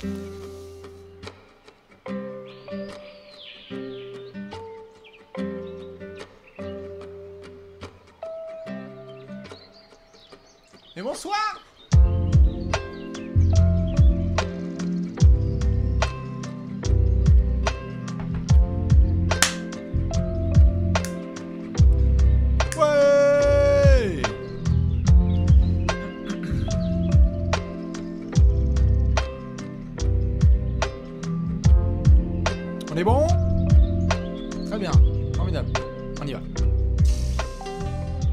Et bonsoir. Ouais. On est bon? Très bien, formidable. On y va.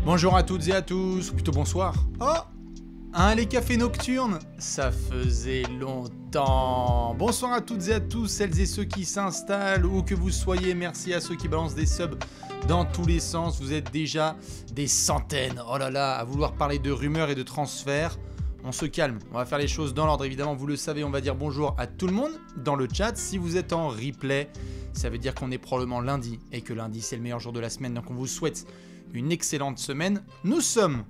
Bonjour à toutes et à tous, ou plutôt bonsoir. Oh, hein, les cafés nocturnes, ça faisait longtemps. Bonsoir à toutes et à tous, celles et ceux qui s'installent, où que vous soyez. Merci à ceux qui balancent des subs dans tous les sens. Vous êtes déjà des centaines, oh là là, à vouloir parler de rumeurs et de transferts. On se calme, on va faire les choses dans l'ordre, évidemment, vous le savez, on va dire bonjour à tout le monde dans le chat. Si vous êtes en replay, ça veut dire qu'on est probablement lundi, et que lundi c'est le meilleur jour de la semaine, donc on vous souhaite une excellente semaine. Nous sommes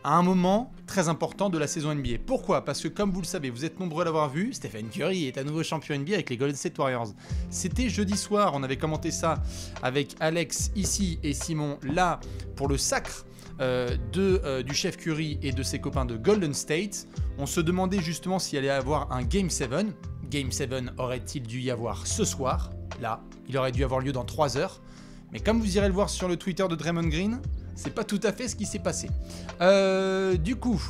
à un moment très important de la saison NBA. Pourquoi? Parce que comme vous le savez, vous êtes nombreux à l'avoir vu, Stephen Curry est à nouveau champion NBA avec les Golden State Warriors. C'était jeudi soir, on avait commenté ça avec Alex ici et Simon là pour le sacre du chef Curry et de ses copains de Golden State. On se demandait justement s'il allait y avoir un Game 7. Game 7 aurait-il dû y avoir ce soir? Là, il aurait dû avoir lieu dans 3 heures. Mais comme vous irez le voir sur le Twitter de Draymond Green, c'est pas tout à fait ce qui s'est passé. Du coup,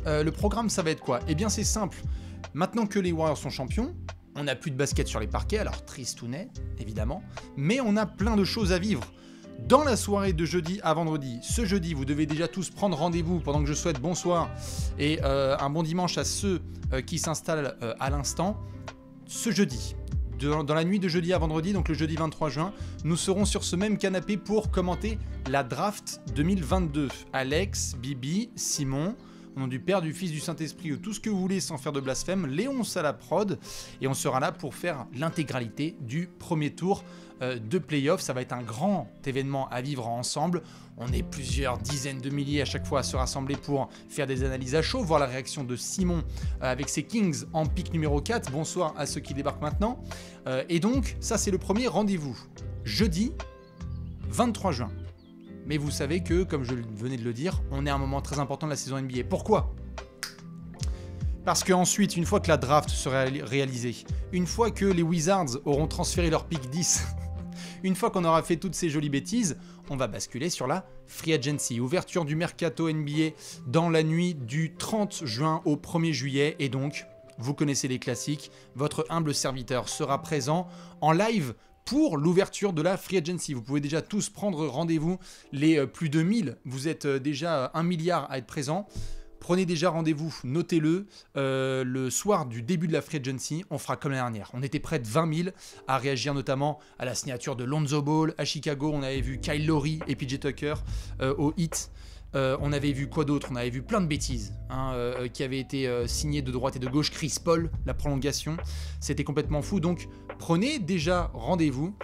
le programme, ça va être quoi? Eh bien, c'est simple. Maintenant que les Warriors sont champions, on n'a plus de basket sur les parquets, alors tristounet, évidemment, mais on a plein de choses à vivre. Dans la soirée de jeudi à vendredi, ce jeudi, vous devez déjà tous prendre rendez-vous pendant que je souhaite bonsoir et un bon dimanche à ceux qui s'installent à l'instant. Ce jeudi, dans la nuit de jeudi à vendredi, donc le jeudi 23 juin, nous serons sur ce même canapé pour commenter la draft 2022. Alex, Bibi, Simon, au nom du Père, du Fils, du Saint-Esprit, ou tout ce que vous voulez sans faire de blasphème, Léonce à la prod, et on sera là pour faire l'intégralité du premier tour de playoff. Ça va être un grand événement à vivre ensemble. On est plusieurs dizaines de milliers à chaque fois à se rassembler pour faire des analyses à chaud, voir la réaction de Simon avec ses Kings en pick numéro 4. Bonsoir à ceux qui débarquent maintenant. Et donc, ça c'est le premier rendez-vous. Jeudi 23 juin. Mais vous savez que, comme je venais de le dire, on est à un moment très important de la saison NBA. Pourquoi ? Parce qu'ensuite, une fois que la draft sera réalisée, une fois que les Wizards auront transféré leur pick 10, une fois qu'on aura fait toutes ces jolies bêtises, on va basculer sur la Free Agency. Ouverture du Mercato NBA dans la nuit du 30 juin au 1er juillet. Et donc, vous connaissez les classiques, votre humble serviteur sera présent en live pour l'ouverture de la Free Agency. Vous pouvez déjà tous prendre rendez-vous, les plus de 1000, vous êtes déjà 1 milliard à être présents. Prenez déjà rendez-vous, notez-le, le soir du début de la Free Agency, on fera comme l'année dernière. On était près de 20 000 à réagir notamment à la signature de Lonzo Ball. À Chicago, on avait vu Kyle Lowry et PJ Tucker au Heat. On avait vu quoi d'autre? On avait vu plein de bêtises qui avaient été signées de droite et de gauche. Chris Paul, la prolongation, c'était complètement fou. Donc prenez déjà rendez-vous.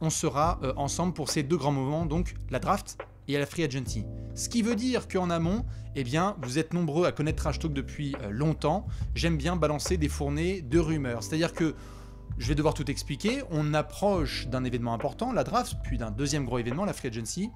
On sera ensemble pour ces deux grands moments, donc la draft et à la Free Agency. Ce qui veut dire qu'en amont, eh bien, vous êtes nombreux à connaître Trash Talk depuis longtemps. J'aime bien balancer des fournées de rumeurs. C'est-à-dire que je vais devoir tout expliquer. On approche d'un événement important, la draft, puis d'un deuxième gros événement, la Free Agency.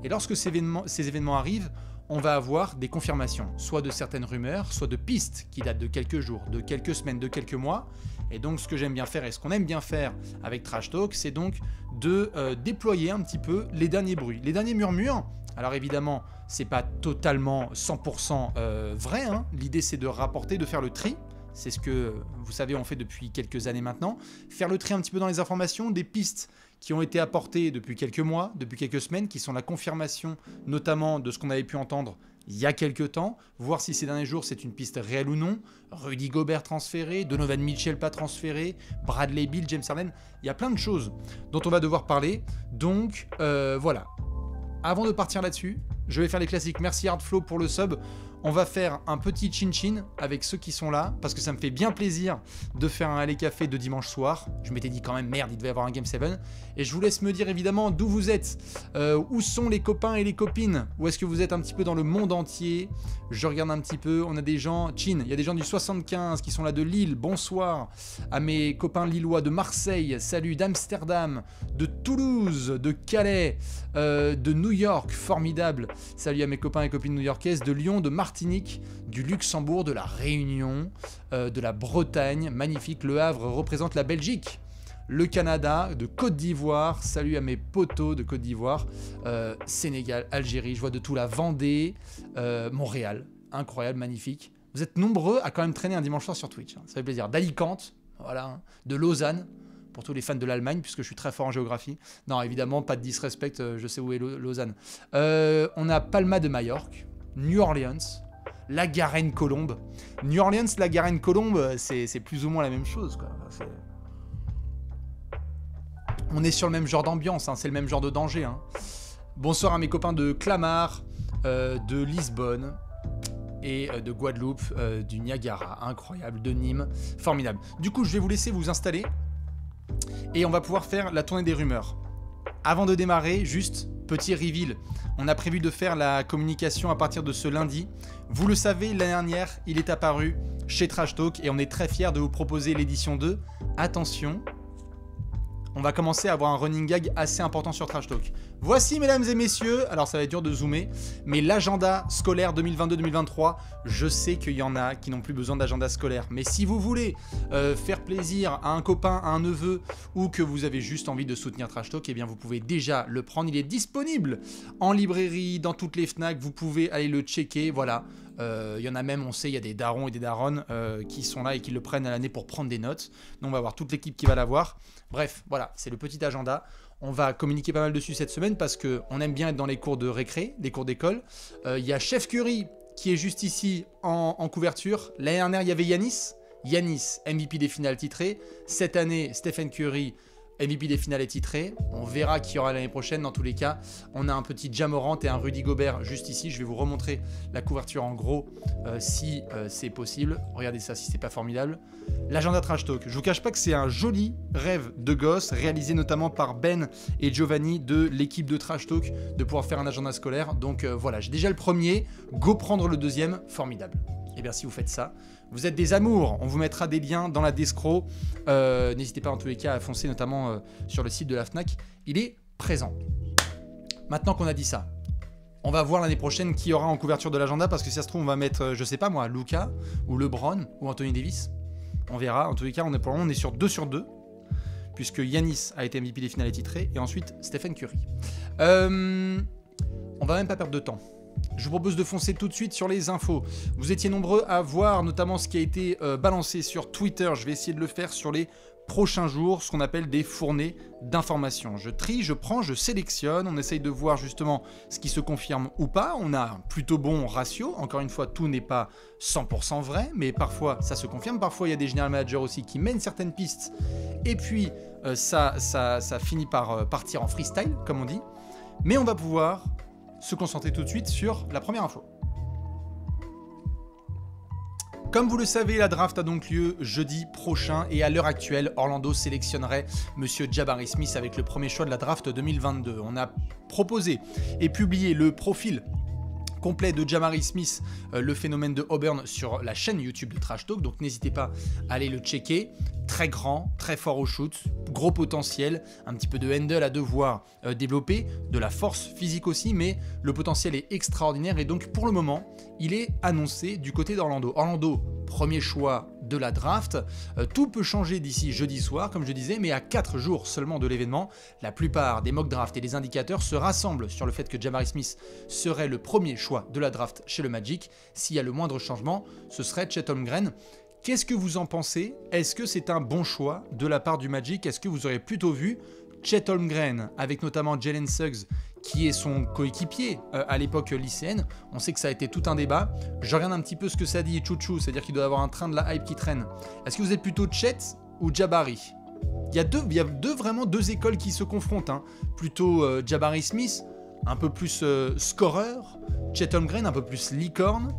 Et lorsque ces événements arrivent, on va avoir des confirmations, soit de certaines rumeurs, soit de pistes qui datent de quelques jours, de quelques semaines, de quelques mois. Et donc ce que j'aime bien faire et ce qu'on aime bien faire avec Trash Talk, c'est donc de déployer un petit peu les derniers bruits, les derniers murmures. Alors évidemment, c'est pas totalement 100% vrai, hein. L'idée c'est de rapporter, de faire le tri. C'est ce que, vous savez, on fait depuis quelques années maintenant. Faire le tri un petit peu dans les informations, des pistes qui ont été apportées depuis quelques mois, depuis quelques semaines, qui sont la confirmation notamment de ce qu'on avait pu entendre il y a quelques temps, voir si ces derniers jours c'est une piste réelle ou non. Rudy Gobert transféré, Donovan Mitchell pas transféré, Bradley Beal, James Harden, il y a plein de choses dont on va devoir parler. Donc voilà, avant de partir là-dessus, je vais faire les classiques. Merci Hardflow pour le sub. On va faire un petit chin-chin avec ceux qui sont là, parce que ça me fait bien plaisir de faire un Allez Café de dimanche soir. Je m'étais dit quand même, merde, il devait y avoir un Game 7. Et je vous laisse me dire évidemment d'où vous êtes, où sont les copains et les copines, où est-ce que vous êtes un petit peu dans le monde entier. Je regarde un petit peu, on a des gens, Chin, il y a des gens du 75 qui sont là de Lille, bonsoir. À mes copains lillois de Marseille, salut, d'Amsterdam, de Toulouse, de Calais, de New York, formidable. Salut à mes copains et copines new-yorkaises, de Lyon, de Martinique, du Luxembourg, de la Réunion, de la Bretagne, magnifique. Le Havre représente la Belgique. Le Canada, de Côte d'Ivoire, salut à mes potos de Côte d'Ivoire, Sénégal, Algérie, je vois de tout, la Vendée, Montréal, incroyable, magnifique. Vous êtes nombreux à quand même traîner un dimanche soir sur Twitch, hein, ça fait plaisir. D'Alicante, voilà, hein, de Lausanne, pour tous les fans de l'Allemagne, puisque je suis très fort en géographie. Non, évidemment, pas de disrespect, je sais où est Lausanne. On a Palma de Majorque, New Orleans, la Garenne-Colombe. New Orleans, la Garenne-Colombe, c'est plus ou moins la même chose, quoi. On est sur le même genre d'ambiance, hein, c'est le même genre de danger. Hein. Bonsoir à mes copains de Clamart, de Lisbonne et de Guadeloupe, du Niagara, incroyable, de Nîmes, formidable. Du coup, je vais vous laisser vous installer et on va pouvoir faire la tournée des rumeurs. Avant de démarrer, juste petit reveal. On a prévu de faire la communication à partir de ce lundi. Vous le savez, l'année dernière, il est apparu chez Trash Talk et on est très fiers de vous proposer l'édition 2. Attention, on va commencer à avoir un running gag assez important sur Trash Talk. Voici, mesdames et messieurs, alors ça va être dur de zoomer, mais l'agenda scolaire 2022-2023, je sais qu'il y en a qui n'ont plus besoin d'agenda scolaire. Mais si vous voulez faire plaisir à un copain, à un neveu, ou que vous avez juste envie de soutenir Trash Talk, eh bien vous pouvez déjà le prendre. Il est disponible en librairie, dans toutes les FNAC, vous pouvez aller le checker, voilà. Il y en a même, on sait, il y a des darons et des daronnes qui sont là et qui le prennent à l'année pour prendre des notes. Donc on va avoir toute l'équipe qui va l'avoir. Bref, voilà, c'est le petit agenda. On va communiquer pas mal dessus cette semaine parce qu'on aime bien être dans les cours de récré, les cours d'école. Il y a Chef Curry qui est juste ici en couverture. L'année dernière, il y avait Yanis. Yanis, MVP des finales titrées. Cette année, Stephen Curry, MVP des finales est titré. On verra qui y aura l'année prochaine. Dans tous les cas, on a un petit Ja Morant et un Rudy Gobert juste ici. Je vais vous remontrer la couverture en gros si c'est possible. Regardez ça si c'est pas formidable. L'agenda Trash Talk. Je vous cache pas que c'est un joli rêve de gosse réalisé notamment par Ben et Giovanni de l'équipe de Trash Talk de pouvoir faire un agenda scolaire. Donc voilà, j'ai déjà le premier. Go prendre le deuxième. Formidable. Et bien si vous faites ça, vous êtes des amours. On vous mettra des liens dans la descro. N'hésitez pas en tous les cas à foncer notamment sur le site de la FNAC. Il est présent. Maintenant qu'on a dit ça, on va voir l'année prochaine qui y aura en couverture de l'agenda parce que si ça se trouve on va mettre, je sais pas moi, Luka ou LeBron ou Anthony Davis. On verra. En tous les cas, pour le moment on est sur 2 sur 2 puisque Yanis a été MVP des finales et titré et ensuite Stephen Curry. On va même pas perdre de temps. Je vous propose de foncer tout de suite sur les infos. Vous étiez nombreux à voir notamment ce qui a été balancé sur Twitter. Je vais essayer de le faire sur les prochains jours, ce qu'on appelle des fournées d'informations. Je trie, je prends, je sélectionne. On essaye de voir justement ce qui se confirme ou pas. On a un plutôt bon ratio. Encore une fois, tout n'est pas 100% vrai, mais parfois ça se confirme. Parfois, il y a des general managers aussi qui mènent certaines pistes. Et puis, ça finit par partir en freestyle, comme on dit. Mais on va pouvoir se concentrer tout de suite sur la première info. Comme vous le savez, la draft a donc lieu jeudi prochain et à l'heure actuelle, Orlando sélectionnerait Monsieur Jabari Smith avec le premier choix de la draft 2022. On a proposé et publié le profil complet de Jabari Smith, le phénomène de Auburn, sur la chaîne YouTube de Trash Talk, donc n'hésitez pas à aller le checker. Très grand, très fort au shoot, gros potentiel, un petit peu de handle à devoir développer, de la force physique aussi, mais le potentiel est extraordinaire et donc pour le moment, il est annoncé du côté d'Orlando. Orlando, premier choix de la draft, tout peut changer d'ici jeudi soir, comme je disais, mais à 4 jours seulement de l'événement, la plupart des mock drafts et des indicateurs se rassemblent sur le fait que Jabari Smith serait le premier choix de la draft chez le Magic. S'il y a le moindre changement, ce serait Chet Holmgren. Qu'est-ce que vous en pensez? Est-ce que c'est un bon choix de la part du Magic? Est-ce que vous auriez plutôt vu Chet Holmgren avec notamment Jalen Suggs qui est son coéquipier à l'époque lycéenne? On sait que ça a été tout un débat. Je regarde un petit peu ce que ça dit Chouchou, c'est-à-dire qu'il doit avoir un train de la hype qui traîne. Est-ce que vous êtes plutôt Chet ou Jabari? Il y a vraiment deux écoles qui se confrontent. Hein. Plutôt Jabari Smith, un peu plus scoreur. Chet Holmgren, un peu plus licorne.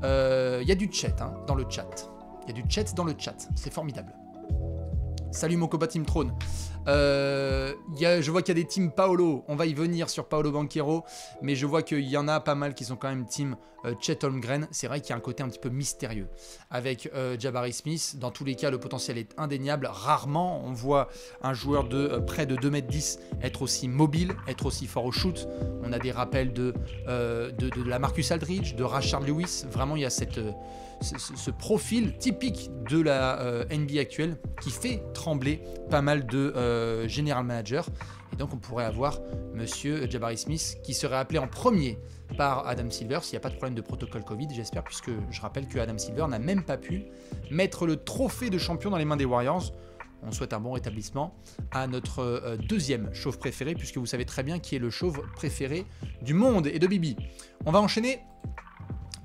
Il y a du chat hein, dans le chat. Il y a du chat dans le chat. C'est formidable. Salut mon copain Team Throne. Je vois qu'il y a des teams Paolo. On va y venir sur Paolo Banchero. Mais je vois qu'il y en a pas mal qui sont quand même team Chet Holmgren. C'est vrai qu'il y a un côté un petit peu mystérieux. Avec Jabari Smith, dans tous les cas, le potentiel est indéniable. Rarement, on voit un joueur de près de 2,10 m être aussi mobile, être aussi fort au shoot. On a des rappels de la Marcus Aldridge, de Rashard Lewis. Vraiment, il y a ce profil typique de la NBA actuelle qui fait trembler pas mal de general managers. Et donc on pourrait avoir monsieur Jabari Smith qui serait appelé en premier par Adam Silver s'il n'y a pas de problème de protocole Covid, j'espère, puisque je rappelle que Adam Silver n'a même pas pu mettre le trophée de champion dans les mains des Warriors. On souhaite un bon rétablissement à notre deuxième chauve préféré, puisque vous savez très bien qui est le chauve préféré du monde et de Bibi. On va enchaîner.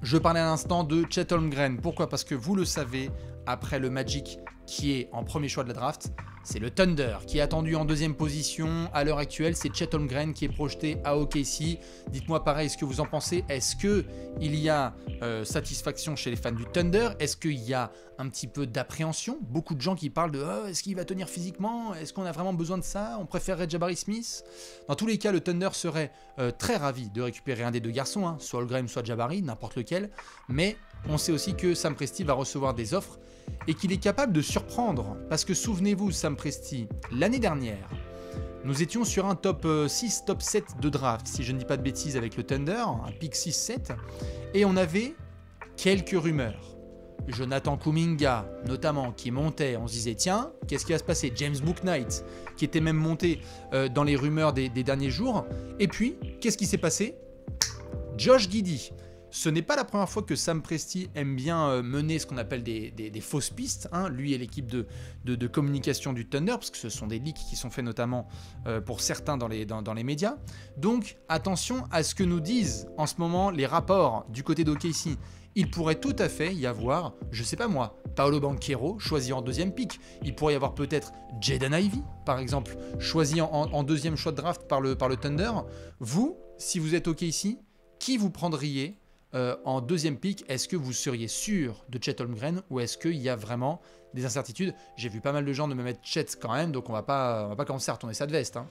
Je parlais à l'instant de Chet Holmgren. Pourquoi ? Parce que vous le savez, après le Magic qui est en premier choix de la draft, c'est le Thunder qui est attendu en deuxième position. À l'heure actuelle, c'est Chet Holmgren qui est projeté à OKC. Dites-moi pareil ce que vous en pensez. Est-ce qu'il y a satisfaction chez les fans du Thunder ? Est-ce qu'il y a un petit peu d'appréhension ? Beaucoup de gens qui parlent de est-ce qu'il va tenir physiquement ? Est-ce qu'on a vraiment besoin de ça ? On préférerait Jabari Smith ? Dans tous les cas, le Thunder serait très ravi de récupérer un des deux garçons, hein, soit Holmgren, soit Jabari, n'importe lequel. Mais on sait aussi que Sam Presti va recevoir des offres et qu'il est capable de surprendre. Parce que souvenez-vous, Sam Presti, l'année dernière, nous étions sur un top 6, top 7 de draft, si je ne dis pas de bêtises, avec le Thunder, un pick 6-7, et on avait quelques rumeurs. Jonathan Kuminga, notamment, qui montait, on se disait, tiens, qu'est-ce qui va se passer ? James Bouknight, qui était même monté dans les rumeurs des derniers jours. Et puis, qu'est-ce qui s'est passé ? Josh Giddey. Ce n'est pas la première fois que Sam Presti aime bien mener ce qu'on appelle des fausses pistes, hein, lui et l'équipe de communication du Thunder, parce que ce sont des leaks qui sont faits notamment pour certains dans les médias. Donc attention à ce que nous disent en ce moment les rapports du côté d'OKC. Il pourrait tout à fait y avoir, je sais pas moi, Paolo Banchero choisi en deuxième pick. Il pourrait y avoir peut-être Jaden Ivey, par exemple, choisi en deuxième choix de draft par le Thunder. Vous, si vous êtes OKC, qui vous prendriez en deuxième pick? Est-ce que vous seriez sûr de Chet Holmgren ou est-ce qu'il y a vraiment des incertitudes? J'ai vu pas mal de gens de me mettre Chet quand même, donc on va pas commencer à retourner ça de veste. Hein.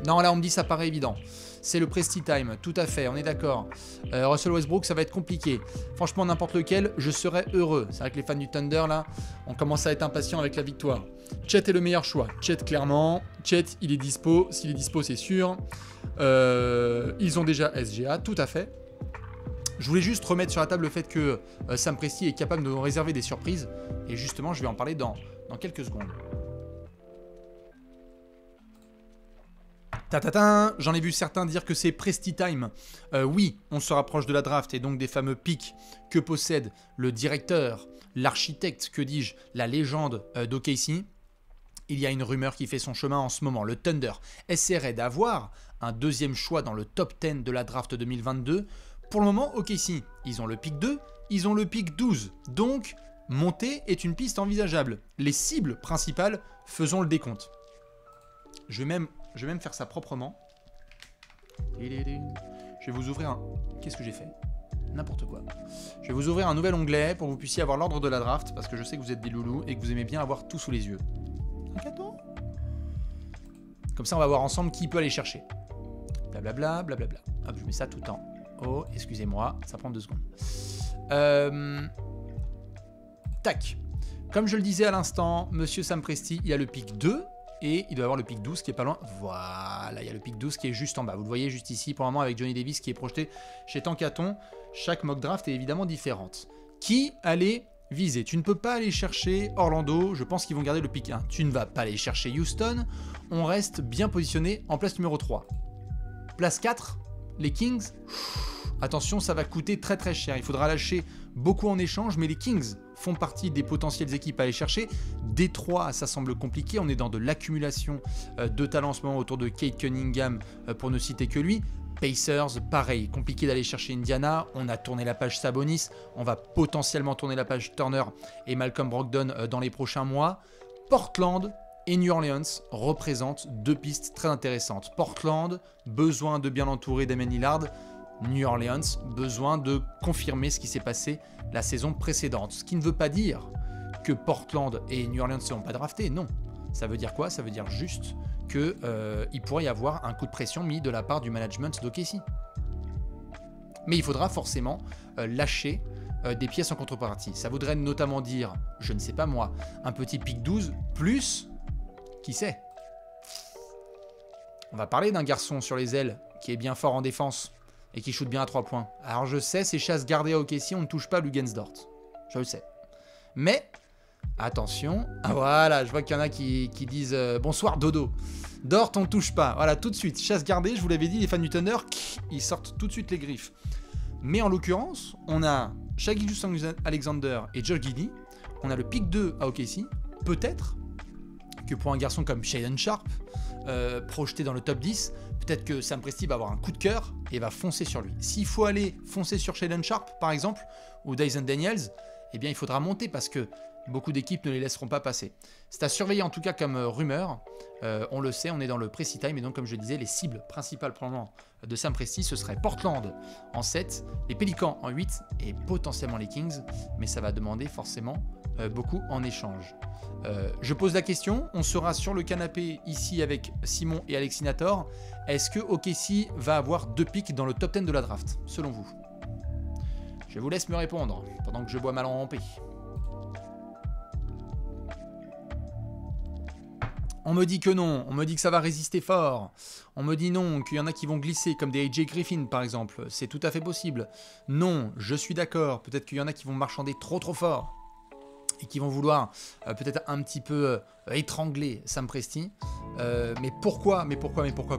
Non, là on me dit ça paraît évident. C'est le Presti Time, tout à fait, on est d'accord. Russell Westbrook, ça va être compliqué. Franchement, n'importe lequel, je serais heureux. C'est vrai que les fans du Thunder, là, on commence à être impatients avec la victoire. Chet est le meilleur choix. Chet, clairement. Chet, il est dispo. S'il est dispo, c'est sûr. Ils ont déjà SGA, tout à fait. Je voulais juste remettre sur la table le fait que Sam Presti est capable de nous réserver des surprises. Et justement, je vais en parler dans quelques secondes. J'en ai vu certains dire que c'est Presti Time. Oui, on se rapproche de la draft et donc des fameux picks que possède le directeur, l'architecte, que dis-je, la légende d'OKC. Il y a une rumeur qui fait son chemin en ce moment. Le Thunder essaierait d'avoir un deuxième choix dans le top 10 de la draft 2022. Pour le moment, OKC, ils ont le pick 2, ils ont le pick 12. Donc, monter est une piste envisageable. Les cibles principales, faisons le décompte. Je vais même faire ça proprement. Je vais vous ouvrir un... Qu'est-ce que j'ai fait ? N'importe quoi. Je vais vous ouvrir un nouvel onglet pour que vous puissiez avoir l'ordre de la draft, parce que je sais que vous êtes des loulous et que vous aimez bien avoir tout sous les yeux. Un cadeau ? Comme ça, on va voir ensemble qui peut aller chercher. Blablabla, blablabla. Hop, je mets ça tout le temps. Oh, excusez-moi, ça prend 2 secondes. Tac. Comme je le disais à l'instant, monsieur Sam Presti, il a le pick 2 et il doit avoir le pick 12 qui est pas loin. Voilà, il y a le pick 12 qui est juste en bas. Vous le voyez juste ici pour le moment avec Johnny Davis qui est projeté chez Tankaton. Chaque mock draft est évidemment différente. Qui allait viser? Tu ne peux pas aller chercher Orlando. Je pense qu'ils vont garder le pick 1. Tu ne vas pas aller chercher Houston. On reste bien positionné en place numéro 3. Place 4, les Kings. Attention, ça va coûter très très cher. Il faudra lâcher beaucoup en échange, mais les Kings font partie des potentielles équipes à aller chercher. Détroit, ça semble compliqué. On est dans de l'accumulation de talents en ce moment autour de Cade Cunningham, pour ne citer que lui. Pacers, pareil, compliqué d'aller chercher Indiana. On a tourné la page Sabonis. On va potentiellement tourner la page Turner et Malcolm Brogdon dans les prochains mois. Portland et New Orleans représentent 2 pistes très intéressantes. Portland, besoin de bien l'entourer Damian Lillard. New Orleans, besoin de confirmer ce qui s'est passé la saison précédente. Ce qui ne veut pas dire que Portland et New Orleans ne seront pas draftés, non. Ça veut dire quoi? Ça veut dire juste qu'il pourrait y avoir un coup de pression mis de la part du management d'OKC. Mais il faudra forcément lâcher des pièces en contrepartie. Ça voudrait notamment dire, je ne sais pas moi, un petit pick 12 plus, qui sait? On va parler d'un garçon sur les ailes qui est bien fort en défense et qui shoot bien à 3 points. Alors je sais, c'est chasse gardée à OKC, on ne touche pas Luguensdort. Je le sais. Mais, attention, ah voilà, je vois qu'il y en a qui disent bonsoir Dodo. Dort, on ne touche pas. Voilà, tout de suite, chasse gardée, je vous l'avais dit, les fans du Thunder, ils sortent tout de suite les griffes. Mais en l'occurrence, on a Shai Gilgeous-Alexander et Josh Giddey. On a le pick 2 à OKC. Peut-être que pour un garçon comme Shaedon Sharpe, projeté dans le top 10, peut-être que Sam Presti va avoir un coup de cœur et va foncer sur lui. S'il faut aller foncer sur Shaedon Sharpe, par exemple, ou Dyson Daniels, eh bien il faudra monter parce que beaucoup d'équipes ne les laisseront pas passer. C'est à surveiller en tout cas comme rumeur. On le sait, on est dans le Presti Time et donc comme je disais, les cibles principales pour le moment de Sam Presti, ce serait Portland en 7, les Pelicans en 8 et potentiellement les Kings, mais ça va demander forcément beaucoup en échange. Je pose la question, on sera sur le canapé ici avec Simon et Alexinator. Est-ce que OKC va avoir 2 picks dans le top 10 de la draft, selon vous? Je vous laisse me répondre pendant que je bois ma langue en paix. On me dit que non, on me dit que ça va résister fort. On me dit non, qu'il y en a qui vont glisser, comme des AJ Griffin par exemple. C'est tout à fait possible. Non, je suis d'accord. Peut-être qu'il y en a qui vont marchander trop fort. Et qui vont vouloir peut-être un petit peu étrangler Sam Presti. Mais pourquoi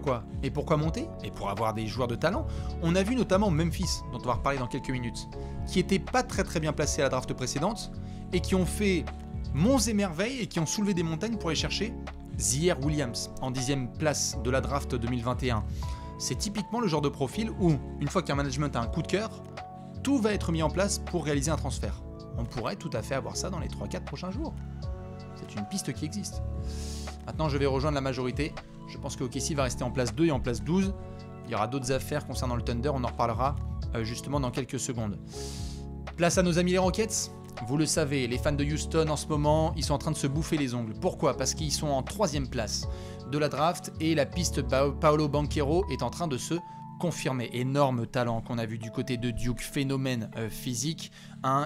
quoi? Et pourquoi monter? Et pour avoir des joueurs de talent. On a vu notamment Memphis, dont on va reparler dans quelques minutes, qui n'étaient pas très bien placés à la draft précédente et qui ont fait monts et merveilles et qui ont soulevé des montagnes pour aller chercher Ziaire Williams en 10e place de la draft 2021. C'est typiquement le genre de profil où, une fois qu'un management a un coup de cœur, tout va être mis en place pour réaliser un transfert. On pourrait tout à fait avoir ça dans les 3-4 prochains jours. C'est une piste qui existe. Maintenant, je vais rejoindre la majorité. Je pense que OKC va rester en place 2 et en place 12. Il y aura d'autres affaires concernant le Thunder, on en reparlera justement dans quelques secondes. Place à nos amis les Rockets. Vous le savez, les fans de Houston en ce moment, ils sont en train de se bouffer les ongles. Pourquoi? Parce qu'ils sont en 3e place de la draft et la piste Paolo Banchero est en train de se confirmer. Énorme talent qu'on a vu du côté de Duke, phénomène physique.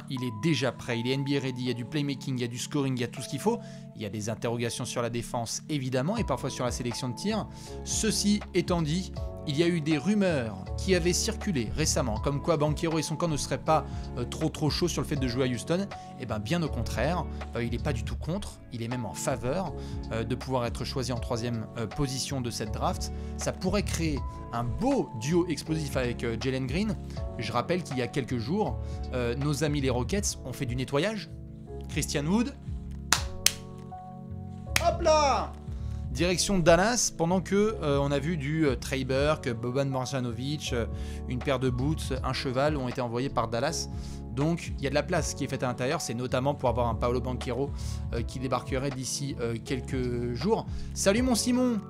Il est déjà prêt, il est NBA ready, il y a du playmaking, il y a du scoring, il y a tout ce qu'il faut. Il y a des interrogations sur la défense évidemment et parfois sur la sélection de tir. Ceci étant dit, il y a eu des rumeurs qui avaient circulé récemment, comme quoi Banchero et son camp ne seraient pas trop chauds sur le fait de jouer à Houston. Et bien au contraire, il n'est pas du tout contre, il est même en faveur de pouvoir être choisi en 3e position de cette draft. Ça pourrait créer un beau duo explosif avec Jalen Green. Je rappelle qu'il y a quelques jours, nos amis les Rockets ont fait du nettoyage. Christian Wood, hop là, direction Dallas, pendant que on a vu du Trey Burke, Boban Marjanovic, une paire de boots, un cheval ont été envoyés par Dallas. Donc il y a de la place qui est faite à l'intérieur, c'est notamment pour avoir un Paolo Banchero qui débarquerait d'ici quelques jours. Salut mon Simon!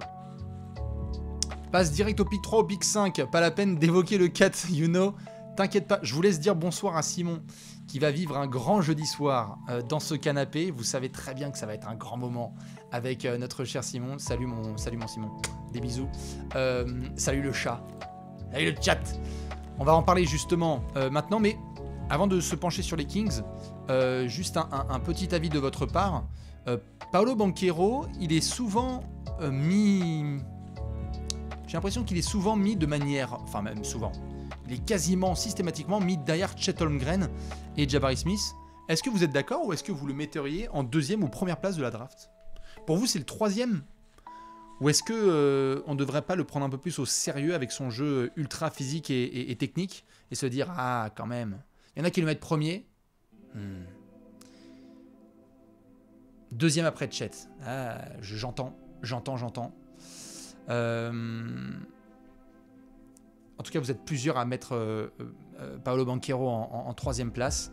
Passe direct au pick 3, au pick 5, pas la peine d'évoquer le 4, you know. T'inquiète pas, je vous laisse dire bonsoir à Simon qui va vivre un grand jeudi soir dans ce canapé. Vous savez très bien que ça va être un grand moment avec notre cher Simon. Salut mon Simon, des bisous. Salut le chat, salut le chat. On va en parler justement maintenant, mais avant de se pencher sur les Kings, juste un petit avis de votre part. Paolo Banchero, il est souvent mis... J'ai l'impression qu'il est souvent mis de manière... Enfin même souvent... Il est quasiment systématiquement mis derrière Chet Holmgren et Jabari Smith. Est-ce que vous êtes d'accord ou est-ce que vous le metteriez en 2e ou 1re place de la draft? Pour vous, c'est le 3e? Ou est-ce que on ne devrait pas le prendre un peu plus au sérieux avec son jeu ultra physique et technique et se dire, ah, quand même, il y en a qui le mettent 1er. 2e après Chet. Ah, j'entends. En tout cas, vous êtes plusieurs à mettre Paolo Banchero en 3e place.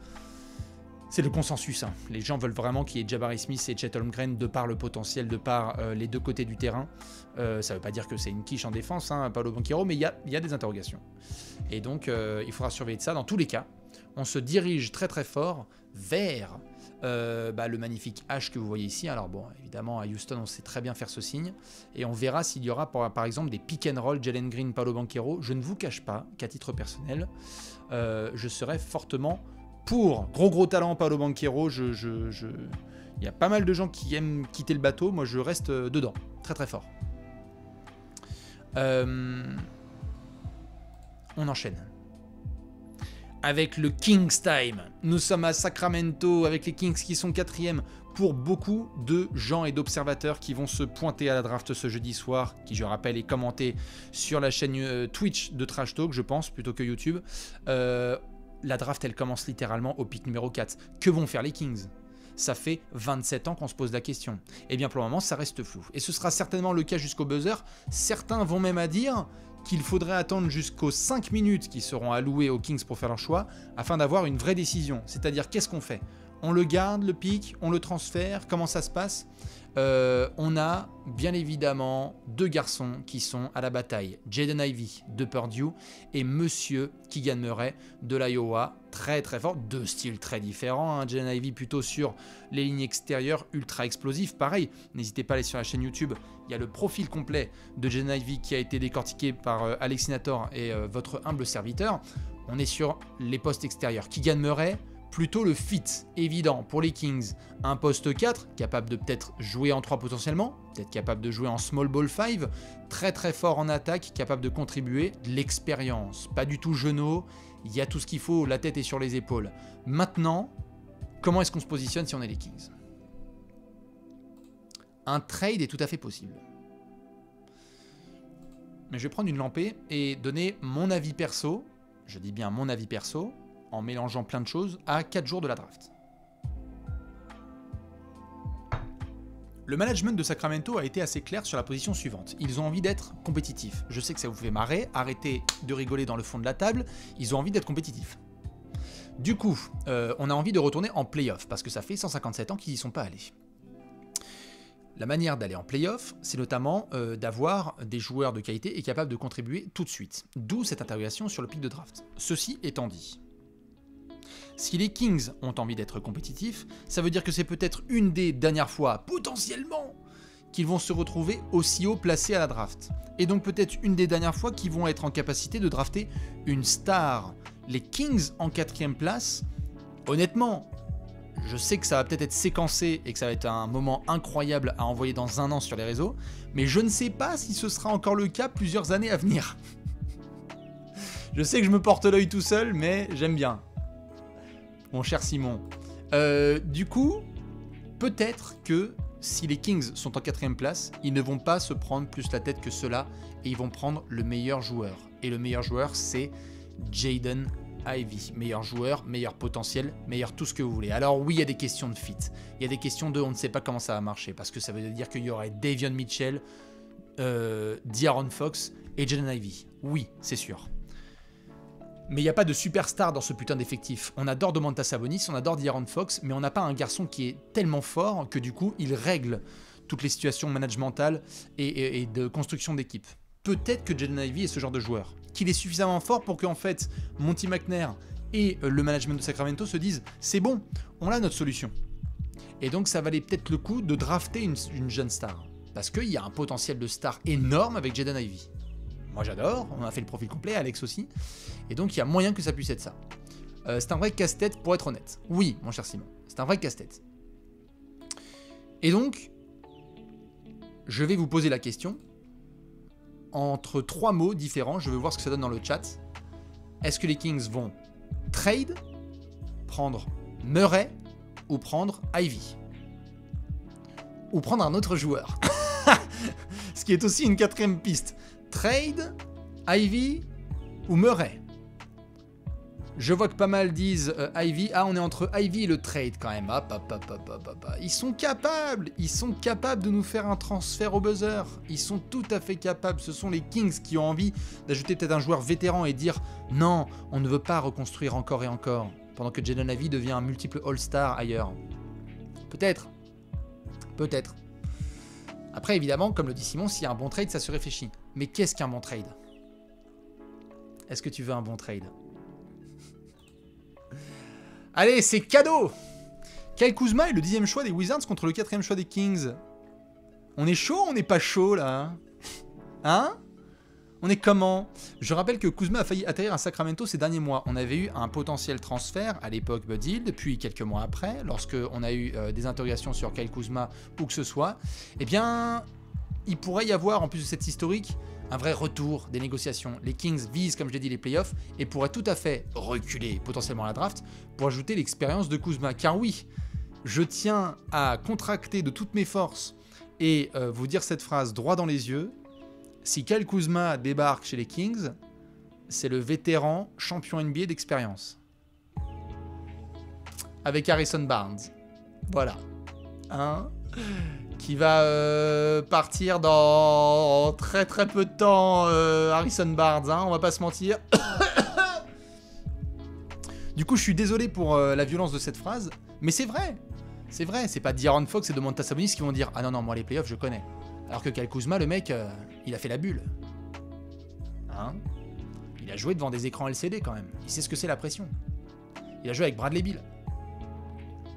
C'est le consensus. Hein. Les gens veulent vraiment qu'il y ait Jabari Smith et Chet Holmgren de par le potentiel, de par les deux côtés du terrain. Ça ne veut pas dire que c'est une quiche en défense, hein, Paolo Banchero, mais il y a des interrogations. Et donc, il faudra surveiller de ça. Dans tous les cas, on se dirige très très fort vers le magnifique H que vous voyez ici. Alors bon, évidemment, à Houston, on sait très bien faire ce signe. Et on verra s'il y aura, par exemple, des pick and roll, Jalen Green, Paolo Banchero. Je ne vous cache pas qu'à titre personnel, je serais fortement... Pour gros talent, Paolo Banchero, il y a pas mal de gens qui aiment quitter le bateau. Moi, je reste dedans, très très fort. On enchaîne. Avec le Kings Time. Nous sommes à Sacramento avec les Kings qui sont 4e pour beaucoup de gens et d'observateurs qui vont se pointer à la draft ce jeudi soir, qui, je rappelle, est commenté sur la chaîne Twitch de Trash Talk, je pense, plutôt que YouTube. La draft, elle commence littéralement au pick numéro 4. Que vont faire les Kings? Ça fait 27 ans qu'on se pose la question. Eh bien, pour le moment, ça reste flou. Et ce sera certainement le cas jusqu'au buzzer. Certains vont même à dire qu'il faudrait attendre jusqu'aux 5 minutes qui seront allouées aux Kings pour faire leur choix, afin d'avoir une vraie décision. C'est-à-dire, qu'est-ce qu'on fait? On le garde, le pick? On le transfère? Comment ça se passe? On a bien évidemment deux garçons qui sont à la bataille. Jaden Ivey de Purdue et Monsieur Keegan Murray de l'Iowa. Très très fort, deux styles très différents. Hein. Jaden Ivey plutôt sur les lignes extérieures, ultra explosif. Pareil, n'hésitez pas à aller sur la chaîne YouTube. Il y a le profil complet de Jaden Ivey qui a été décortiqué par Alexinator et votre humble serviteur. On est sur les postes extérieurs. Keegan Murray, plutôt le fit évident pour les Kings. Un poste 4, capable de peut-être jouer en 3 potentiellement, peut-être capable de jouer en small ball 5, très très fort en attaque, capable de contribuer, de l'expérience, pas du tout genou, il y a tout ce qu'il faut, la tête est sur les épaules. Maintenant, comment est-ce qu'on se positionne si on est les Kings? Un trade est tout à fait possible. Mais je vais prendre une lampée et donner mon avis perso, je dis bien mon avis perso, en mélangeant plein de choses, à 4 jours de la draft. Le management de Sacramento a été assez clair sur la position suivante. Ils ont envie d'être compétitifs. Je sais que ça vous fait marrer, arrêtez de rigoler dans le fond de la table, ils ont envie d'être compétitifs. Du coup, on a envie de retourner en playoff, parce que ça fait 157 ans qu'ils n'y sont pas allés. La manière d'aller en playoff, c'est notamment d'avoir des joueurs de qualité et capables de contribuer tout de suite. D'où cette interrogation sur le pick de draft. Ceci étant dit, si les Kings ont envie d'être compétitifs, ça veut dire que c'est peut-être une des dernières fois, potentiellement, qu'ils vont se retrouver aussi haut placés à la draft. Et donc peut-être une des dernières fois qu'ils vont être en capacité de drafter une star. Les Kings en 4e place, honnêtement, je sais que ça va peut-être être séquencé et que ça va être un moment incroyable à envoyer dans un an sur les réseaux, mais je ne sais pas si ce sera encore le cas plusieurs années à venir. Je sais que je me porte l'œil tout seul, mais j'aime bien. Mon cher Simon. Du coup, peut-être que si les Kings sont en 4e place, ils ne vont pas se prendre plus la tête que cela et ils vont prendre le meilleur joueur. Et le meilleur joueur, c'est Jaden Ivey. Meilleur joueur, meilleur potentiel, meilleur tout ce que vous voulez. Alors oui, il y a des questions de fit. Il y a des questions de on ne sait pas comment ça va marcher. Parce que ça veut dire qu'il y aurait Davion Mitchell, De'Aaron Fox et Jaden Ivey. Oui, c'est sûr. Mais il n'y a pas de superstar dans ce putain d'effectif. On adore Domantas Sabonis, on adore De'Aaron Fox, mais on n'a pas un garçon qui est tellement fort que du coup, il règle toutes les situations managementales et de construction d'équipe. Peut-être que Jaden Ivey est ce genre de joueur, qu'il est suffisamment fort pour qu'en fait, Monty McNair et le management de Sacramento se disent « c'est bon, on a notre solution ». Et donc, ça valait peut-être le coup de drafter une jeune star. Parce qu'il y a un potentiel de star énorme avec Jaden Ivey. Moi j'adore, on a fait le profil complet, Alex aussi, et donc il y a moyen que ça puisse être ça. C'est un vrai casse-tête pour être honnête. Oui, mon cher Simon, c'est un vrai casse-tête. Et donc, je vais vous poser la question, entre 3 mots différents, je vais voir ce que ça donne dans le chat. Est-ce que les Kings vont trade, prendre Murray, ou prendre Ivey? Ou prendre un autre joueur? Ce qui est aussi une 4e piste. Trade, Ivey ou Murray? Je vois que pas mal disent Ivey. Ah, on est entre Ivey et le trade quand même. Ils sont capables de nous faire un transfert au buzzer. Ils sont tout à fait capables. Ce sont les Kings qui ont envie d'ajouter peut-être un joueur vétéran et dire non, on ne veut pas reconstruire encore et encore. pendant que Jaden Ivey devient un multiple All-Star ailleurs. Peut-être. Peut-être. Après, évidemment, comme le dit Simon, s'il y a un bon trade, ça se réfléchit. Mais qu'est-ce qu'un bon trade? Est-ce que tu veux un bon trade? Allez, c'est cadeau! Kyle Kuzma est le 10e choix des Wizards contre le 4e choix des Kings. On est chaud ou on n'est pas chaud, là? Hein? On est comment? Je rappelle que Kuzma a failli atterrir à Sacramento ces derniers mois. On avait eu un potentiel transfert à l'époque Bud Hield, puis quelques mois après, lorsque on a eu des interrogations sur Kyle Kuzma ou que ce soit, eh bien, il pourrait y avoir, en plus de cette historique, un vrai retour des négociations. Les Kings visent, comme je l'ai dit, les playoffs et pourraient tout à fait reculer potentiellement à la draft pour ajouter l'expérience de Kuzma. Car oui, je tiens à contracter de toutes mes forces et vous dire cette phrase droit dans les yeux. Si Kyle Kuzma débarque chez les Kings, c'est le vétéran champion NBA d'expérience. Avec Harrison Barnes. Voilà. Hein? Qui va partir dans très très peu de temps, Harrison Barnes, hein, on va pas se mentir. Du coup, je suis désolé pour la violence de cette phrase, mais c'est vrai. C'est vrai, c'est pas De'Aaron Fox et Domantas Sabonis qui vont dire « Ah non, non, moi les playoffs, je connais ». Alors que Kyle Kuzma, le mec, il a fait la bulle. Hein? Il a joué devant des écrans LCD quand même. Il sait ce que c'est la pression. Il a joué avec Bradley Beal.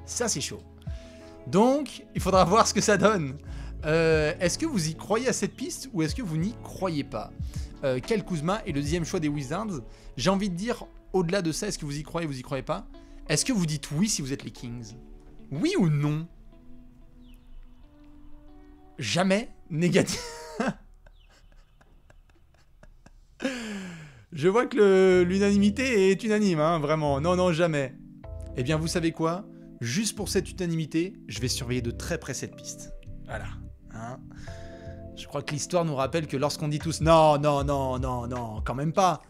Ça, c'est chaud. Donc, il faudra voir ce que ça donne. Est-ce que vous y croyez à cette piste ou est-ce que vous n'y croyez pas? Kyle Kuzma est le 10e choix des Wizards. J'ai envie de dire, au-delà de ça, est-ce que vous y croyez ou vous y croyez pas? Est-ce que vous dites oui si vous êtes les Kings? Oui ou non? Jamais négatif. Je vois que l'unanimité est unanime, hein, vraiment. Non, non, jamais. Eh bien, vous savez quoi? Juste pour cette unanimité, je vais surveiller de très près cette piste. Voilà. Hein, je crois que l'histoire nous rappelle que lorsqu'on dit tous « Non, non, non, non, non, quand même pas.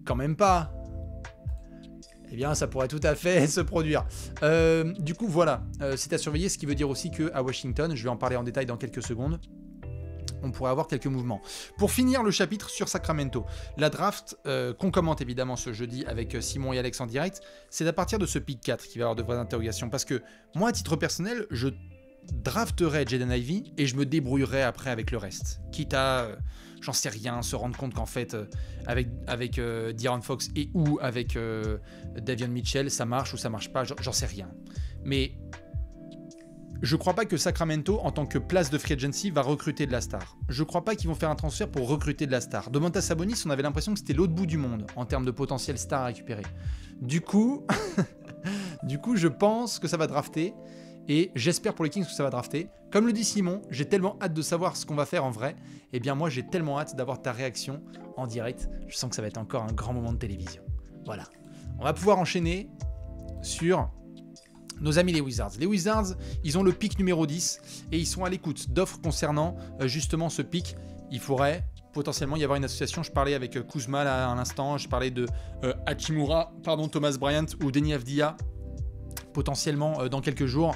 Quand même pas. » Eh bien, ça pourrait tout à fait se produire. Du coup, voilà. C'est à surveiller, ce qui veut dire aussi qu'à Washington, je vais en parler en détail dans quelques secondes, on pourrait avoir quelques mouvements. Pour finir le chapitre sur Sacramento, la draft qu'on commente évidemment ce jeudi avec Simon et Alex en direct, c'est à partir de ce pick 4 qu'il va y avoir de vraies interrogations. Parce que moi, à titre personnel, je drafterai Jaden Ivey et je me débrouillerai après avec le reste. Quitte à, j'en sais rien, se rendre compte qu'en fait, avec De'Aaron Fox et ou avec Davion Mitchell, ça marche ou ça marche pas, j'en sais rien. Mais je crois pas que Sacramento, en tant que place de free agency, va recruter de la star. Je crois pas qu'ils vont faire un transfert pour recruter de la star. Domantas Sabonis, on avait l'impression que c'était l'autre bout du monde en termes de potentiel star à récupérer. Du coup, je pense que ça va drafter. Et j'espère pour les Kings que ça va drafter. Comme le dit Simon, j'ai tellement hâte de savoir ce qu'on va faire en vrai. Eh bien moi, j'ai tellement hâte d'avoir ta réaction en direct. Je sens que ça va être encore un grand moment de télévision. Voilà. On va pouvoir enchaîner sur nos amis les Wizards. Les Wizards, ils ont le pick numéro 10 et ils sont à l'écoute d'offres concernant justement ce pick. Il faudrait potentiellement y avoir une association. Je parlais avec Kuzma là, à l'instant. Je parlais de Hachimura, Thomas Bryant ou Deni Avdija. Potentiellement dans quelques jours.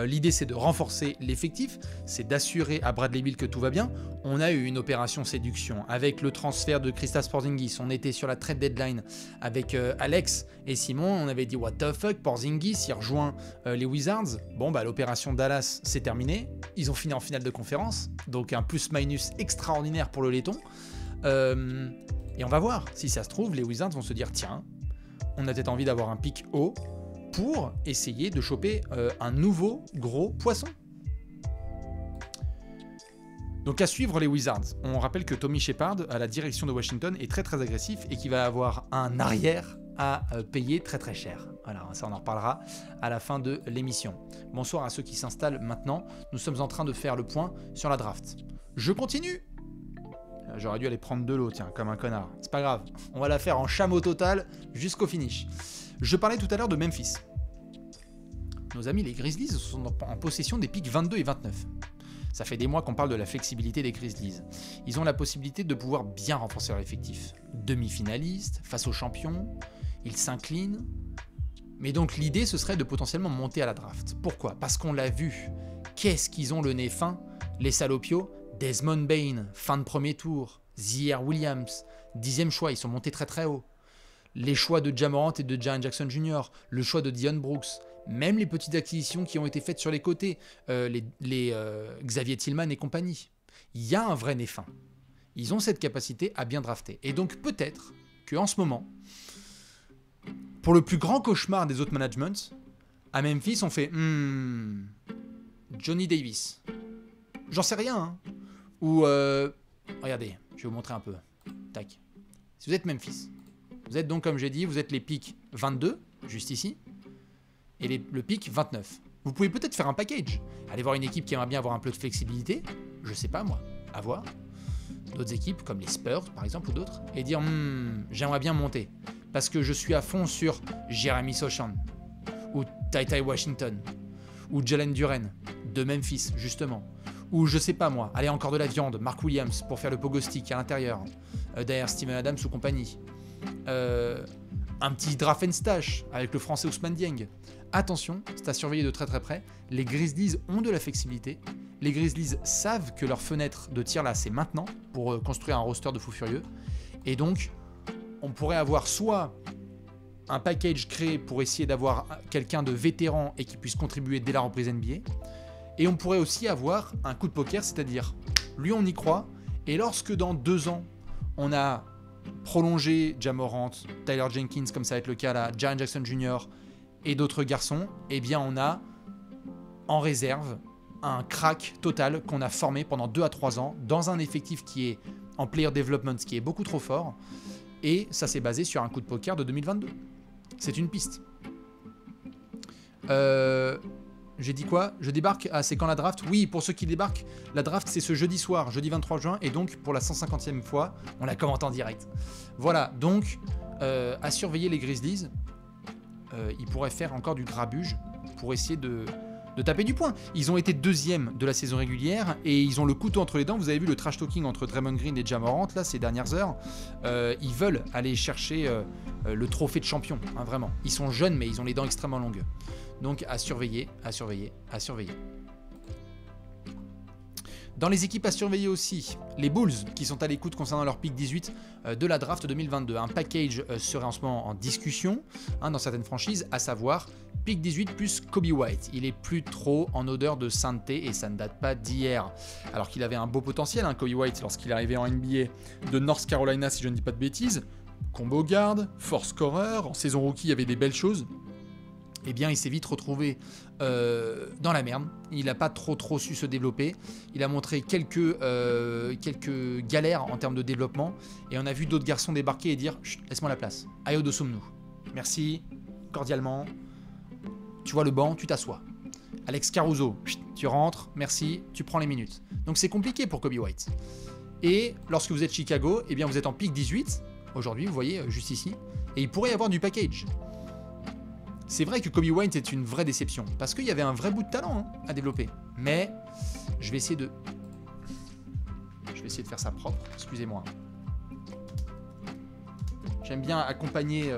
L'idée, c'est de renforcer l'effectif, c'est d'assurer à Bradley Beal que tout va bien. On a eu une opération séduction avec le transfert de Kristaps Porzingis. On était sur la trade deadline avec Alex et Simon. On avait dit what the fuck, Porzingis, il rejoint les Wizards. Bon, bah l'opération Dallas, c'est terminé. Ils ont fini en finale de conférence, donc un plus-minus extraordinaire pour le laiton. Et on va voir. Si ça se trouve, les Wizards vont se dire tiens, on a peut-être envie d'avoir un pick haut pour essayer de choper un nouveau gros poisson. Donc à suivre les Wizards. On rappelle que Tommy Shepard, à la direction de Washington, est très très agressif et qu'il va avoir un arrière à payer très très cher. Voilà, ça on en reparlera à la fin de l'émission. Bonsoir à ceux qui s'installent maintenant. Nous sommes en train de faire le point sur la draft. Je continue. J'aurais dû aller prendre de l'eau, tiens, comme un connard. C'est pas grave, on va la faire en chameau total jusqu'au finish. Je parlais tout à l'heure de Memphis. Nos amis les Grizzlies sont en possession des picks 22 et 29. Ça fait des mois qu'on parle de la flexibilité des Grizzlies. Ils ont la possibilité de pouvoir bien renforcer leur effectif. Demi-finaliste, face aux champions, ils s'inclinent. Mais donc l'idée, ce serait de potentiellement monter à la draft. Pourquoi? Parce qu'on l'a vu. Qu'est-ce qu'ils ont le nez fin, les salopios? Desmond Bane, fin de premier tour. Ziaire Williams, 10e choix, ils sont montés très très haut. les choix de Ja Morant et de Jaren Jackson Jr., le choix de Dillon Brooks, même les petites acquisitions qui ont été faites sur les côtés, Xavier Tillman et compagnie. Il y a un vrai nez fin. Ils ont cette capacité à bien drafter. Et donc peut-être qu'en ce moment, pour le plus grand cauchemar des autres managements, à Memphis, on fait Johnny Davis. J'en sais rien. Hein. Ou, regardez, je vais vous montrer un peu. Tac. Si vous êtes Memphis, vous êtes donc, comme j'ai dit, vous êtes les pics 22, juste ici, et le pic 29. Vous pouvez peut-être faire un package. Aller voir une équipe qui aimerait bien avoir un peu de flexibilité, je sais pas moi, à voir. D'autres équipes, comme les Spurs, par exemple, ou d'autres, et dire j'aimerais bien monter, parce que je suis à fond sur Jeremy Sochan, ou Ty Washington, ou Jalen Duren, de Memphis, justement. Ou je sais pas moi, aller encore de la viande, Mark Williams pour faire le pogo stick à l'intérieur, derrière Steven Adams ou compagnie. Un petit draft and stash avec le français Ousmane Dieng. Attention, c'est à surveiller de très très près. Les Grizzlies ont de la flexibilité. Les Grizzlies savent que leur fenêtre de tir là c'est maintenant pour construire un roster de fous furieux. Et donc, on pourrait avoir soit un package créé pour essayer d'avoir quelqu'un de vétéran et qui puisse contribuer dès la reprise NBA. Et on pourrait aussi avoir un coup de poker, c'est-à-dire, lui on y croit, et lorsque dans 2 ans, on a prolongé Ja Morant, Tyler Jenkins, comme ça va être le cas là, Jaren Jackson Jr. et d'autres garçons, eh bien on a en réserve un crack total qu'on a formé pendant 2 à 3 ans dans un effectif qui est en player development, qui est beaucoup trop fort, et ça s'est basé sur un coup de poker de 2022. C'est une piste. J'ai dit quoi? Je débarque. Ah, c'est quand la draft? Oui, pour ceux qui débarquent, la draft c'est ce jeudi soir, jeudi 23 juin, et donc pour la 150e fois, on la commente en direct. Voilà, donc à surveiller les Grizzlies. Ils pourraient faire encore du grabuge pour essayer de taper du poing. Ils ont été 2e de la saison régulière et ils ont le couteau entre les dents. Vous avez vu le trash talking entre Draymond Green et Ja Morant là ces dernières heures. Ils veulent aller chercher le trophée de champion, hein, vraiment. Ils sont jeunes mais ils ont les dents extrêmement longues. Donc à surveiller, à surveiller, à surveiller. Dans les équipes à surveiller aussi, les Bulls qui sont à l'écoute concernant leur pick 18 de la draft 2022. Un package serait en ce moment en discussion dans certaines franchises, à savoir pick 18 plus Kobe White. Il est plus trop en odeur de sainteté et ça ne date pas d'hier. Alors qu'il avait un beau potentiel, Kobe White, lorsqu'il est arrivé en NBA de North Carolina, si je ne dis pas de bêtises. Combo guard, force scorer, en saison rookie il y avait des belles choses. Eh bien, il s'est vite retrouvé dans la merde. Il n'a pas trop su se développer. Il a montré quelques galères en termes de développement. Et on a vu d'autres garçons débarquer et dire « Laisse-moi la place. Ayo Dosumnu. Merci, cordialement. Tu vois le banc, tu t'assois. Alex Caruso, tu rentres, merci, tu prends les minutes. » Donc c'est compliqué pour Kobe White. Et lorsque vous êtes Chicago, eh bien vous êtes en pick 18. Aujourd'hui, vous voyez, juste ici. Et il pourrait y avoir du package. C'est vrai que Kobe White est une vraie déception, parce qu'il y avait un vrai bout de talent à développer. Mais je vais essayer de faire ça propre, excusez-moi. J'aime bien accompagner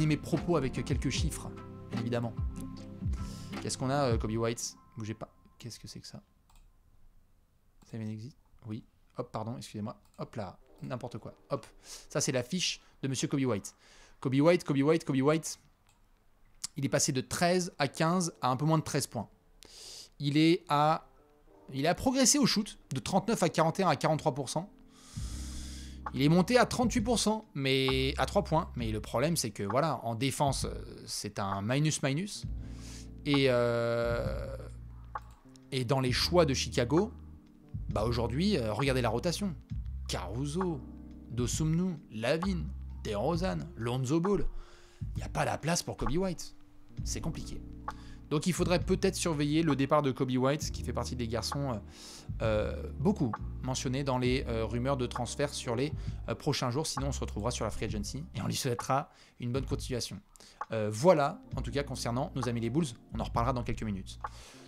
mes propos avec quelques chiffres, bien évidemment. Qu'est-ce qu'on a, Kobe White? Bougez pas. Qu'est-ce que c'est que ça? Ça vient d'existe? Oui. Hop, pardon, excusez-moi. Hop là, n'importe quoi. Hop. Ça, c'est la fiche de Monsieur Kobe White. Kobe White. Il est passé de 13 à 15 à un peu moins de 13 points. Il a progressé au shoot de 39 à 41 à 43%. Il est monté à 38%, mais à 3 points. Mais le problème, c'est que voilà, en défense, c'est un minus. Et dans les choix de Chicago, bah aujourd'hui, regardez la rotation. Caruso, Dosumnu, Lavin, DeRozan, Lonzo Ball. Il n'y a pas la place pour Kobe White. C'est compliqué. Donc il faudrait peut-être surveiller le départ de Kobe White, qui fait partie des garçons beaucoup mentionnés dans les rumeurs de transfert sur les prochains jours. Sinon, on se retrouvera sur la Free Agency et on lui souhaitera une bonne continuation. Voilà, en tout cas, concernant nos amis les Bulls. On en reparlera dans quelques minutes.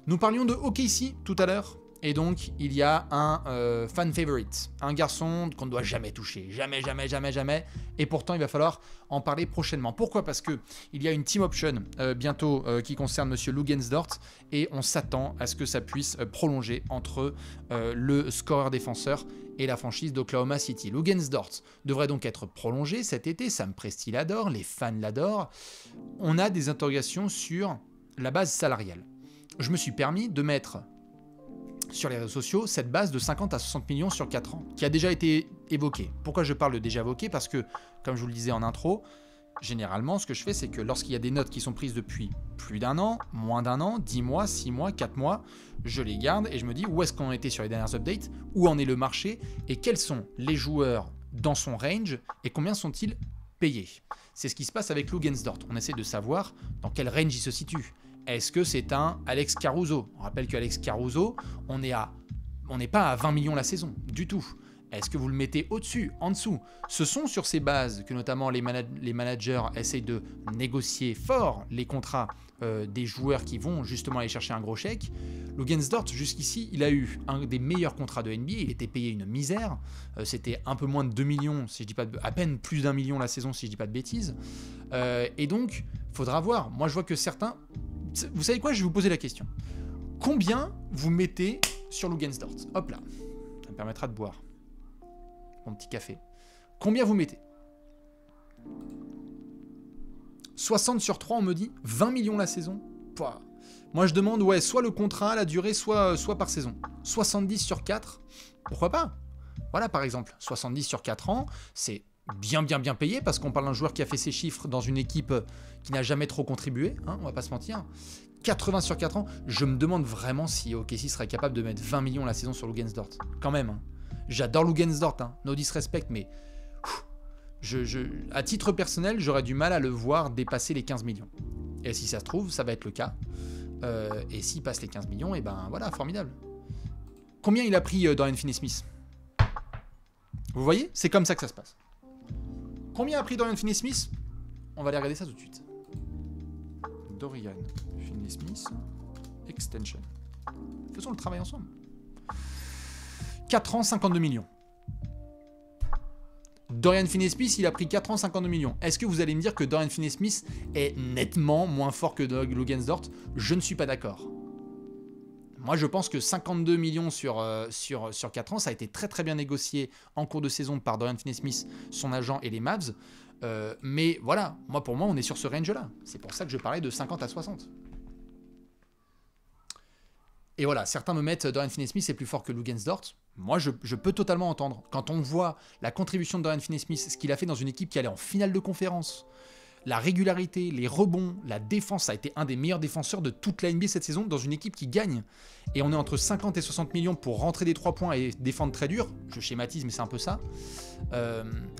Nous parlions de OKC tout à l'heure. Et donc, il y a un fan favorite, un garçon qu'on ne doit jamais toucher, jamais, jamais, jamais, jamais. Et pourtant, il va falloir en parler prochainement. Pourquoi? Parce que il y a une team option bientôt qui concerne Monsieur Luguensdort et on s'attend à ce que ça puisse prolonger entre le scoreur défenseur et la franchise d'Oklahoma City. Luguensdort devrait donc être prolongé cet été. Sam Presti l'adore, les fans l'adorent. On a des interrogations sur la base salariale. Je me suis permis de mettre sur les réseaux sociaux cette base de 50 à 60 millions sur 4 ans, qui a déjà été évoquée. Pourquoi je parle de déjà évoqué? Parce que, comme je vous le disais en intro, généralement, ce que je fais, c'est que lorsqu'il y a des notes qui sont prises depuis plus d'un an, moins d'un an, 10 mois, 6 mois, 4 mois, je les garde et je me dis où est-ce qu'on était sur les dernières updates, où en est le marché, et quels sont les joueurs dans son range, et combien sont-ils payés. C'est ce qui se passe avec Luguensdort. On essaie de savoir dans quel range il se situe. Est-ce que c'est un Alex Caruso? On rappelle qu'Alex Caruso, on n'est pas à 20 millions la saison, du tout. Est-ce que vous le mettez au-dessus, en dessous? Ce sont sur ces bases que notamment les managers essayent de négocier fort les contrats des joueurs qui vont justement aller chercher un gros chèque. Luguensdort, jusqu'ici, il a eu un des meilleurs contrats de NBA, il était payé une misère, c'était un peu moins de 2 millions, si je dis pas à peine plus d'1 million la saison, si je dis pas de bêtises. Et donc, faudra voir. Moi, je vois que certains... Vous savez quoi? Je vais vous poser la question. Combien vous mettez sur Luguensdort? Hop là, ça me permettra de boire mon petit café. Combien vous mettez? 60 sur 3, on me dit 20 millions la saison. Pouah. Moi, je demande, ouais, soit le contrat, la durée, soit par saison. 70 sur 4, pourquoi pas? Voilà, par exemple, 70 sur 4 ans, c'est bien payé, parce qu'on parle d'un joueur qui a fait ses chiffres dans une équipe qui n'a jamais trop contribué, hein, on va pas se mentir. 80 sur 4 ans, je me demande vraiment si OKC serait capable de mettre 20 millions la saison sur Luguensdort. Quand même, hein. J'adore Luguensdort, hein, no disrespect, mais à titre personnel, j'aurais du mal à le voir dépasser les 15 millions. Et si ça se trouve, ça va être le cas. Et s'il passe les 15 millions, et ben voilà, formidable. Combien il a pris Dorian Finney-Smith? Vous voyez? C'est comme ça que ça se passe. Combien a pris Dorian Finney-Smith? On va aller regarder ça tout de suite. Dorian Finney-Smith, extension. Faisons le travail ensemble. 4 ans, 52 millions. Dorian Finney-Smith, il a pris 4 ans, 52 millions. Est-ce que vous allez me dire que Dorian Finney-Smith est nettement moins fort que Luguensdort? Je ne suis pas d'accord. Moi, je pense que 52 millions sur 4 ans, ça a été très bien négocié en cours de saison par Dorian Finney-Smith, son agent et les Mavs. Mais voilà, pour moi, on est sur ce range-là. C'est pour ça que je parlais de 50 à 60. Et voilà, certains me mettent Dorian Finney-Smith est plus fort que Luguensdort. Moi, je peux totalement entendre. Quand on voit la contribution de Dorian Finney-Smith, ce qu'il a fait dans une équipe qui allait en finale de conférence, la régularité, les rebonds, la défense, ça a été un des meilleurs défenseurs de toute la NBA cette saison dans une équipe qui gagne. Et on est entre 50 et 60 millions pour rentrer des 3 points et défendre très dur. Je schématise, mais c'est un peu ça.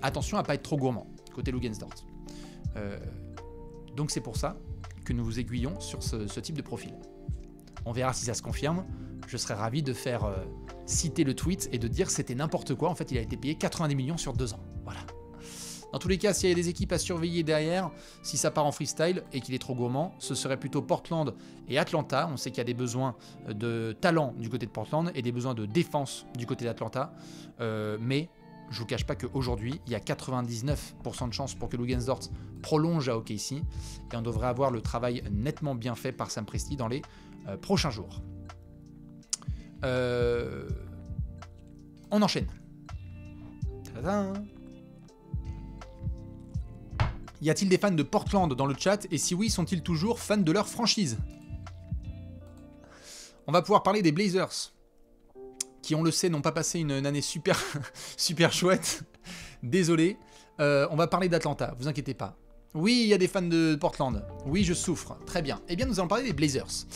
Attention à ne pas être trop gourmand, côté Luguensdort. Donc c'est pour ça que nous vous aiguillons sur ce type de profil. On verra si ça se confirme. Je serais ravi de faire citer le tweet et de dire c'était n'importe quoi. En fait, il a été payé 90 millions sur 2 ans. Voilà. Dans tous les cas, s'il y a des équipes à surveiller derrière, si ça part en freestyle et qu'il est trop gourmand, ce serait plutôt Portland et Atlanta. On sait qu'il y a des besoins de talent du côté de Portland et des besoins de défense du côté d'Atlanta. Mais je ne vous cache pas qu'aujourd'hui, il y a 99% de chances pour que Luguensdort prolonge à OKC. Et on devrait avoir le travail nettement bien fait par Sam Presti dans les prochains jours. On enchaîne. Tadam. Y a-t-il des fans de Portland dans le chat? Et si oui, sont-ils toujours fans de leur franchise? On va pouvoir parler des Blazers, qui, on le sait, n'ont pas passé une année super chouette. Désolé. On va parler d'Atlanta, vous inquiétez pas. Oui, il y a des fans de Portland. Oui, je souffre. Très bien. Eh bien, nous allons parler des Blazers,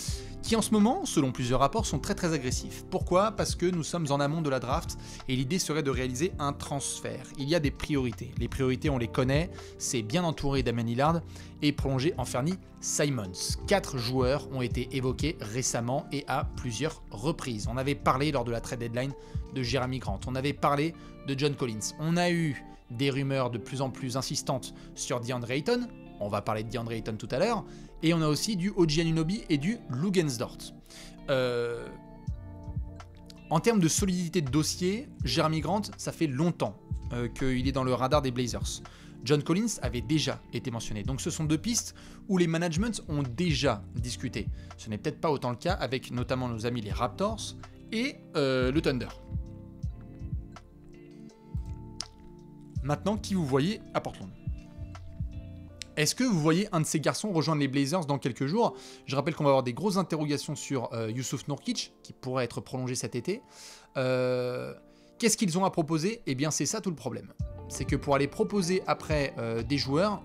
qui en ce moment, selon plusieurs rapports, sont très agressifs. Pourquoi? Parce que nous sommes en amont de la draft et l'idée serait de réaliser un transfert. Il y a des priorités. Les priorités, on les connaît. C'est bien entouré d'Damian Lillard et prolonger Anthony Simons. 4 joueurs ont été évoqués récemment et à plusieurs reprises. On avait parlé lors de la trade deadline de Jeremy Grant. On avait parlé de John Collins. On a eu des rumeurs de plus en plus insistantes sur DeAndre Ayton. On va parler de DeAndre Ayton tout à l'heure. Et on a aussi du OG Anunoby et du Luguensdort. En termes de solidité de dossier, Jeremy Grant, ça fait longtemps qu'il est dans le radar des Blazers. John Collins avait déjà été mentionné. Donc ce sont deux pistes où les managements ont déjà discuté. Ce n'est peut-être pas autant le cas avec notamment nos amis les Raptors et le Thunder. Maintenant, qui vous voyez à Portland? Est-ce que vous voyez un de ces garçons rejoindre les Blazers dans quelques jours? Je rappelle qu'on va avoir des grosses interrogations sur Jusuf Nurkic, qui pourrait être prolongé cet été. Qu'est-ce qu'ils ont à proposer? Eh bien, c'est ça tout le problème. C'est que pour aller proposer après des joueurs...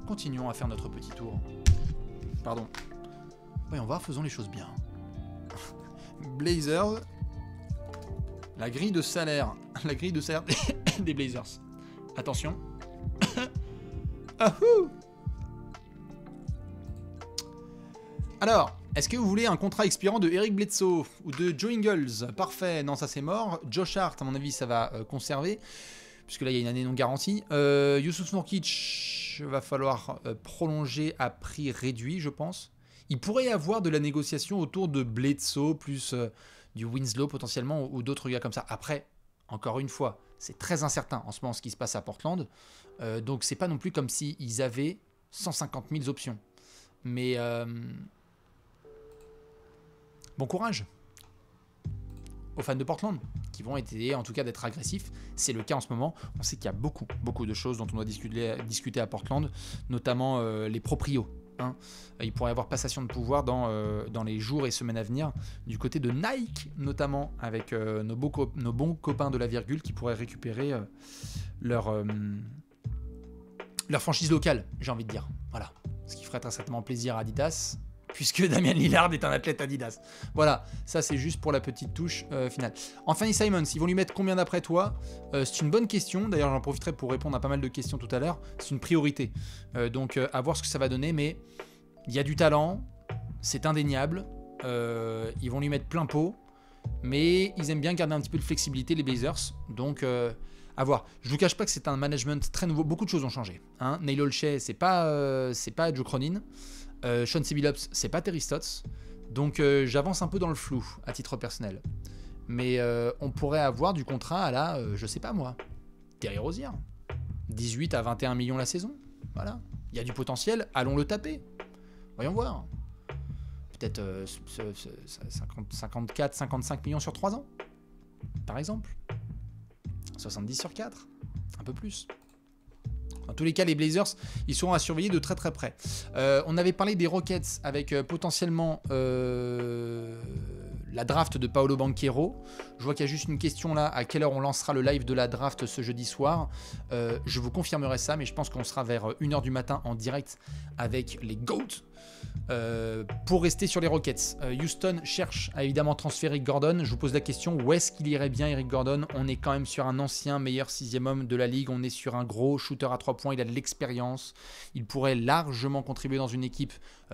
Continuons à faire notre petit tour. Pardon. Voyons voir, faisons les choses bien. Blazers... La grille de salaire. La grille de salaire des Blazers. Attention. Ahou! Alors, est-ce que vous voulez un contrat expirant de Eric Bledsoe ou de Joe Ingles? Parfait, non ça c'est mort. Josh Hart, à mon avis, ça va conserver, puisque là il y a une année non garantie. Jusuf Nurkic, va falloir prolonger à prix réduit, je pense. Il pourrait y avoir de la négociation autour de Bledsoe, plus du Winslow potentiellement, ou d'autres gars comme ça. Après, encore une fois, c'est très incertain en ce moment ce qui se passe à Portland. Donc c'est pas non plus comme s'ils avaient 150 000 options. Mais bon courage aux fans de Portland qui vont essayer en tout cas d'être agressifs. C'est le cas en ce moment. On sait qu'il y a beaucoup de choses dont on doit discuter à Portland, notamment les proprios. Hein. Il pourrait y avoir passation de pouvoir dans les jours et semaines à venir du côté de Nike, notamment avec nos bons copains de la virgule qui pourraient récupérer leur franchise locale, j'ai envie de dire. Voilà. Ce qui ferait très certainement plaisir à Adidas, puisque Damian Lillard est un athlète Adidas. Voilà, ça c'est juste pour la petite touche finale. Anthony Simons, ils vont lui mettre combien d'après toi? C'est une bonne question, d'ailleurs j'en profiterai pour répondre à pas mal de questions tout à l'heure. C'est une priorité, donc à voir ce que ça va donner, mais il y a du talent, c'est indéniable, ils vont lui mettre plein pot, mais ils aiment bien garder un petit peu de flexibilité les Blazers, donc... à voir. Je vous cache pas que c'est un management très nouveau. Beaucoup de choses ont changé. Hein. Neil Olshey, c'est pas Joe Cronin. Sean Billups, c'est pas Terry Stotts. Donc j'avance un peu dans le flou à titre personnel. Mais on pourrait avoir du contrat à la, je sais pas moi, Terry Rozier. 18 à 21 millions la saison. Voilà. Il y a du potentiel. Allons le taper. Voyons voir. Peut-être 54, 55 millions sur 3 ans. Par exemple. 70 sur 4, un peu plus. En tous les cas, les Blazers, ils seront à surveiller de très très près. On avait parlé des Rockets avec potentiellement la draft de Paolo Banchero. Je vois qu'il y a juste une question là, à quelle heure on lancera le live de la draft ce jeudi soir. Je vous confirmerai ça, mais je pense qu'on sera vers 1h du matin en direct avec les GOAT. Pour rester sur les Rockets, Houston cherche à évidemment transférer Eric Gordon. Je vous pose la question, où est-ce qu'il irait bien Eric Gordon? On est quand même sur un ancien meilleur 6e homme de la ligue, on est sur un gros shooter à 3 points, il a de l'expérience, il pourrait largement contribuer dans une équipe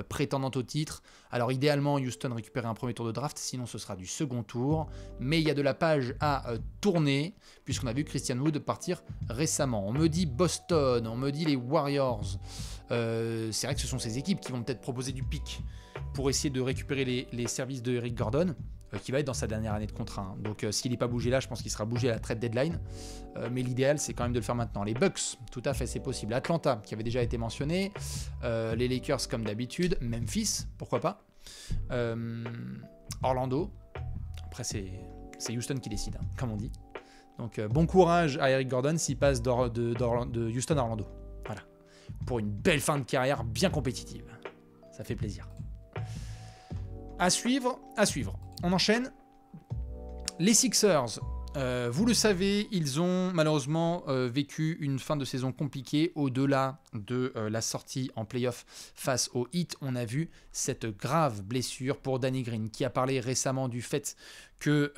prétendante au titre. Alors idéalement Houston récupérer un premier tour de draft, sinon ce sera du second tour, mais il y a de la page à tourner puisqu'on a vu Christian Wood partir récemment. On me dit Boston, on me dit les Warriors. C'est vrai que ce sont ces équipes qui vont peut-être proposer du pic pour essayer de récupérer les services de Eric Gordon, qui va être dans sa dernière année de contrat. Hein. Donc s'il n'est pas bougé là, je pense qu'il sera bougé à la trade deadline. Mais l'idéal, c'est quand même de le faire maintenant. Les Bucks, tout à fait, c'est possible. Atlanta, qui avait déjà été mentionné. Les Lakers, comme d'habitude. Memphis, pourquoi pas. Orlando. Après, c'est Houston qui décide, hein, comme on dit. Donc bon courage à Eric Gordon s'il passe de Houston à Orlando. Voilà. Pour une belle fin de carrière bien compétitive. Ça fait plaisir. À suivre, à suivre. On enchaîne. Les Sixers, vous le savez, ils ont malheureusement vécu une fin de saison compliquée. Au-delà de la sortie en play-off face au Heat, on a vu cette grave blessure pour Danny Green, qui a parlé récemment du fait que...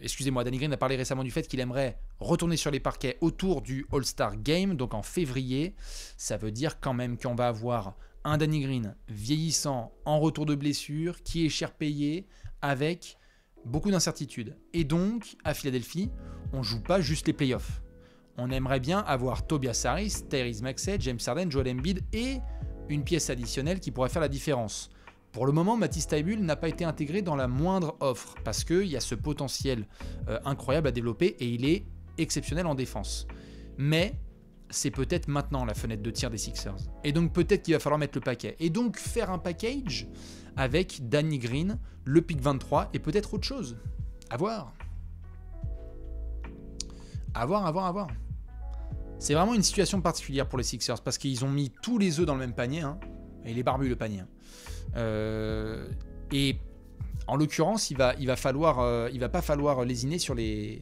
excusez-moi, Danny Green a parlé récemment du fait qu'il aimerait retourner sur les parquets autour du All-Star Game, donc en février. Ça veut dire quand même qu'on va avoir un Danny Green vieillissant en retour de blessure, qui est cher payé, avec beaucoup d'incertitudes. Et donc, à Philadelphie, on ne joue pas juste les playoffs. On aimerait bien avoir Tobias Harris, Tyrese Maxey, James Harden, Joel Embiid et une pièce additionnelle qui pourrait faire la différence. Pour le moment, Matisse Thybulle n'a pas été intégré dans la moindre offre parce qu'il y a ce potentiel incroyable à développer et il est exceptionnel en défense. Mais c'est peut-être maintenant la fenêtre de tir des Sixers. Et donc peut-être qu'il va falloir mettre le paquet. Et donc faire un package avec Danny Green, le pick 23 et peut-être autre chose. À voir. À voir. C'est vraiment une situation particulière pour les Sixers parce qu'ils ont mis tous les œufs dans le même panier. Hein, et il est barbu le panier. Hein. Et en l'occurrence, il va pas falloir lésiner sur les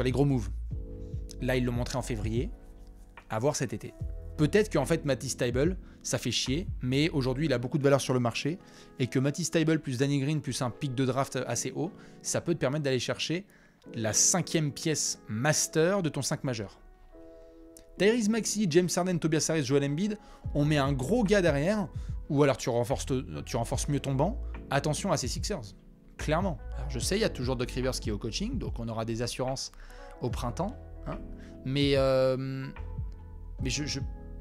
gros moves. Là, ils l'ont montré en février. À voir cet été. Peut-être qu'en fait, Matisse Thybulle, ça fait chier, mais aujourd'hui, il a beaucoup de valeur sur le marché et que Matisse Thybulle plus Danny Green plus un pick de draft assez haut, ça peut te permettre d'aller chercher la 5e pièce master de ton 5 majeur. Tyrese Maxey, James Harden, Tobias Harris, Joel Embiid, on met un gros gars derrière, ou alors tu renforces mieux ton banc. Attention à ces Sixers, clairement. Alors je sais, il y a toujours Doc Rivers qui est au coaching, donc on aura des assurances au printemps, hein, mais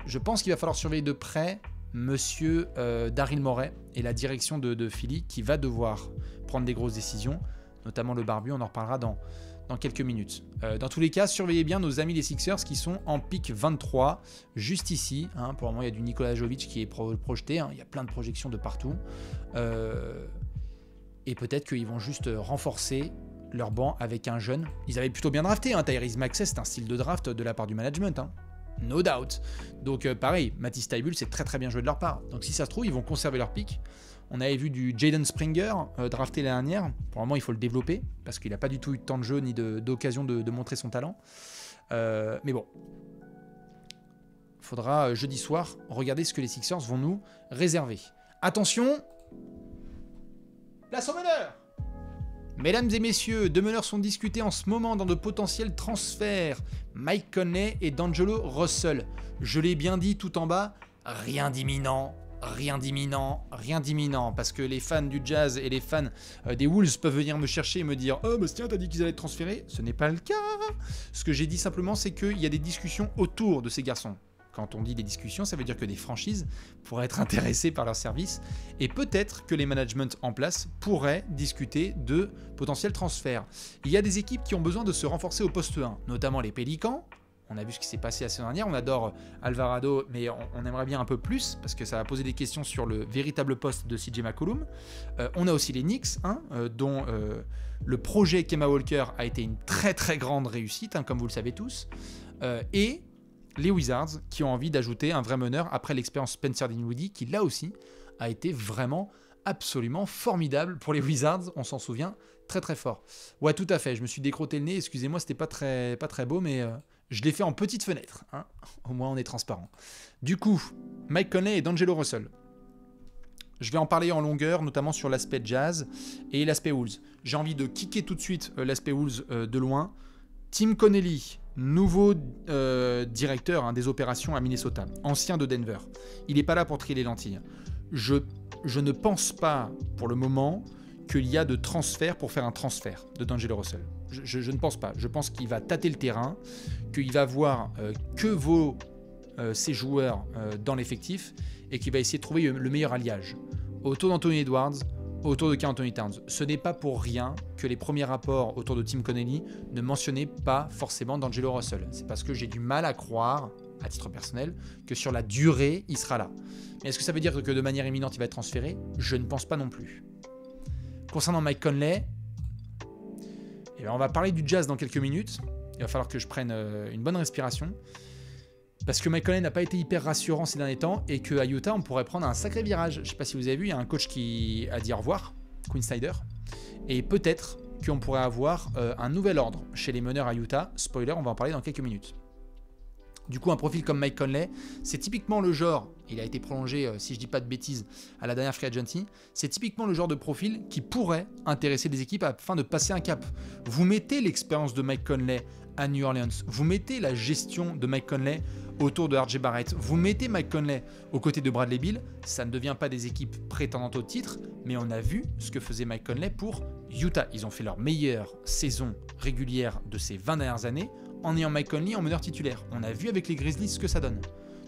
je pense qu'il va falloir surveiller de près monsieur Daryl Morey et la direction de Philly qui va devoir prendre des grosses décisions, notamment le barbu, on en reparlera dans quelques minutes. Dans tous les cas, surveillez bien nos amis les Sixers qui sont en pick 23, juste ici. Hein, pour le moment, il y a du Nikola Jovic qui est projeté, hein, il y a plein de projections de partout. Et peut-être qu'ils vont juste renforcer leur banc avec un jeune. Ils avaient plutôt bien drafté, hein, Tyrese Maxey, c'est un style de draft de la part du management. Hein. No doubt. Donc pareil, Matisse Thybulle, c'est très très bien joué de leur part. Donc si ça se trouve, ils vont conserver leur pick. On avait vu du Jaden Springer drafté l'année dernière. Pour le moment, il faut le développer parce qu'il n'a pas du tout eu de temps de jeu ni d'occasion de montrer son talent. Mais bon, il faudra jeudi soir regarder ce que les Sixers vont nous réserver. Attention, place au meneur. Mesdames et messieurs, deux meneurs sont discutés en ce moment dans de potentiels transferts. Mike Conley et D'Angelo Russell. Je l'ai bien dit tout en bas, rien d'imminent, parce que les fans du Jazz et les fans des Wolves peuvent venir me chercher et me dire « Oh, Bastien, t'as dit qu'ils allaient être transférés ?» Ce n'est pas le cas. Ce que j'ai dit simplement, c'est qu'il y a des discussions autour de ces garçons. Quand on dit des discussions, ça veut dire que des franchises pourraient être intéressées par leurs services et peut-être que les managements en place pourraient discuter de potentiels transferts. Il y a des équipes qui ont besoin de se renforcer au poste 1, notamment les Pélicans. On a vu ce qui s'est passé la saison dernière, on adore Alvarado, mais on aimerait bien un peu plus, parce que ça va poser des questions sur le véritable poste de CJ McCollum. On a aussi les Knicks, hein, dont le projet Kemba Walker a été une très très grande réussite, hein, comme vous le savez tous. Et les Wizards, qui ont envie d'ajouter un vrai meneur après l'expérience Spencer Dinwiddie, qui là aussi a été vraiment absolument formidable pour les Wizards, on s'en souvient, très très fort. Ouais, tout à fait, je me suis décrotté le nez, excusez-moi, c'était pas très beau, mais je l'ai fait en petite fenêtre, hein. Au moins on est transparent. Du coup, Mike Conley et D'Angelo Russell. Je vais en parler en longueur, notamment sur l'aspect Jazz et l'aspect Wolves. J'ai envie de kicker tout de suite l'aspect Wolves de loin. Tim Connelly, nouveau directeur, hein, des opérations à Minnesota, ancien de Denver. Il n'est pas là pour trier les lentilles. Je ne pense pas, pour le moment, qu'il y a de transfert pour faire un transfert de D'Angelo Russell. Je ne pense pas. Je pense qu'il va tâter le terrain, qu'il va voir que vaut ses joueurs dans l'effectif et qu'il va essayer de trouver le meilleur alliage. Autour d'Anthony Edwards, autour de Karl Anthony Towns. Ce n'est pas pour rien que les premiers rapports autour de Tim Connelly ne mentionnaient pas forcément D'Angelo Russell. C'est parce que j'ai du mal à croire, à titre personnel, que sur la durée, il sera là. Mais est-ce que ça veut dire que de manière imminente, il va être transféré ? Je ne pense pas non plus. Concernant Mike Conley, eh bien, on va parler du Jazz dans quelques minutes. Il va falloir que je prenne une bonne respiration. Parce que Mike Conley n'a pas été hyper rassurant ces derniers temps et qu'à Utah, on pourrait prendre un sacré virage. Je ne sais pas si vous avez vu, il y a un coach qui a dit au revoir, Quinn Snyder. Et peut-être qu'on pourrait avoir un nouvel ordre chez les meneurs à Utah. Spoiler, on va en parler dans quelques minutes. Du coup, un profil comme Mike Conley, c'est typiquement le genre, il a été prolongé, si je dis pas de bêtises, à la dernière Free Agency, c'est typiquement le genre de profil qui pourrait intéresser des équipes afin de passer un cap. Vous mettez l'expérience de Mike Conley à New Orleans, vous mettez la gestion de Mike Conley autour de RJ Barrett, vous mettez Mike Conley aux côtés de Bradley Beal, ça ne devient pas des équipes prétendantes au titre, mais on a vu ce que faisait Mike Conley pour Utah. Ils ont fait leur meilleure saison régulière de ces 20 dernières années, en ayant Mike Conley en meneur titulaire. On a vu avec les Grizzlies ce que ça donne.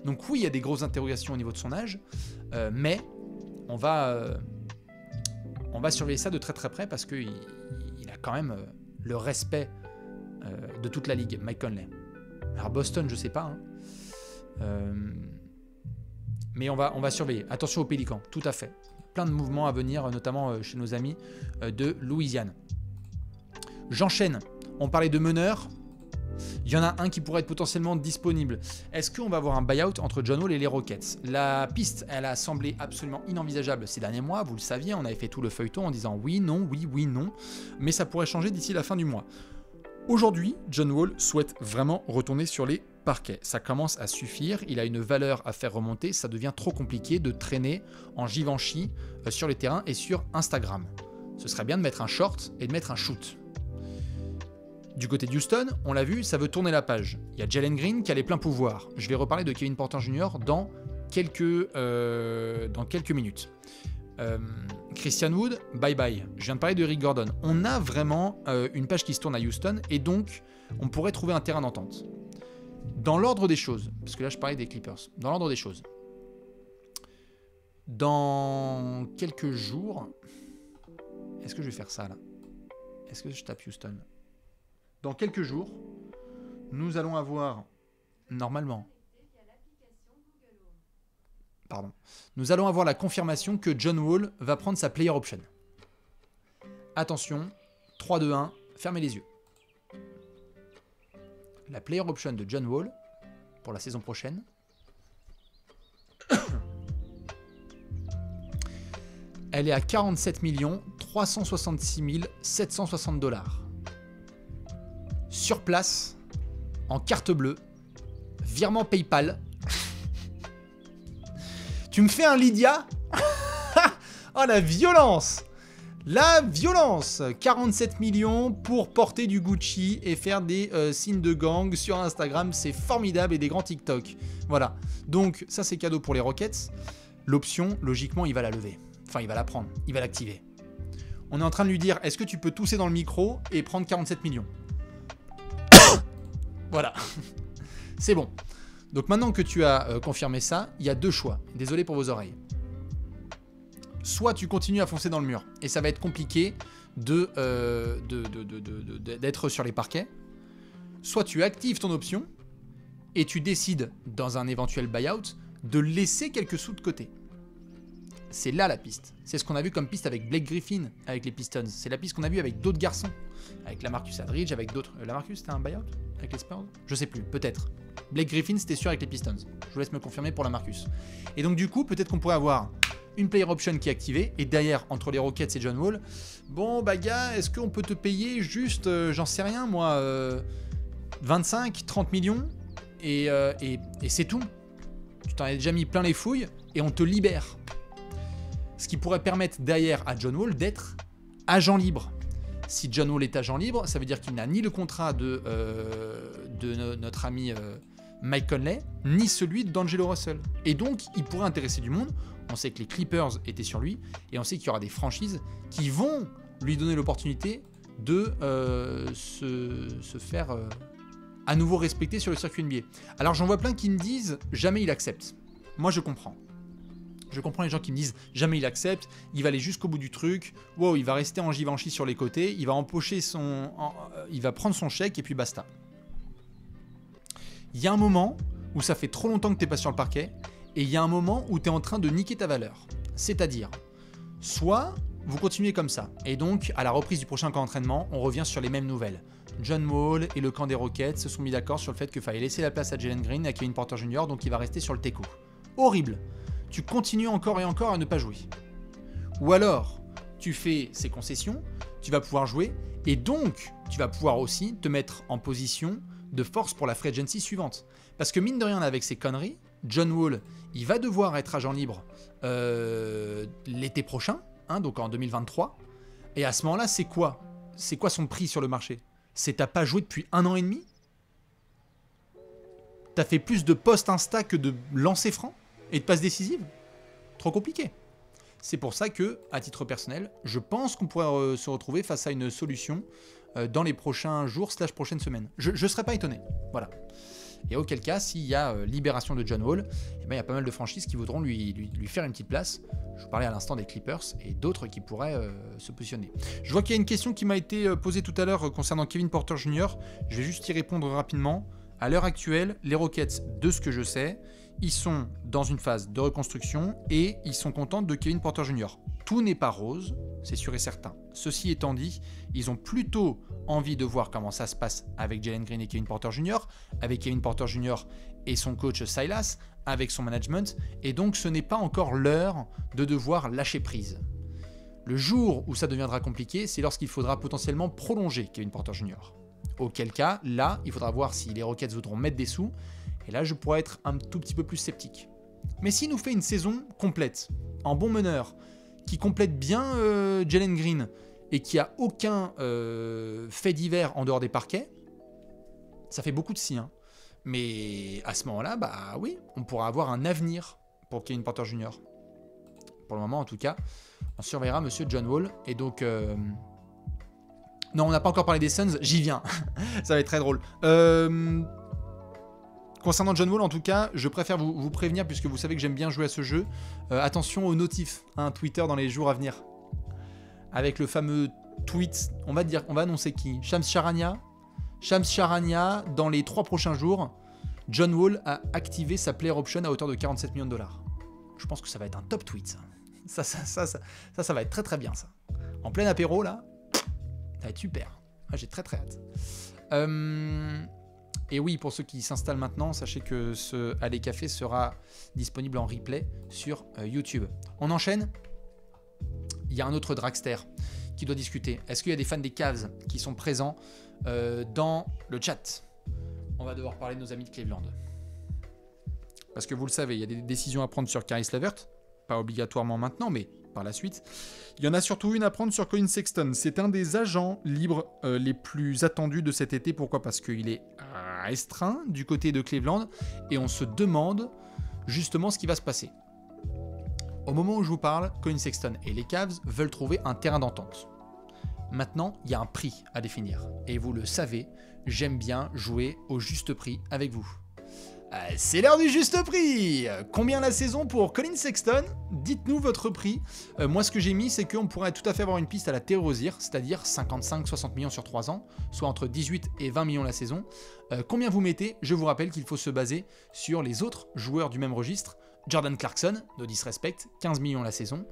Donc oui, il y a des grosses interrogations au niveau de son âge, mais on va on va surveiller ça de très très près parce qu'il a quand même le respect de toute la ligue, Mike Conley. Alors Boston, je sais pas. Hein. Mais on va surveiller. Attention aux Pélicans, tout à fait. Plein de mouvements à venir, notamment chez nos amis de Louisiane. J'enchaîne. On parlait de meneurs. Il y en a un qui pourrait être potentiellement disponible. Est-ce qu'on va avoir un buyout entre John Wall et les Rockets? La piste, elle a semblé absolument inenvisageable ces derniers mois. Vous le saviez, on avait fait tout le feuilleton en disant oui, non, oui, oui, non. Mais ça pourrait changer d'ici la fin du mois. Aujourd'hui, John Wall souhaite vraiment retourner sur les parquets. Ça commence à suffire, il a une valeur à faire remonter, ça devient trop compliqué de traîner en Givenchy sur les terrains et sur Instagram. Ce serait bien de mettre un short et de mettre un shoot. Du côté de Houston, on l'a vu, ça veut tourner la page. Il y a Jalen Green qui a les pleins pouvoirs. Je vais reparler de Kevin Porter Jr. dans quelques minutes. Christian Wood, bye bye. Je viens de parler de Eric Gordon. On a vraiment une page qui se tourne à Houston et donc on pourrait trouver un terrain d'entente. Dans l'ordre des choses, parce que là je parlais des Clippers, dans l'ordre des choses, dans quelques jours, est-ce que je vais faire ça là? Est-ce que je tape Houston? Dans quelques jours, nous allons avoir, normalement, nous allons avoir la confirmation que John Wall va prendre sa player option. Attention, 3, 2, 1, fermez les yeux. La player option de John Wall pour la saison prochaine. Elle est à 47 366 760 $. Sur place, en carte bleue, virement PayPal. Tu me fais un Lydia? Oh la violence! La violence! 47 millions pour porter du Gucci et faire des signes de gang sur Instagram, c'est formidable, et des grands TikTok. Voilà. Donc ça c'est cadeau pour les Rockets. L'option, logiquement, il va la lever. Enfin, il va la prendre, il va l'activer. On est en train de lui dire, est-ce que tu peux tousser dans le micro et prendre 47 millions? Voilà. C'est bon. Donc maintenant que tu as confirmé ça, il y a deux choix. Désolé pour vos oreilles. Soit tu continues à foncer dans le mur, et ça va être compliqué d'être sur les parquets. Soit tu actives ton option, et tu décides, dans un éventuel buyout, de laisser quelques sous de côté. C'est là la piste. C'est ce qu'on a vu comme piste avec Blake Griffin, avec les Pistons. C'est la piste qu'on a vue avec d'autres garçons. Avec LaMarcus Aldridge, avec d'autres... LaMarcus, c'était un buyout avec les Spurs? Je sais plus, peut-être. Blake Griffin, c'était sûr avec les Pistons. Je vous laisse me confirmer pour LaMarcus. Et donc du coup, peut-être qu'on pourrait avoir une player option qui est activée, et derrière, entre les Rockets et John Wall, bon, bah gars, est-ce qu'on peut te payer juste, j'en sais rien, moi, 25, 30 millions, et c'est tout. Tu t'en as déjà mis plein les fouilles, et on te libère. Ce qui pourrait permettre derrière à John Wall d'être agent libre. Si John Wall est agent libre, ça veut dire qu'il n'a ni le contrat de notre ami Mike Conley, ni celui d'Angelo Russell. Et donc, il pourrait intéresser du monde. On sait que les Clippers étaient sur lui, et on sait qu'il y aura des franchises qui vont lui donner l'opportunité de se faire à nouveau respecter sur le circuit NBA. Alors j'en vois plein qui me disent « jamais il accepte ». Moi je comprends. Je comprends les gens qui me disent « jamais il accepte, il va aller jusqu'au bout du truc, wow, il va rester en Givenchy sur les côtés, il va empocher il va prendre son chèque et puis basta ». Il y a un moment où ça fait trop longtemps que tu n'es pas sur le parquet, et il y a un moment où tu es en train de niquer ta valeur. C'est-à-dire, soit vous continuez comme ça, et donc à la reprise du prochain camp d'entraînement, on revient sur les mêmes nouvelles. John Wall et le camp des Rockets se sont mis d'accord sur le fait qu'il fallait laisser la place à Jalen Green et à Kevin Porter Jr., donc il va rester sur le teco. Horrible. Tu continues encore et encore à ne pas jouer. Ou alors, tu fais ces concessions, tu vas pouvoir jouer, et donc tu vas pouvoir aussi te mettre en position de force pour la free agency suivante. Parce que mine de rien, avec ces conneries, John Wall, il va devoir être agent libre l'été prochain, hein, donc en 2023. Et à ce moment-là, c'est quoi? C'est quoi son prix sur le marché? C'est t'as pas joué depuis 1 an et demi? T'as fait plus de posts Insta que de lancers francs et de passes décisives? Trop compliqué. C'est pour ça que, à titre personnel, je pense qu'on pourrait se retrouver face à une solution dans les prochains jours / prochaines semaines. Je ne serais pas étonné. Voilà. Et auquel cas, s'il y a libération de John Wall, eh ben, il y a pas mal de franchises qui voudront lui faire une petite place. Je vous parlais à l'instant des Clippers et d'autres qui pourraient se positionner. Je vois qu'il y a une question qui m'a été posée tout à l'heure concernant Kevin Porter Jr. Je vais juste y répondre rapidement. À l'heure actuelle, les Rockets, de ce que je sais, ils sont dans une phase de reconstruction et ils sont contents de Kevin Porter Jr. Tout n'est pas rose, c'est sûr et certain. Ceci étant dit, ils ont plutôt envie de voir comment ça se passe avec Jalen Green et Kevin Porter Jr., avec Kevin Porter Jr. et son coach Silas, avec son management, et donc ce n'est pas encore l'heure de devoir lâcher prise. Le jour où ça deviendra compliqué, c'est lorsqu'il faudra potentiellement prolonger Kevin Porter Jr. Auquel cas, là, il faudra voir si les Rockets voudront mettre des sous, et là, je pourrais être un tout petit peu plus sceptique. Mais s'il nous fait une saison complète, en bon meneur, qui complète bien Jalen Green, et qui a aucun fait divers en dehors des parquets, ça fait beaucoup de si, hein. Mais à ce moment-là, bah oui, on pourra avoir un avenir pour Kevin Porter Jr. Pour le moment, en tout cas, on surveillera Monsieur John Wall. Et donc, non, on n'a pas encore parlé des Suns. J'y viens. Ça va être très drôle. Concernant John Wall, en tout cas, je préfère vous prévenir puisque vous savez que j'aime bien jouer à ce jeu. Attention aux notifs, hein, Twitter dans les jours à venir. Avec le fameux tweet, on va annoncer qui? Shams Charania, dans les 3 prochains jours, John Wall a activé sa player option à hauteur de 47 millions de dollars. Je pense que ça va être un top tweet, ça. Ça va être très très bien, ça. En plein apéro, là, ça va être super. J'ai très très hâte. Et oui, pour ceux qui s'installent maintenant, sachez que ce Allez Café sera disponible en replay sur YouTube. On enchaîne. Il y a un autre dragster qui doit discuter. Est-ce qu'il y a des fans des Cavs qui sont présents dans le chat? On va devoir parler de nos amis de Cleveland. Parce que vous le savez, il y a des décisions à prendre sur Caris LeVert. Pas obligatoirement maintenant, mais par la suite. Il y en a surtout une à prendre sur Collin Sexton. C'est un des agents libres les plus attendus de cet été. Pourquoi? Parce qu'il est restreint du côté de Cleveland. Et on se demande justement ce qui va se passer. Au moment où je vous parle, Collin Sexton et les Cavs veulent trouver un terrain d'entente. Maintenant, il y a un prix à définir. Et vous le savez, j'aime bien jouer au juste prix avec vous. C'est l'heure du juste prix. Combien la saison pour Collin Sexton? Dites-nous votre prix. Moi, ce que j'ai mis, c'est qu'on pourrait tout à fait avoir une piste à la Theo Rozier, c'est-à-dire 55-60 millions sur 3 ans, soit entre 18 et 20 millions la saison. Combien vous mettez? Je vous rappelle qu'il faut se baser sur les autres joueurs du même registre. Jordan Clarkson, no disrespect, 15 millions la saison,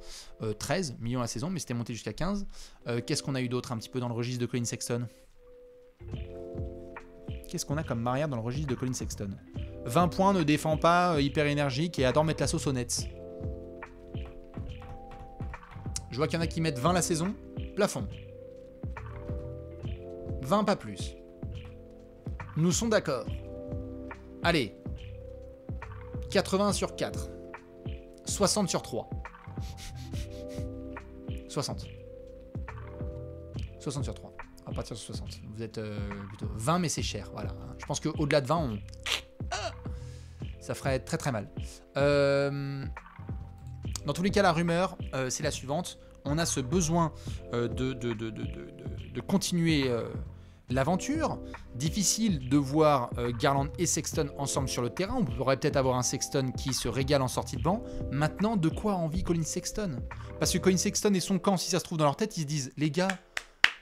13 millions la saison, mais c'était monté jusqu'à 15. Qu'est-ce qu'on a eu d'autre un petit peu dans le registre de Collin Sexton? Qu'est-ce qu'on a comme barrière dans le registre de Collin Sexton? 20 points, ne défend pas, hyper énergique et adore mettre la sauce aux Nets. Je vois qu'il y en a qui mettent 20 la saison, plafond. 20 pas plus. Nous sommes d'accord. Allez. 80 sur 4. 60 sur 3. 60. 60 sur 3. On va partir sur 60. Vous êtes plutôt 20, mais c'est cher. Voilà. Je pense qu'au-delà de 20, ça ferait très très mal. Dans tous les cas, la rumeur, c'est la suivante. On a ce besoin de continuer l'aventure. Difficile de voir Garland et Sexton ensemble sur le terrain. On pourrait peut-être avoir un Sexton qui se régale en sortie de banc. Maintenant, de quoi a envie Collin Sexton? Parce que Collin Sexton et son camp, si ça se trouve dans leur tête, ils se disent « Les gars,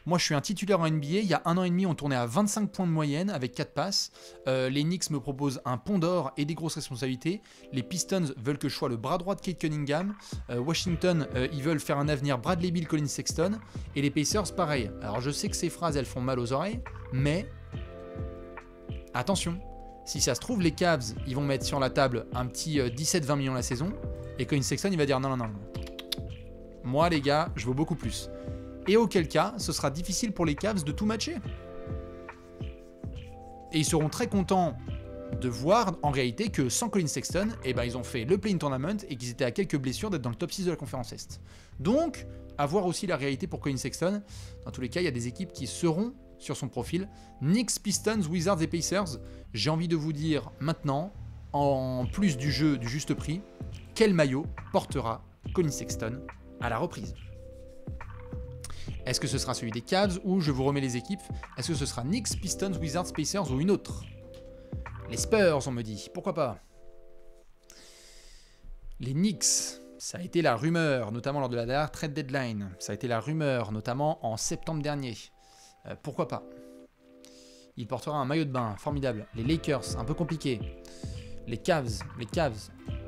moi je suis un titulaire en NBA, il y a 1 an et demi, on tournait à 25 points de moyenne avec 4 passes. Les Knicks me proposent un pont d'or et des grosses responsabilités. Les Pistons veulent que je sois le bras droit de Kate Cunningham. Washington, ils veulent faire un avenir Bradley Beal, Collin Sexton. Et les Pacers, pareil. Alors je sais que ces phrases, elles font mal aux oreilles, mais attention, si ça se trouve, les Cavs, ils vont mettre sur la table un petit 17-20 millions la saison. Et Collin Sexton, il va dire non. Moi les gars, je vaux beaucoup plus. Et auquel cas, ce sera difficile pour les Cavs de tout matcher. Et ils seront très contents de voir en réalité que sans Collin Sexton, ils ont fait le play-in tournament et qu'ils étaient à quelques blessures d'être dans le top 6 de la conférence Est. Donc, à voir aussi la réalité pour Collin Sexton. Dans tous les cas, il y a des équipes qui seront sur son profil. Knicks, Pistons, Wizards et Pacers. J'ai envie de vous dire maintenant, en plus du jeu du juste prix, quel maillot portera Collin Sexton à la reprise? Est-ce que ce sera celui des Cavs ou je vous remets les équipes? Est-ce que ce sera Knicks, Pistons, Wizards, Pacers ou une autre? Les Spurs, on me dit. Pourquoi pas? Les Knicks, ça a été la rumeur, notamment lors de la dernière trade deadline. Ça a été la rumeur, notamment en septembre dernier. Pourquoi pas? Il portera un maillot de bain, formidable. Les Lakers, un peu compliqué. Les Cavs,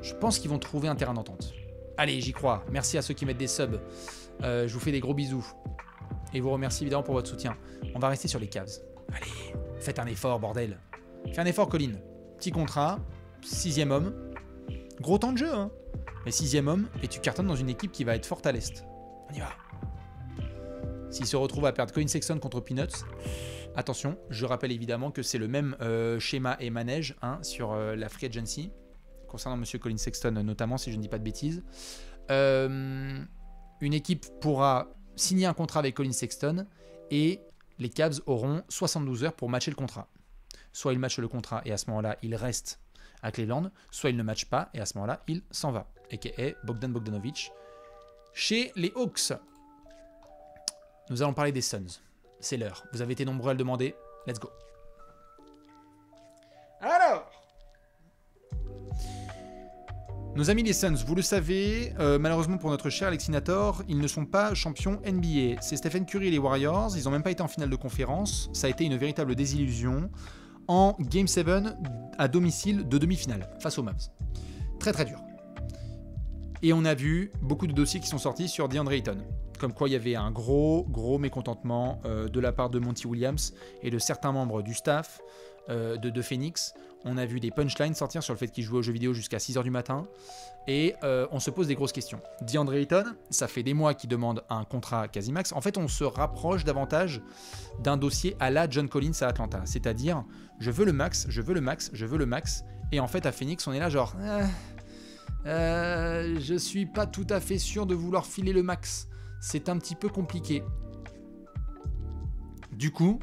je pense qu'ils vont trouver un terrain d'entente. Allez, j'y crois. Merci à ceux qui mettent des subs. Je vous fais des gros bisous. Et vous remercie évidemment pour votre soutien. On va rester sur les Cavs. Allez, faites un effort, bordel. Fais un effort, Colin. Petit contrat, 6e homme. Gros temps de jeu, hein. Mais 6e homme, et tu cartonnes dans une équipe qui va être forte à l'Est. On y va. S'il se retrouve à perdre Colin Sexton contre Peanuts, attention, je rappelle évidemment que c'est le même schéma et manège hein, sur la free agency, concernant Monsieur Colin Sexton notamment, si je ne dis pas de bêtises. Une équipe pourra signer un contrat avec Colin Sexton et les Cavs auront 72 heures pour matcher le contrat. Soit il matche le contrat et à ce moment-là, il reste à Cleveland, soit il ne matche pas et à ce moment-là, il s'en va. A.k.a. Bogdan Bogdanovic chez les Hawks. Nous allons parler des Suns. C'est l'heure. Vous avez été nombreux à le demander. Let's go. Alors, nos amis les Suns, vous le savez, malheureusement pour notre cher Alexinator, ils ne sont pas champions NBA. C'est Stephen Curry et les Warriors. Ils n'ont même pas été en finale de conférence. Ça a été une véritable désillusion en Game 7 à domicile de demi-finale face aux Mavs. Très très dur. Et on a vu beaucoup de dossiers qui sont sortis sur DeAndre Ayton. Comme quoi il y avait un gros mécontentement de la part de Monty Williams et de certains membres du staff de Phoenix. On a vu des punchlines sortir sur le fait qu'il jouait aux jeux vidéo jusqu'à 6h du matin. Et on se pose des grosses questions. DeAndre Ayton, ça fait des mois qu'il demande un contrat quasi max. En fait, on se rapproche davantage d'un dossier à la John Collins à Atlanta. C'est-à-dire, je veux le max, je veux le max, je veux le max. Et en fait, à Phoenix, on est là genre... je suis pas tout à fait sûr de vouloir filer le max. C'est un petit peu compliqué. Du coup,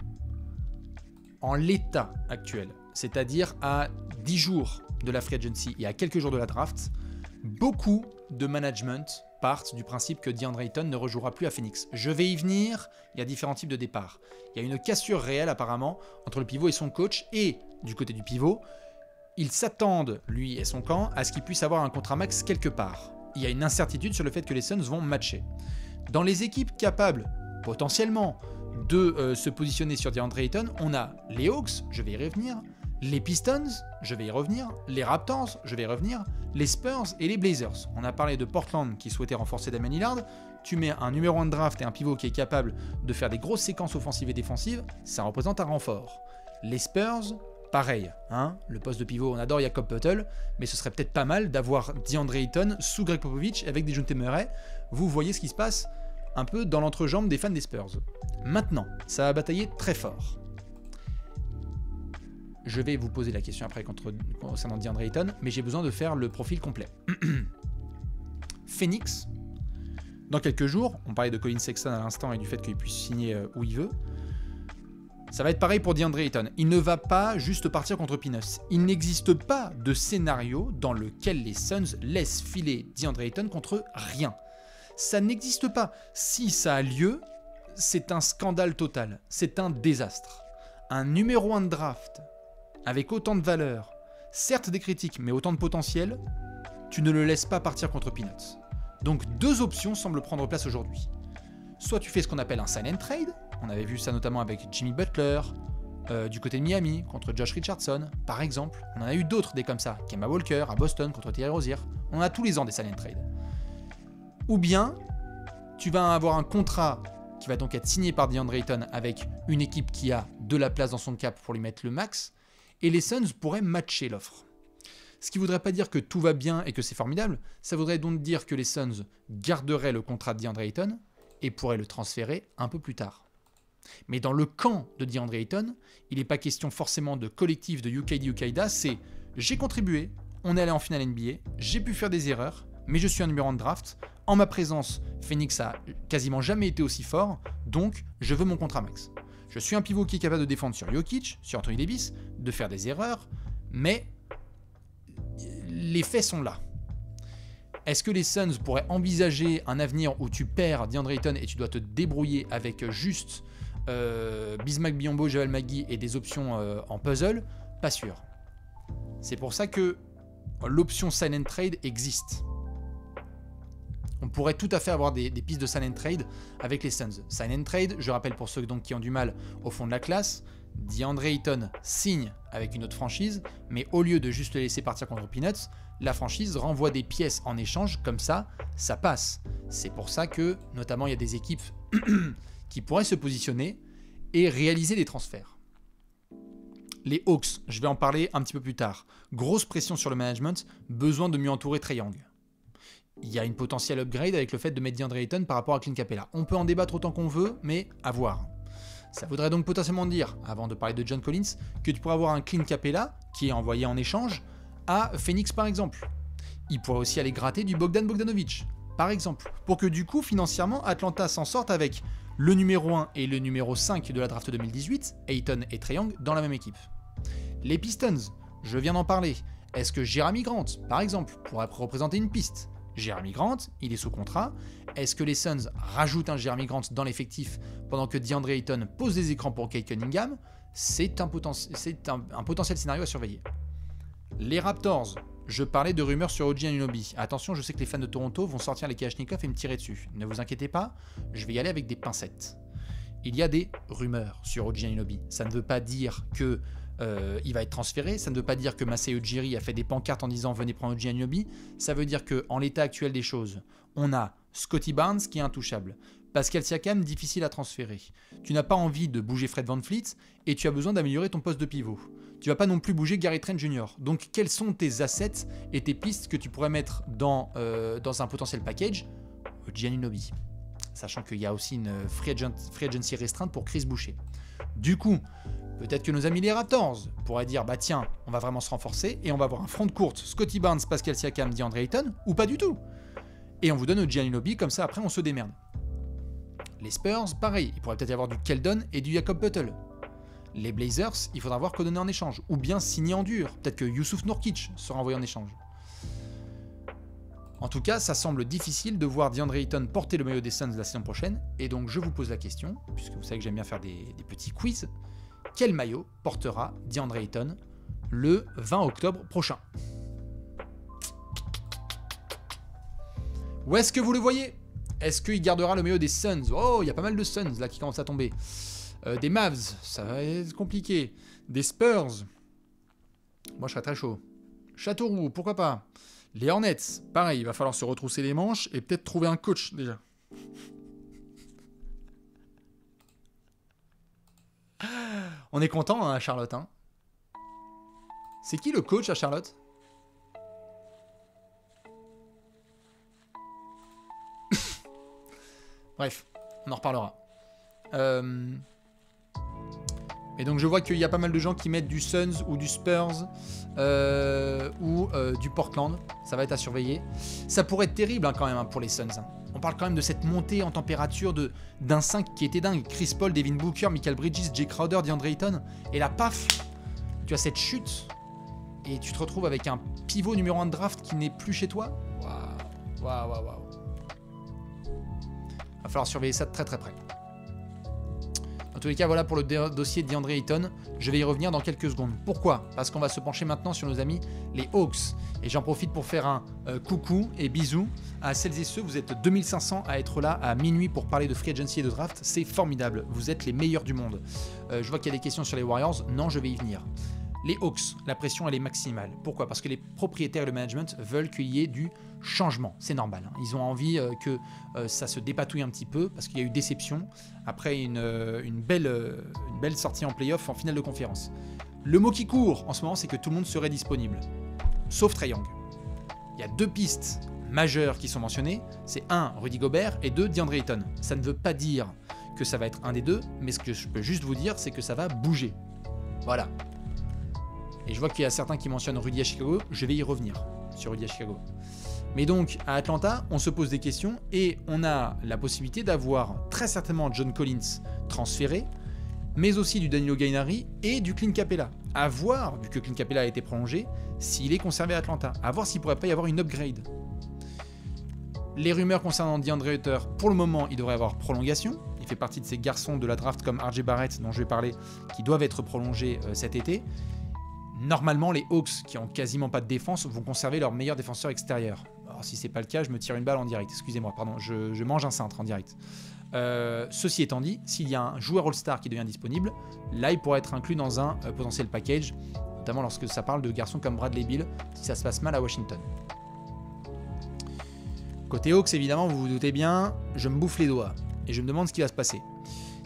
en l'état actuel, c'est-à-dire à 10 jours de la free agency et à quelques jours de la draft, beaucoup de management partent du principe que DeAndre Ayton ne rejouera plus à Phoenix. Je vais y venir, il y a différents types de départs. Il y a une cassure réelle apparemment entre le pivot et son coach, et du côté du pivot, ils s'attendent, lui et son camp, à ce qu'il puisse avoir un contrat max quelque part. Il y a une incertitude sur le fait que les Suns vont matcher. Dans les équipes capables, potentiellement, de se positionner sur DeAndre Ayton, on a les Hawks, je vais y revenir, les Pistons, je vais y revenir, les Raptors, je vais y revenir, les Spurs et les Blazers. On a parlé de Portland qui souhaitait renforcer Damian Lillard. Tu mets un numéro 1 de draft et un pivot qui est capable de faire des grosses séquences offensives et défensives, ça représente un renfort. Les Spurs... pareil, hein, le poste de pivot, on adore Jakob Poeltl, mais ce serait peut-être pas mal d'avoir DeAndre Ayton sous Greg Popovich avec Dejounte Murray. Vous voyez ce qui se passe un peu dans l'entrejambe des fans des Spurs. Maintenant, ça a bataillé très fort. Je vais vous poser la question après concernant DeAndre Ayton, mais j'ai besoin de faire le profil complet. Phoenix, dans quelques jours, on parlait de Colin Sexton à l'instant et du fait qu'il puisse signer où il veut. Ça va être pareil pour DeAndre Ayton. Il ne va pas juste partir contre Peanuts. Il n'existe pas de scénario dans lequel les Suns laissent filer DeAndre Ayton contre rien. Ça n'existe pas. Si ça a lieu, c'est un scandale total. C'est un désastre. Un numéro 1 de draft, avec autant de valeur, certes des critiques, mais autant de potentiel, tu ne le laisses pas partir contre Peanuts. Donc deux options semblent prendre place aujourd'hui. Soit tu fais ce qu'on appelle un sign and trade. On avait vu ça notamment avec Jimmy Butler, du côté de Miami, contre Josh Richardson, par exemple. On en a eu d'autres des comme ça. Kemba Walker à Boston contre Terry Rozier. On en a tous les ans des sign and trade. Ou bien, tu vas avoir un contrat qui va donc être signé par DeAndre Ayton avec une équipe qui a de la place dans son cap pour lui mettre le max, et les Suns pourraient matcher l'offre. Ce qui ne voudrait pas dire que tout va bien et que c'est formidable, ça voudrait donc dire que les Suns garderaient le contrat de DeAndre Ayton et pourraient le transférer un peu plus tard. Mais dans le camp de DeAndre Ayton, il n'est pas question forcément de collectif de UKD-UKIDA, c'est j'ai contribué, on est allé en finale NBA, j'ai pu faire des erreurs, mais je suis un numéro 1 de draft, en ma présence, Phoenix a quasiment jamais été aussi fort, donc je veux mon contrat max. Je suis un pivot qui est capable de défendre sur Jokic, sur Anthony Davis, de faire des erreurs, mais les faits sont là. Est-ce que les Suns pourraient envisager un avenir où tu perds DeAndre Ayton et tu dois te débrouiller avec juste Bismack Biyombo, Javel McGee et des options en puzzle? Pas sûr. C'est pour ça que l'option sign and trade existe. On pourrait tout à fait avoir des pistes de sign and trade avec les Suns. Sign and trade, je rappelle pour ceux donc qui ont du mal au fond de la classe, DeAndre Ayton signe avec une autre franchise, mais au lieu de juste le laisser partir contre Peanuts, la franchise renvoie des pièces en échange, comme ça passe. C'est pour ça que, notamment, il y a des équipes qui pourraient se positionner et réaliser des transferts. Les Hawks, je vais en parler un petit peu plus tard. Grosse pression sur le management, besoin de mieux entourer Trae Young. Il y a une potentielle upgrade avec le fait de mettre DeAndre Ayton par rapport à Clint Capella. On peut en débattre autant qu'on veut, mais à voir. Ça voudrait donc potentiellement dire, avant de parler de John Collins, que tu pourrais avoir un Clint Capella qui est envoyé en échange à Phoenix par exemple. Il pourrait aussi aller gratter du Bogdan Bogdanovic, par exemple, pour que du coup, financièrement, Atlanta s'en sorte avec le numéro 1 et le numéro 5 de la draft 2018, Ayton et Trae Young, dans la même équipe. Les Pistons, je viens d'en parler. Est-ce que Jerami Grant, par exemple, pourrait représenter une piste ? Jerami Grant, il est sous contrat. Est-ce que les Suns rajoutent un Jerami Grant dans l'effectif pendant que DeAndre Ayton pose des écrans pour Cade Cunningham ? C'est un potentiel scénario à surveiller. Les Raptors, je parlais de rumeurs sur OG Anunoby. Attention, je sais que les fans de Toronto vont sortir les Kalachnikov et me tirer dessus. Ne vous inquiétez pas, je vais y aller avec des pincettes. Il y a des rumeurs sur OG Anunoby. Ça ne veut pas dire que il va être transféré, ça ne veut pas dire que Masai Ujiri a fait des pancartes en disant venez prendre OG Anunoby, ça veut dire qu'en l'état actuel des choses, on a Scottie Barnes qui est intouchable, Pascal Siakam difficile à transférer, tu n'as pas envie de bouger Fred VanVleet et tu as besoin d'améliorer ton poste de pivot, tu vas pas non plus bouger Gary Trent Jr. Donc quels sont tes assets et tes pistes que tu pourrais mettre dans un potentiel package OG Anunoby, sachant qu'il y a aussi une free agency restreinte pour Chris Boucher. Du coup, peut-être que nos amis les Raptors pourraient dire bah tiens, on va vraiment se renforcer et on va avoir un front de courte Scottie Barnes, Pascal Siakam, DeAndre Ayton, ou pas du tout. Et on vous donne OG Anunoby, comme ça après on se démerde. Les Spurs, pareil, il pourrait peut-être y avoir du Keldon et du Jakob Poeltl. Les Blazers, il faudra voir quoi donner en échange, ou bien signer en dur. Peut-être que Youssouf Nourkic sera envoyé en échange. En tout cas, ça semble difficile de voir DeAndre Ayton porter le maillot des Suns la saison prochaine, et donc je vous pose la question, puisque vous savez que j'aime bien faire des petits quiz. Quel maillot portera DeAndre Ayton le 20 octobre prochain? Où est-ce que vous le voyez? Est-ce qu'il gardera le maillot des Suns? Oh, il y a pas mal de Suns là qui commencent à tomber. Des Mavs, ça va être compliqué. Des Spurs, moi je serais très chaud. Châteauroux, pourquoi pas. Les Hornets, pareil, il va falloir se retrousser les manches et peut-être trouver un coach déjà. On est content hein, à Charlotte. Hein. C'est qui le coach à Charlotte? Bref, on en reparlera. Et donc je vois qu'il y a pas mal de gens qui mettent du Suns ou du Spurs ou du Portland. Ça va être à surveiller. Ça pourrait être terrible hein, quand même hein, pour les Suns. Hein. On parle quand même de cette montée en température d'un 5 qui était dingue. Chris Paul, Devin Booker, Michael Bridges, Jay Crowder, DeAndre Ayton. Et là, paf, tu as cette chute. Et tu te retrouves avec un pivot numéro 1 de draft qui n'est plus chez toi. Waouh, waouh, waouh, waouh. Va falloir surveiller ça de très très près. Dans tous les cas, voilà pour le dossier de DeAndre Ayton. Je vais y revenir dans quelques secondes. Pourquoi? Parce qu'on va se pencher maintenant sur nos amis les Hawks. Et j'en profite pour faire un coucou et bisous à celles et ceux. Vous êtes 2500 à être là à minuit pour parler de free agency et de draft. C'est formidable. Vous êtes les meilleurs du monde. Je vois qu'il y a des questions sur les Warriors. Non, je vais y venir. Les Hawks, la pression elle est maximale. Pourquoi? Parce que les propriétaires et le management veulent qu'il y ait du changement. C'est normal. Hein. Ils ont envie que ça se dépatouille un petit peu parce qu'il y a eu déception après une belle sortie en play-off en finale de conférence. Le mot qui court en ce moment, c'est que tout le monde serait disponible. Sauf Trae Young. Il y a deux pistes majeures qui sont mentionnées. C'est 1, Rudy Gobert et 2, DeAndre Ayton. Ça ne veut pas dire que ça va être un des deux, mais ce que je peux juste vous dire, c'est que ça va bouger. Voilà. Et je vois qu'il y a certains qui mentionnent Rudy à Chicago, je vais y revenir sur Rudy à Chicago. Mais donc, à Atlanta, on se pose des questions et on a la possibilité d'avoir très certainement John Collins transféré, mais aussi du Danilo Gallinari et du Clint Capella. À voir, vu que Clint Capella a été prolongé, s'il est conservé à Atlanta. À voir s'il ne pourrait pas y avoir une upgrade. Les rumeurs concernant DeAndre Ayton, pour le moment, il devrait avoir prolongation. Il fait partie de ces garçons de la draft comme RJ Barrett, dont je vais parler, qui doivent être prolongés cet été. Normalement, les Hawks, qui ont quasiment pas de défense, vont conserver leur meilleur défenseur extérieur. Alors si c'est pas le cas, je me tire une balle en direct. Excusez-moi, pardon, je mange un cintre en direct. Ceci étant dit, s'il y a un joueur All-Star qui devient disponible, là il pourrait être inclus dans un potentiel package, notamment lorsque ça parle de garçons comme Bradley Beal, si ça se passe mal à Washington. Côté Hawks, évidemment, vous vous doutez bien, je me bouffe les doigts et je me demande ce qui va se passer.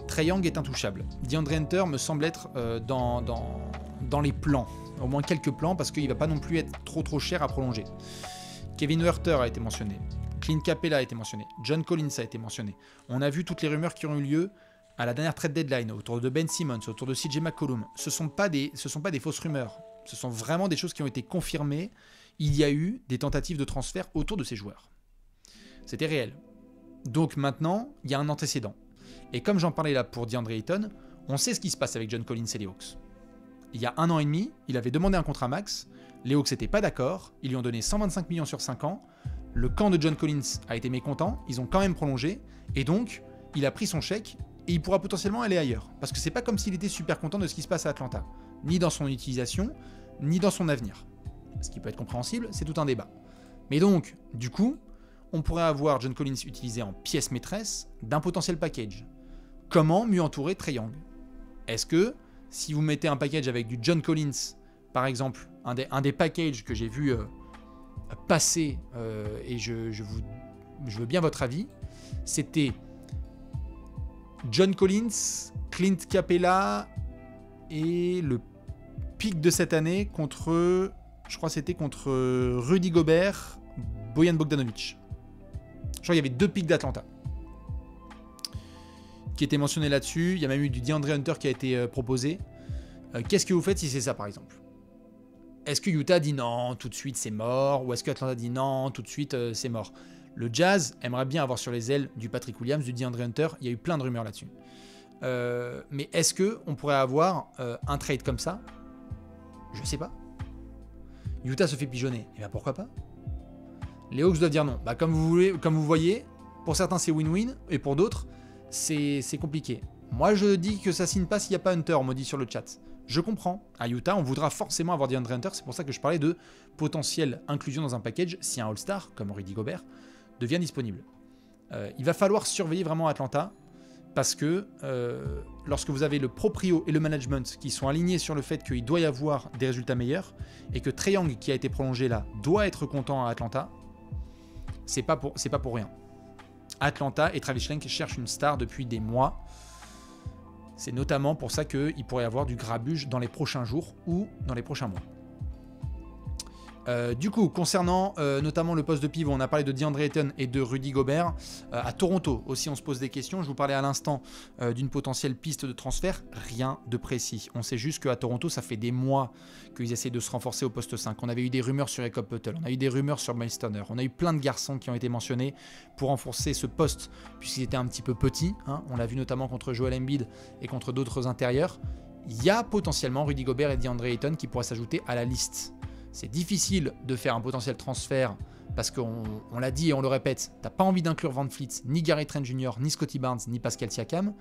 Trae Young est intouchable. DeAndre Hunter me semble être dans les plans, au moins quelques plans, parce qu'il ne va pas non plus être trop cher à prolonger. Kevin Huerter a été mentionné. Clint Capela a été mentionné. John Collins a été mentionné. On a vu toutes les rumeurs qui ont eu lieu à la dernière trade deadline autour de Ben Simmons, autour de CJ McCollum. Ce ne sont pas des fausses rumeurs. Ce sont vraiment des choses qui ont été confirmées. Il y a eu des tentatives de transfert autour de ces joueurs. C'était réel. Donc maintenant, il y a un antécédent. Et comme j'en parlais là pour DeAndre Ayton, on sait ce qui se passe avec John Collins et les Hawks. Il y a 1 an et demi, il avait demandé un contrat max. Les Hawks n'étaient pas d'accord. Ils lui ont donné 125 millions sur 5 ans. Le camp de John Collins a été mécontent. Ils ont quand même prolongé. Et donc, il a pris son chèque et il pourra potentiellement aller ailleurs. Parce que c'est pas comme s'il était super content de ce qui se passe à Atlanta. Ni dans son utilisation, ni dans son avenir. Ce qui peut être compréhensible, c'est tout un débat. Mais donc, du coup, on pourrait avoir John Collins utilisé en pièce maîtresse d'un potentiel package. Comment mieux entourer Trae Young? Est-ce que, si vous mettez un package avec du John Collins, par exemple, un des packages que j'ai vu passer, et je veux bien votre avis, c'était John Collins, Clint Capela et le pic de cette année contre, je crois que c'était contre Rudy Gobert, Bojan Bogdanovic. Je crois qu'il y avait 2 pics d'Atlanta qui étaient mentionnés là-dessus. Il y a même eu du DeAndre Hunter qui a été proposé. Qu'est-ce que vous faites si c'est ça, par exemple? Est-ce que Utah dit non, tout de suite c'est mort? Ou est-ce que Atlanta dit non, tout de suite c'est mort? Le Jazz aimerait bien avoir sur les ailes du Patrick Williams, du DeAndre Hunter. Il y a eu plein de rumeurs là-dessus. Mais est-ce qu'on pourrait avoir un trade comme ça? Je sais pas. Utah se fait pigeonner. Et bien pourquoi pas? Les Hawks doivent dire non. Bah, comme vous voyez, pour certains c'est win-win, et pour d'autres, c'est compliqué. Moi je dis que ça signe pas s'il n'y a pas Hunter, on me dit sur le chat. Je comprends. À Utah, on voudra forcément avoir DeAndre Hunter, c'est pour ça que je parlais de potentielle inclusion dans un package si un All-Star, comme Rudy Gobert, devient disponible. Il va falloir surveiller vraiment Atlanta, parce que lorsque vous avez le proprio et le management qui sont alignés sur le fait qu'il doit y avoir des résultats meilleurs, et que Trae Young, qui a été prolongé là, doit être content à Atlanta, c'est pas pour rien. Atlanta et Travis Schlenk cherchent une star depuis des mois. C'est notamment pour ça qu'il pourrait y avoir du grabuge dans les prochains jours ou dans les prochains mois. Du coup, concernant notamment le poste de pivot, on a parlé de DeAndre Ayton et de Rudy Gobert. À Toronto aussi, on se pose des questions. Je vous parlais à l'instant d'une potentielle piste de transfert. Rien de précis. On sait juste qu'à Toronto, ça fait des mois qu'ils essaient de se renforcer au poste 5. On avait eu des rumeurs sur Jakob Poeltl, on a eu des rumeurs sur Miles Turner. On a eu plein de garçons qui ont été mentionnés pour renforcer ce poste, puisqu'il était un petit peu petit. Hein. On l'a vu notamment contre Joel Embiid et contre d'autres intérieurs. Il y a potentiellement Rudy Gobert et DeAndre Ayton qui pourraient s'ajouter à la liste. C'est difficile de faire un potentiel transfert parce qu'on l'a dit et on le répète, t'as pas envie d'inclure Van Fleet, ni Gary Trent Jr., ni Scottie Barnes, ni Pascal Siakam.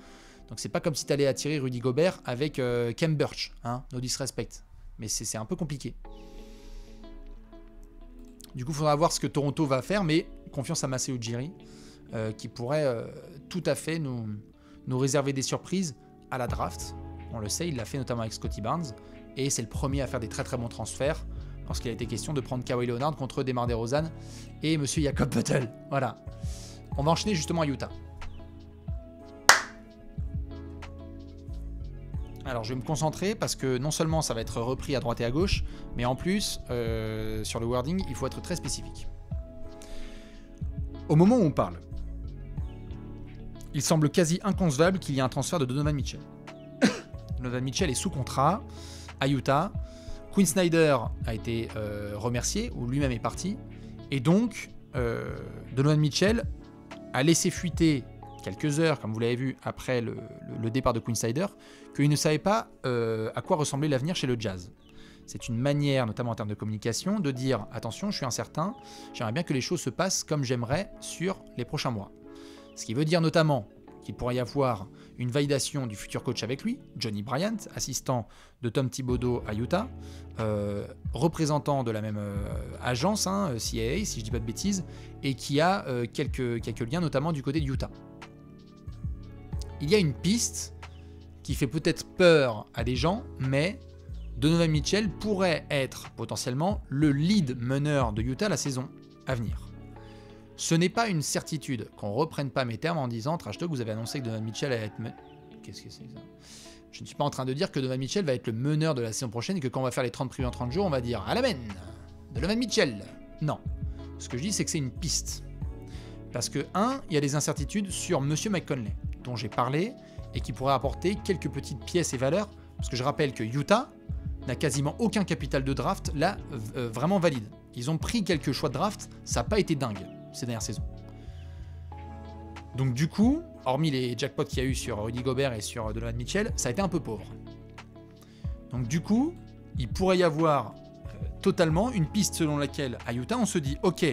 Donc c'est pas comme si t'allais attirer Rudy Gobert avec Khem Birch, hein, no disrespect. Mais c'est un peu compliqué. Du coup, il faudra voir ce que Toronto va faire, mais confiance à Masai Ujiri, qui pourrait tout à fait nous réserver des surprises à la draft. On le sait, il l'a fait notamment avec Scottie Barnes, et c'est le premier à faire des très très bons transferts lorsqu'il a été question de prendre Kawhi Leonard contre DeMar DeRozan et Monsieur Jakob Poeltl. Voilà. On va enchaîner justement à Utah. Alors je vais me concentrer parce que non seulement ça va être repris à droite et à gauche, mais en plus, sur le wording, il faut être très spécifique. Au moment où on parle, il semble quasi inconcevable qu'il y ait un transfert de Donovan Mitchell. Donovan Mitchell est sous contrat à Utah. Quinn Snyder a été remercié, ou lui-même est parti. Et donc, Donovan Mitchell a laissé fuiter quelques heures, comme vous l'avez vu, après le départ de Quinn Snyder, qu'il ne savait pas à quoi ressemblait l'avenir chez le Jazz. C'est une manière, notamment en termes de communication, de dire « Attention, je suis incertain, j'aimerais bien que les choses se passent comme j'aimerais sur les prochains mois ». Ce qui veut dire notamment qu'il pourrait y avoir une validation du futur coach avec lui, Johnny Bryant, assistant de Tom Thibodeau à Utah, représentant de la même agence, CAA, si je ne dis pas de bêtises, et qui a quelques liens notamment du côté de Utah. Il y a une piste qui fait peut-être peur à des gens, mais Donovan Mitchell pourrait être potentiellement le lead meneur de Utah la saison à venir. Ce n'est pas une certitude, qu'on ne reprenne pas mes termes en disant « Trash Talk, vous avez annoncé que Donovan Mitchell allait être... » Qu'est-ce que c'est ça? Je ne suis pas en train de dire que Donovan Mitchell va être le meneur de la saison prochaine et que quand on va faire les 30 previews en 30 jours, on va dire « À la mène Donovan Mitchell !» Non. Ce que je dis, c'est que c'est une piste. Parce que, il y a des incertitudes sur Monsieur Mike Conley, dont j'ai parlé, et qui pourrait apporter quelques petites pièces et valeurs, parce que je rappelle que Utah n'a quasiment aucun capital de draft là vraiment valide. Ils ont pris quelques choix de draft, ça n'a pas été dingue ces dernières saisons. Donc du coup, hormis les jackpots qu'il y a eu sur Rudy Gobert et sur Donovan Mitchell, ça a été un peu pauvre. Donc du coup, il pourrait y avoir totalement une piste selon laquelle à Utah, on se dit ok,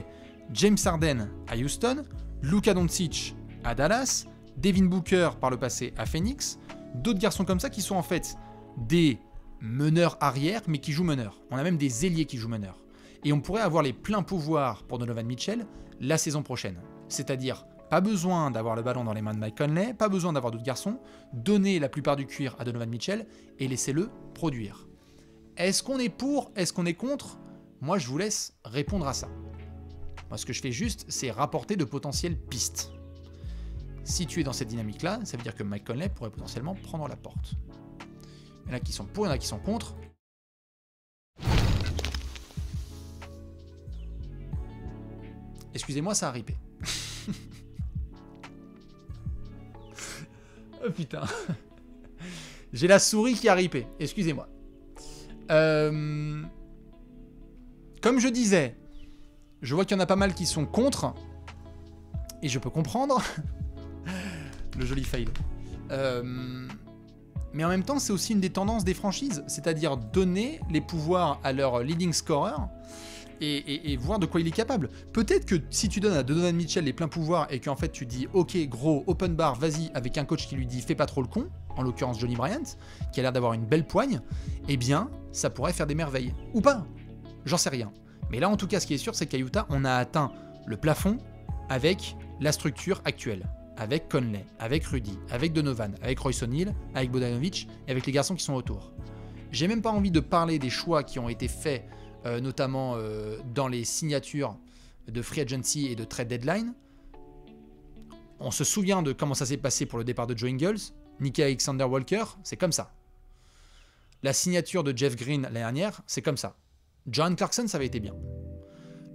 James Harden à Houston, Luka Doncic à Dallas, Devin Booker par le passé à Phoenix, d'autres garçons comme ça qui sont en fait des meneurs arrière mais qui jouent meneurs. On a même des ailiers qui jouent meneurs. Et on pourrait avoir les pleins pouvoirs pour Donovan Mitchell la saison prochaine. C'est-à-dire, pas besoin d'avoir le ballon dans les mains de Mike Conley, pas besoin d'avoir d'autres garçons, donner la plupart du cuir à Donovan Mitchell et laissez-le produire. Est-ce qu'on est pour? Est-ce qu'on est contre? Moi, je vous laisse répondre à ça. Moi, ce que je fais juste, c'est rapporter de potentielles pistes. Si tu es dans cette dynamique-là, ça veut dire que Mike Conley pourrait potentiellement prendre la porte. Il y en a qui sont pour, il y en a qui sont contre. Excusez-moi, ça a ripé. Oh putain. J'ai la souris qui a ripé. Excusez-moi. Comme je disais, je vois qu'il y en a pas mal qui sont contre. Et je peux comprendre. Le joli fail. Mais en même temps, c'est aussi une des tendances des franchises. C'est-à-dire donner les pouvoirs à leur leading scorer. Et voir de quoi il est capable. Peut-être que si tu donnes à Donovan Mitchell les pleins pouvoirs et qu'en fait tu dis ok gros open bar vas-y avec un coach qui lui dit fais pas trop le con, en l'occurrence Johnny Bryant, qui a l'air d'avoir une belle poigne, eh bien ça pourrait faire des merveilles. Ou pas, j'en sais rien. Mais là en tout cas ce qui est sûr c'est qu'à Utah on a atteint le plafond avec la structure actuelle. Avec Conley, avec Rudy, avec Donovan, avec Royce O'Neal, avec Bogdanovic et avec les garçons qui sont autour. J'ai même pas envie de parler des choix qui ont été faits notamment dans les signatures de Free Agency et de Trade Deadline. On se souvient de comment ça s'est passé pour le départ de Joe Ingles, Nickeil Alexander-Walker, c'est comme ça. La signature de Jeff Green l'année dernière, c'est comme ça. John Clarkson, ça avait été bien.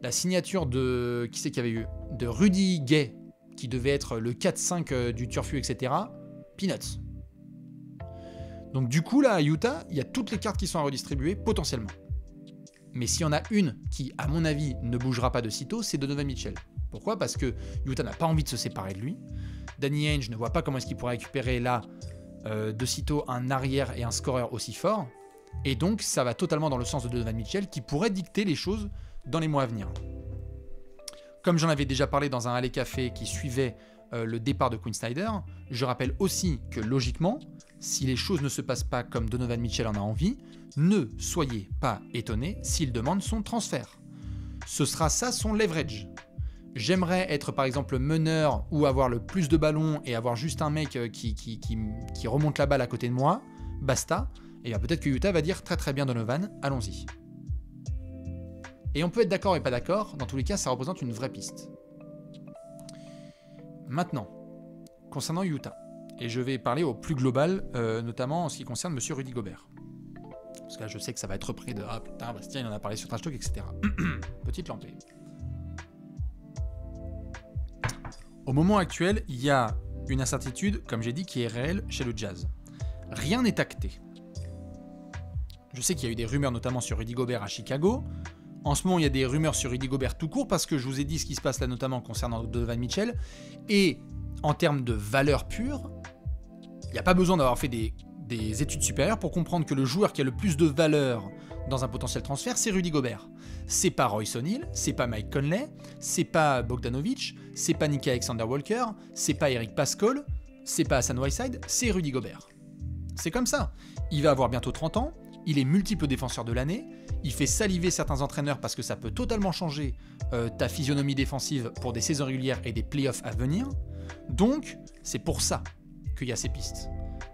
La signature de... Qui c'est qu'il y avait eu? De Rudy Gay, qui devait être le 4-5 du turfu, etc. Peanuts. Donc du coup, là, à Utah, il y a toutes les cartes qui sont à redistribuer, potentiellement. Mais s'il y en a une qui, à mon avis, ne bougera pas de sitôt, c'est Donovan Mitchell. Pourquoi? Parce que Utah n'a pas envie de se séparer de lui. Danny Ainge ne voit pas comment est-ce qu'il pourrait récupérer là, de sitôt, un arrière et un scoreur aussi fort. Et donc, ça va totalement dans le sens de Donovan Mitchell, qui pourrait dicter les choses dans les mois à venir. Comme j'en avais déjà parlé dans un Alley Café qui suivait le départ de Quinn Snyder, je rappelle aussi que logiquement, si les choses ne se passent pas comme Donovan Mitchell en a envie, ne soyez pas étonnés s'il demande son transfert. Ce sera ça son leverage. J'aimerais être par exemple meneur ou avoir le plus de ballons et avoir juste un mec qui remonte la balle à côté de moi, basta, et bien peut-être que Utah va dire très très bien Donovan, allons-y. Et on peut être d'accord et pas d'accord, dans tous les cas ça représente une vraie piste. Maintenant, concernant Utah, et je vais parler au plus global, notamment en ce qui concerne Monsieur Rudy Gobert. Parce que là, je sais que ça va être repris de « Ah putain, Bastien, il en a parlé sur Trash Talk, etc. » Petite lampée. Au moment actuel, il y a une incertitude, comme j'ai dit, qui est réelle chez le Jazz. Rien n'est acté. Je sais qu'il y a eu des rumeurs, notamment sur Rudy Gobert à Chicago. En ce moment, il y a des rumeurs sur Rudy Gobert tout court, parce que je vous ai dit ce qui se passe là, notamment concernant Donovan Mitchell. Et en termes de valeur pure, il n'y a pas besoin d'avoir fait des études supérieures pour comprendre que le joueur qui a le plus de valeur dans un potentiel transfert, c'est Rudy Gobert. C'est pas Royce O'Neal, c'est pas Mike Conley, c'est pas Bogdanovic, c'est pas Nickeil Alexander-Walker, c'est pas Eric Paschall, c'est pas Hassan Whiteside, c'est Rudy Gobert. C'est comme ça. Il va avoir bientôt 30 ans, il est multiple défenseur de l'année, il fait saliver certains entraîneurs parce que ça peut totalement changer ta physionomie défensive pour des saisons régulières et des playoffs à venir. Donc, c'est pour ça qu'il y a ces pistes.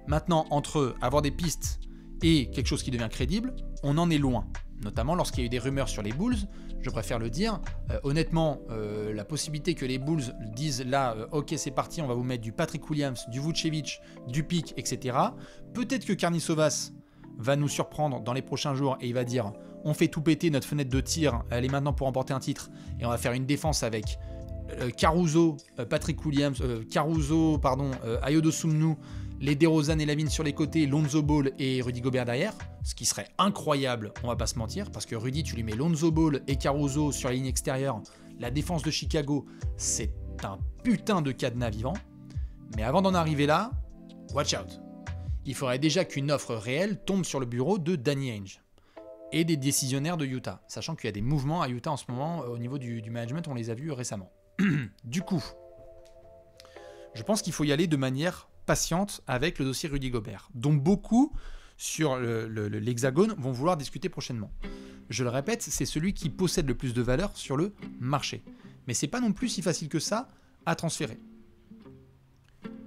Maintenant, entre avoir des pistes et quelque chose qui devient crédible, on en est loin. Notamment lorsqu'il y a eu des rumeurs sur les Bulls, je préfère le dire. Honnêtement, la possibilité que les Bulls disent là, ok c'est parti, on va vous mettre du Patrick Williams, du Vucevic, du Pick, etc. Peut-être que Karnisovas va nous surprendre dans les prochains jours et il va dire on fait tout péter, notre fenêtre de tir, elle est maintenant pour remporter un titre et on va faire une défense avec Caruso, Patrick Williams, Ayo Dosunmu, les DeRozan et Lavine sur les côtés, Lonzo Ball et Rudy Gobert derrière, ce qui serait incroyable, on va pas se mentir, parce que Rudy, tu lui mets Lonzo Ball et Caruso sur la ligne extérieure, la défense de Chicago, c'est un putain de cadenas vivant. Mais avant d'en arriver là, watch out. Il faudrait déjà qu'une offre réelle tombe sur le bureau de Danny Ainge et des décisionnaires de Utah, sachant qu'il y a des mouvements à Utah en ce moment au niveau du management, on les a vus récemment. Du coup, je pense qu'il faut y aller de manière patiente avec le dossier Rudy Gobert, dont beaucoup sur l'Hexagone vont vouloir discuter prochainement. Je le répète, c'est celui qui possède le plus de valeur sur le marché. Mais c'est pas non plus si facile que ça à transférer.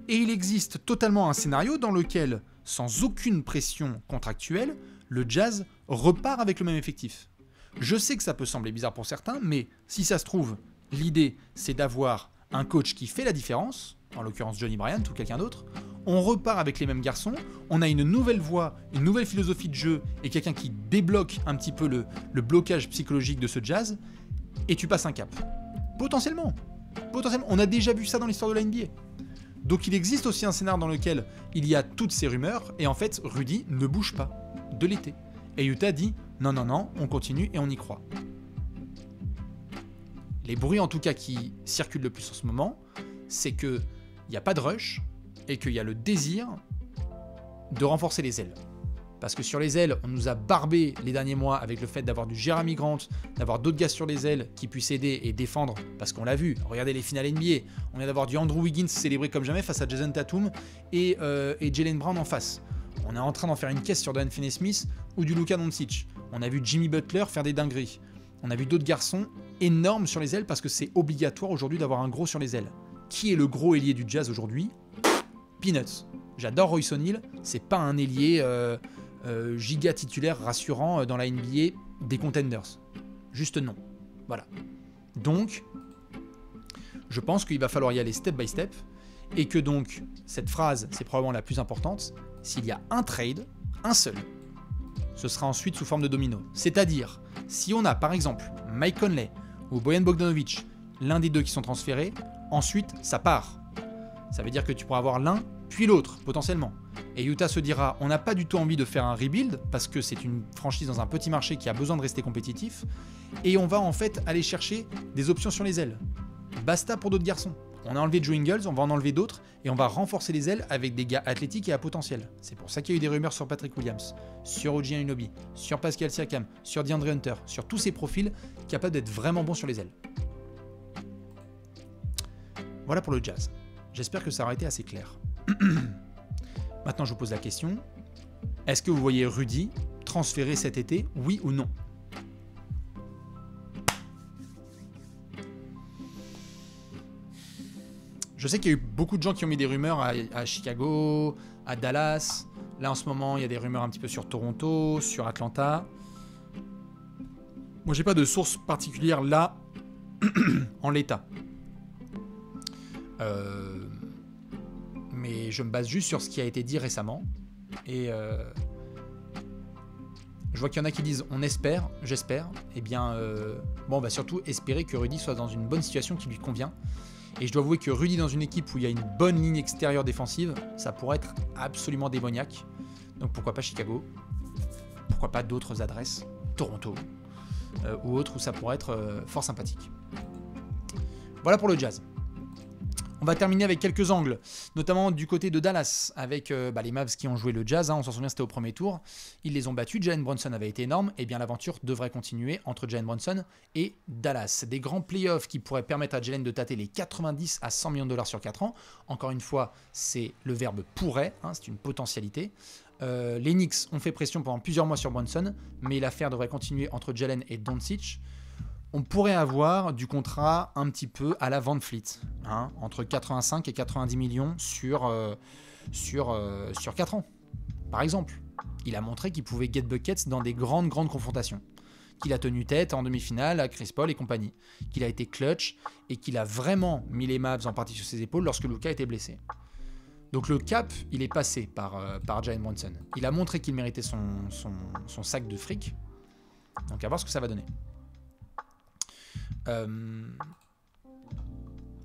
Et il existe totalement un scénario dans lequel, sans aucune pression contractuelle, le Jazz repart avec le même effectif. Je sais que ça peut sembler bizarre pour certains, mais si ça se trouve, l'idée c'est d'avoir un coach qui fait la différence, en l'occurrence Johnny Bryant ou quelqu'un d'autre, on repart avec les mêmes garçons, on a une nouvelle voie, une nouvelle philosophie de jeu et quelqu'un qui débloque un petit peu le blocage psychologique de ce Jazz, et tu passes un cap. Potentiellement, on a déjà vu ça dans l'histoire de la NBA. Donc il existe aussi un scénario dans lequel il y a toutes ces rumeurs, et en fait Rudy ne bouge pas de l'été. Et Utah dit non, on continue et on y croit. Les bruits en tout cas qui circulent le plus en ce moment, c'est qu'il n'y a pas de rush et qu'il y a le désir de renforcer les ailes. Parce que sur les ailes, on nous a barbé les derniers mois avec le fait d'avoir du Jeremy Grant, d'avoir d'autres gars sur les ailes qui puissent aider et défendre, parce qu'on l'a vu, regardez les finales NBA, on vient d'avoir du Andrew Wiggins célébré comme jamais face à Jason Tatum et Jaylen Brown en face. On est en train d'en faire une caisse sur Dorian Finney-Smith ou du Luka Doncic. On a vu Jimmy Butler faire des dingueries. On a vu d'autres garçons énormes sur les ailes parce que c'est obligatoire aujourd'hui d'avoir un gros sur les ailes. Qui est le gros ailier du Jazz aujourd'hui ? Peanuts. J'adore Royce O'Neal, c'est pas un ailier giga titulaire rassurant dans la NBA des contenders. Juste non. Voilà. Donc, je pense qu'il va falloir y aller step by step et que donc, cette phrase, c'est probablement la plus importante, s'il y a un trade, un seul, ce sera ensuite sous forme de domino. C'est-à-dire, si on a par exemple Mike Conley ou Bojan Bogdanovic, l'un des deux qui sont transférés, ensuite ça part. Ça veut dire que tu pourras avoir l'un puis l'autre, potentiellement. Et Utah se dira, on n'a pas du tout envie de faire un rebuild, parce que c'est une franchise dans un petit marché qui a besoin de rester compétitif, et on va en fait aller chercher des options sur les ailes. Basta pour d'autres garçons. On a enlevé Joe Ingles, on va en enlever d'autres, et on va renforcer les ailes avec des gars athlétiques et à potentiel. C'est pour ça qu'il y a eu des rumeurs sur Patrick Williams, sur OG Anunoby, sur Pascal Siakam, sur DeAndre Hunter, sur tous ces profils capables d'être vraiment bons sur les ailes. Voilà pour le Jazz. J'espère que ça aura été assez clair. Maintenant, je vous pose la question. Est-ce que vous voyez Rudy transférer cet été, oui ou non ? Je sais qu'il y a eu beaucoup de gens qui ont mis des rumeurs à Chicago, à Dallas. Là, en ce moment, il y a des rumeurs un petit peu sur Toronto, sur Atlanta. Moi, j'ai pas de source particulière là, en l'état. Mais je me base juste sur ce qui a été dit récemment. Et je vois qu'il y en a qui disent on espère, j'espère. Eh bien, on va surtout espérer que Rudy soit dans une bonne situation qui lui convient. Et je dois avouer que Rudy dans une équipe où il y a une bonne ligne extérieure défensive, ça pourrait être absolument démoniaque. Donc pourquoi pas Chicago ? Pourquoi pas d'autres adresses ? Toronto ou autres où ça pourrait être fort sympathique. Voilà pour le Jazz. On va terminer avec quelques angles, notamment du côté de Dallas, avec les Mavs qui ont joué le Jazz, hein, on s'en souvient, c'était au premier tour. Ils les ont battus, Jalen Brunson avait été énorme, et bien l'aventure devrait continuer entre Jalen Brunson et Dallas. Des grands playoffs qui pourraient permettre à Jalen de tâter les 90 à 100 millions de dollars sur 4 ans. Encore une fois, c'est le verbe pourrait, hein, c'est une potentialité. Les Knicks ont fait pression pendant plusieurs mois sur Brunson, mais l'affaire devrait continuer entre Jalen et Doncic. On pourrait avoir du contrat un petit peu à la Van Fleet, hein, entre 85 et 90 millions sur 4 ans. Par exemple, il a montré qu'il pouvait get buckets dans des grandes confrontations, qu'il a tenu tête en demi-finale à Chris Paul et compagnie, qu'il a été clutch et qu'il a vraiment mis les Mavs en partie sur ses épaules lorsque Luka était blessé. Donc le cap, il est passé par Jalen Brunson. Il a montré qu'il méritait son sac de fric. Donc à voir ce que ça va donner.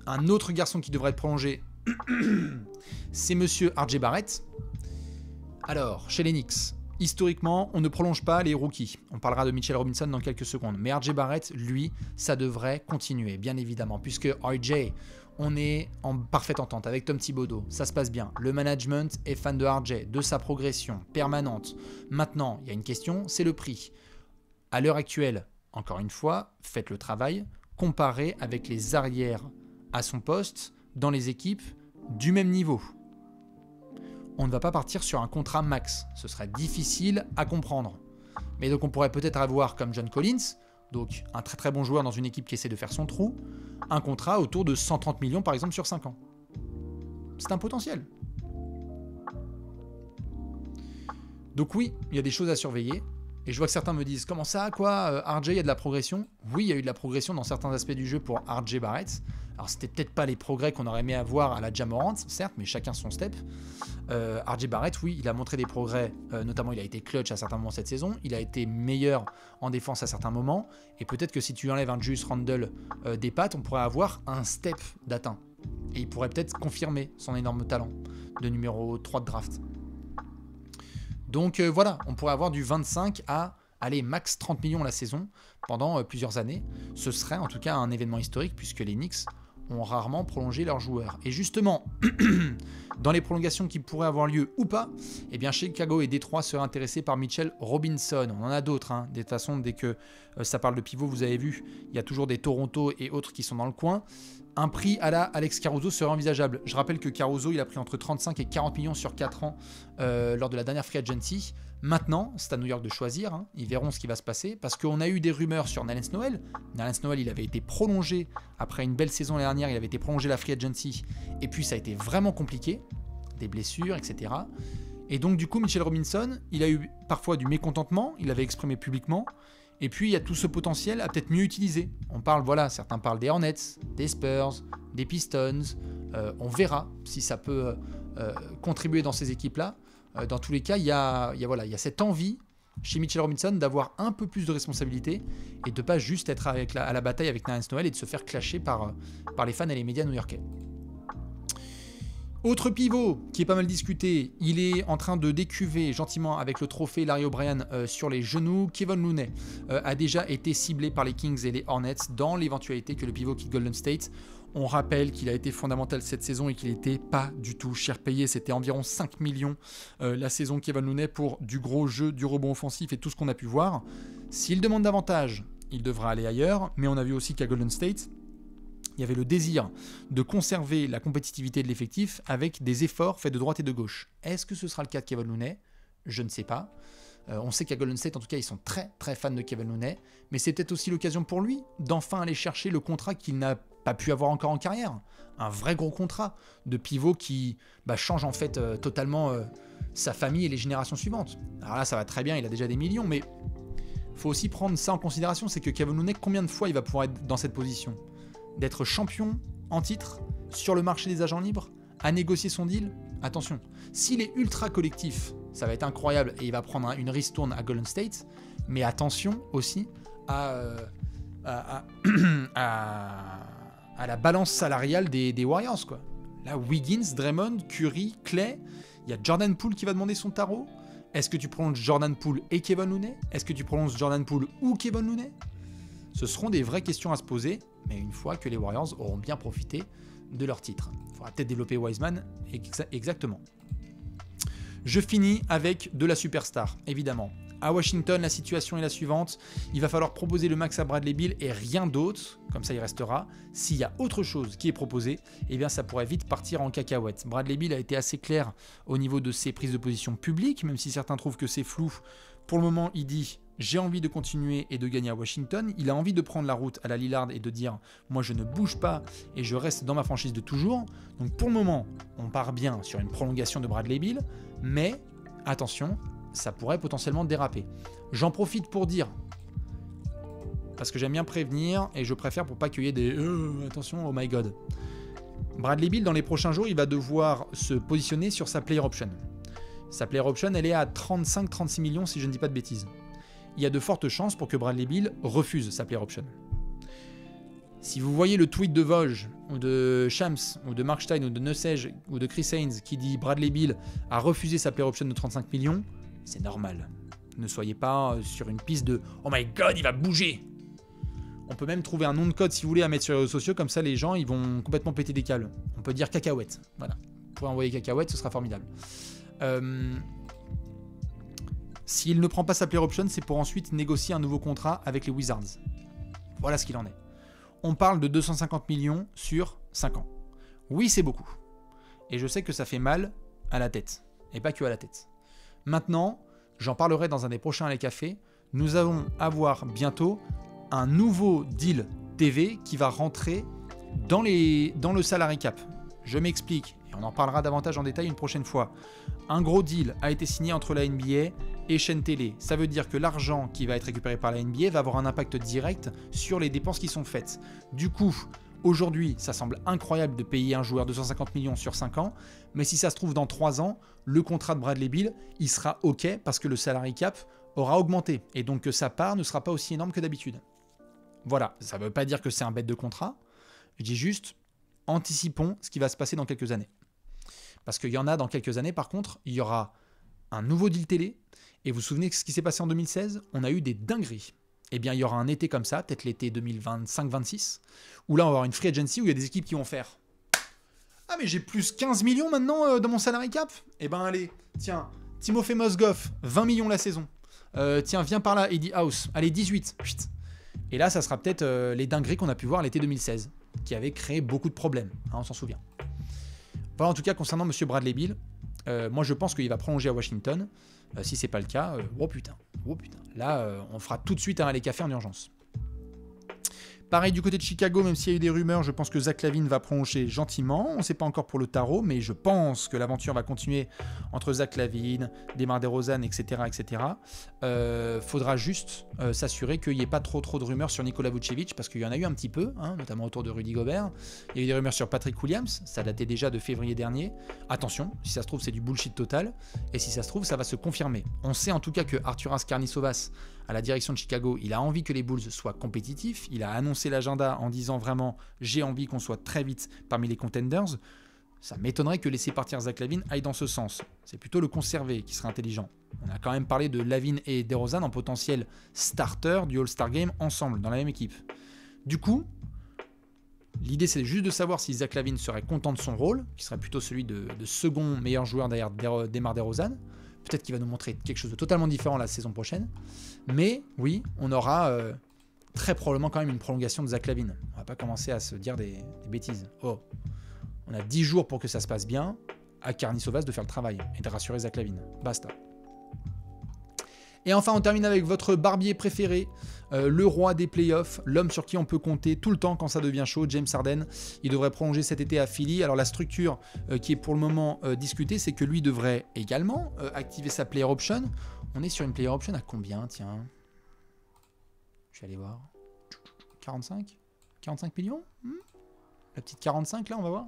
Un autre garçon qui devrait être prolongé, c'est monsieur RJ Barrett. Alors, chez les Knicks, historiquement, on ne prolonge pas les rookies. On parlera de Mitchell Robinson dans quelques secondes. Mais RJ Barrett, lui, ça devrait continuer, bien évidemment, puisque RJ, on est en parfaite entente avec Tom Thibodeau. Ça se passe bien. Le management est fan de RJ, de sa progression permanente. Maintenant, il y a une question, c'est le prix. À l'heure actuelle, encore une fois, faites le travail, comparez avec les arrières à son poste dans les équipes du même niveau. On ne va pas partir sur un contrat max, ce serait difficile à comprendre. Mais donc on pourrait peut-être avoir comme John Collins, donc un très bon joueur dans une équipe qui essaie de faire son trou, un contrat autour de 130 millions par exemple sur 5 ans. C'est un potentiel. Donc oui, il y a des choses à surveiller. Et je vois que certains me disent, comment ça, quoi, RJ, il y a de la progression? Oui, il y a eu de la progression dans certains aspects du jeu pour RJ Barrett. Alors, c'était peut-être pas les progrès qu'on aurait aimé avoir à la Ja Morant, certes, mais chacun son step. RJ Barrett, oui, il a montré des progrès, notamment il a été clutch à certains moments cette saison, il a été meilleur en défense à certains moments, et peut-être que si tu enlèves un Julius Randle des pattes, on pourrait avoir un step d'atteint. Et il pourrait peut-être confirmer son énorme talent de numéro 3 de draft. Donc voilà, on pourrait avoir du 25 à, allez, max 30 millions la saison pendant plusieurs années. Ce serait en tout cas un événement historique puisque les Knicks ont rarement prolongé leurs joueurs. Et justement, dans les prolongations qui pourraient avoir lieu ou pas, eh bien Chicago et Détroit seraient intéressés par Mitchell Robinson. On en a d'autres, hein. De toute façon, dès que ça parle de pivot, vous avez vu, il y a toujours des Toronto et autres qui sont dans le coin. Un prix à la Alex Caruso serait envisageable. Je rappelle que Caruso, il a pris entre 35 et 40 millions sur 4 ans lors de la dernière free agency. Maintenant, c'est à New York de choisir. Hein. Ils verront ce qui va se passer. Parce qu'on a eu des rumeurs sur Nerlens Noel. Nerlens Noel, il avait été prolongé après une belle saison l'année dernière. Il avait été prolongé la free agency. Et puis, ça a été vraiment compliqué. Des blessures, etc. Et donc, du coup, Mitchell Robinson, il a eu parfois du mécontentement. Il l'avait exprimé publiquement. Et puis, il y a tout ce potentiel à peut-être mieux utiliser. On parle, voilà, certains parlent des Hornets, des Spurs, des Pistons. On verra si ça peut contribuer dans ces équipes-là. Dans tous les cas, il y a cette envie chez Mitchell Robinson d'avoir un peu plus de responsabilité et de ne pas juste être à la bataille avec Nerlens Noel et de se faire clasher par les fans et les médias new-yorkais. Autre pivot qui est pas mal discuté, il est en train de décuver gentiment avec le trophée Larry O'Brien sur les genoux. Kevon Looney a déjà été ciblé par les Kings et les Hornets dans l'éventualité que le pivot quitte Golden State. On rappelle qu'il a été fondamental cette saison et qu'il n'était pas du tout cher payé. C'était environ 5 millions la saison Kevon Looney pour du gros jeu, du rebond offensif et tout ce qu'on a pu voir. S'il demande davantage, il devra aller ailleurs. Mais on a vu aussi qu'à Golden State, il y avait le désir de conserver la compétitivité de l'effectif avec des efforts faits de droite et de gauche. Est-ce que ce sera le cas de Kevon Looney? Je ne sais pas. On sait qu'à Golden State, en tout cas, ils sont très très fans de Kevon Looney. Mais c'est peut-être aussi l'occasion pour lui d'enfin aller chercher le contrat qu'il n'a pas pu avoir encore en carrière. Un vrai gros contrat de pivot qui change en fait totalement sa famille et les générations suivantes. Alors là, ça va très bien, il a déjà des millions, mais il faut aussi prendre ça en considération. C'est que Kevon Looney, combien de fois il va pouvoir être dans cette position? D'être champion en titre sur le marché des agents libres, à négocier son deal? Attention, s'il est ultra collectif, ça va être incroyable et il va prendre une ristourne à Golden State, mais attention aussi à la balance salariale des Warriors, quoi. Là, Wiggins, Draymond, Curry, Clay, il y a Jordan Poole qui va demander son tarot. Est-ce que tu prolonges Jordan Poole et Kevon Looney? Est-ce que tu prolonges Jordan Poole ou Kevon Looney? Ce seront des vraies questions à se poser, mais une fois que les Warriors auront bien profité de leur titre. Il faudra peut-être développer Wiseman, exactement. Je finis avec de la superstar, évidemment. À Washington, la situation est la suivante. Il va falloir proposer le max à Bradley Beal et rien d'autre. Comme ça, il restera. S'il y a autre chose qui est proposé, eh bien, ça pourrait vite partir en cacahuète. Bradley Beal a été assez clair au niveau de ses prises de position publiques, même si certains trouvent que c'est flou. Pour le moment, il dit « J'ai envie de continuer et de gagner à Washington ». Il a envie de prendre la route à la Lillard et de dire « Moi, je ne bouge pas et je reste dans ma franchise de toujours ». Donc, pour le moment, on part bien sur une prolongation de Bradley Beal, mais attention, ça pourrait potentiellement déraper. J'en profite pour dire, parce que j'aime bien prévenir et je préfère pour pas qu'il y ait des attention, oh my god. Bradley Beal, dans les prochains jours, il va devoir se positionner sur sa player option. Sa player option, elle est à 35-36 millions si je ne dis pas de bêtises. Il y a de fortes chances pour que Bradley Beal refuse sa player option. Si vous voyez le tweet de Vosges, ou de Shams, ou de Mark Stein, ou de Neusage, ou de Chris Haynes qui dit Bradley Beal a refusé sa player option de 35 millions, c'est normal. Ne soyez pas sur une piste de « Oh my god, il va bouger !» On peut même trouver un nom de code si vous voulez à mettre sur les réseaux sociaux, comme ça les gens ils vont complètement péter des câbles. On peut dire cacahuète. Voilà. Vous pouvez envoyer cacahuète, ce sera formidable. S'il ne prend pas sa player option, c'est pour ensuite négocier un nouveau contrat avec les Wizards. Voilà ce qu'il en est. On parle de 250 millions sur 5 ans. Oui, c'est beaucoup. Et je sais que ça fait mal à la tête. Et pas que à la tête. Maintenant, j'en parlerai dans un des prochains Les Cafés, nous allons avoir bientôt un nouveau deal TV qui va rentrer dans le salary cap. Je m'explique, et on en parlera davantage en détail une prochaine fois. Un gros deal a été signé entre la NBA et chaîne télé. Ça veut dire que l'argent qui va être récupéré par la NBA va avoir un impact direct sur les dépenses qui sont faites. Du coup, aujourd'hui, ça semble incroyable de payer un joueur 250 millions sur 5 ans, mais si ça se trouve dans 3 ans, le contrat de Bradley Beal, il sera OK parce que le salary cap aura augmenté et donc que sa part ne sera pas aussi énorme que d'habitude. Voilà, ça ne veut pas dire que c'est un bête de contrat, je dis juste, anticipons ce qui va se passer dans quelques années. Parce qu'il y en a dans quelques années, par contre, il y aura un nouveau deal télé, et vous vous souvenez que ce qui s'est passé en 2016, on a eu des dingueries. Eh bien, il y aura un été comme ça, peut-être l'été 2025-26, où là, on va avoir une free agency où il y a des équipes qui vont faire « Ah, mais j'ai plus 15 millions maintenant dans mon salary cap !» Eh ben, allez, tiens, Timofey Mozgov, 20 millions la saison. Tiens, viens par là, Eddie House. Allez, 18. Chut. Et là, ça sera peut-être les dingueries qu'on a pu voir l'été 2016, qui avait créé beaucoup de problèmes, hein, on s'en souvient. Voilà, en tout cas, concernant M. Bradley Beal, moi, je pense qu'il va prolonger à Washington. Si c'est pas le cas, oh putain. Là, on fera tout de suite un Les Cafés en urgence. Pareil du côté de Chicago, même s'il y a eu des rumeurs, je pense que Zach LaVine va prolonger gentiment. On ne sait pas encore pour le tarot, mais je pense que l'aventure va continuer entre Zach LaVine, DeMar DeRozan, etc. etc. Faudra juste s'assurer qu'il n'y ait pas trop de rumeurs sur Nikola Vucevic, parce qu'il y en a eu un petit peu, hein, notamment autour de Rudy Gobert. Il y a eu des rumeurs sur Patrick Williams, ça datait déjà de février dernier. Attention, si ça se trouve, c'est du bullshit total, et si ça se trouve, ça va se confirmer. On sait en tout cas que Arturas Karnisovas, à la direction de Chicago, il a envie que les Bulls soient compétitifs. Il a annoncé l'agenda en disant vraiment « j'ai envie qu'on soit très vite parmi les contenders ». Ça m'étonnerait que laisser partir Zach LaVine aille dans ce sens. C'est plutôt le conserver qui serait intelligent. On a quand même parlé de LaVine et DeRozan en potentiel starter du All-Star Game ensemble, dans la même équipe. Du coup, l'idée c'est juste de savoir si Zach LaVine serait content de son rôle, qui serait plutôt celui de second meilleur joueur derrière DeMar DeRozan. Peut-être qu'il va nous montrer quelque chose de totalement différent la saison prochaine. Mais oui, on aura très probablement quand même une prolongation de Zach LaVine. On va pas commencer à se dire des bêtises. Oh, on a 10 jours pour que ça se passe bien. À Karnisovas de faire le travail et de rassurer Zach LaVine. Basta. Et enfin, on termine avec votre barbier préféré, le roi des playoffs, l'homme sur qui on peut compter tout le temps quand ça devient chaud, James Harden. Il devrait prolonger cet été à Philly. Alors la structure qui est pour le moment discutée, c'est que lui devrait également activer sa player option. On est sur une player option à combien, tiens? Je vais aller voir. 45 millions La petite 45 là, on va voir.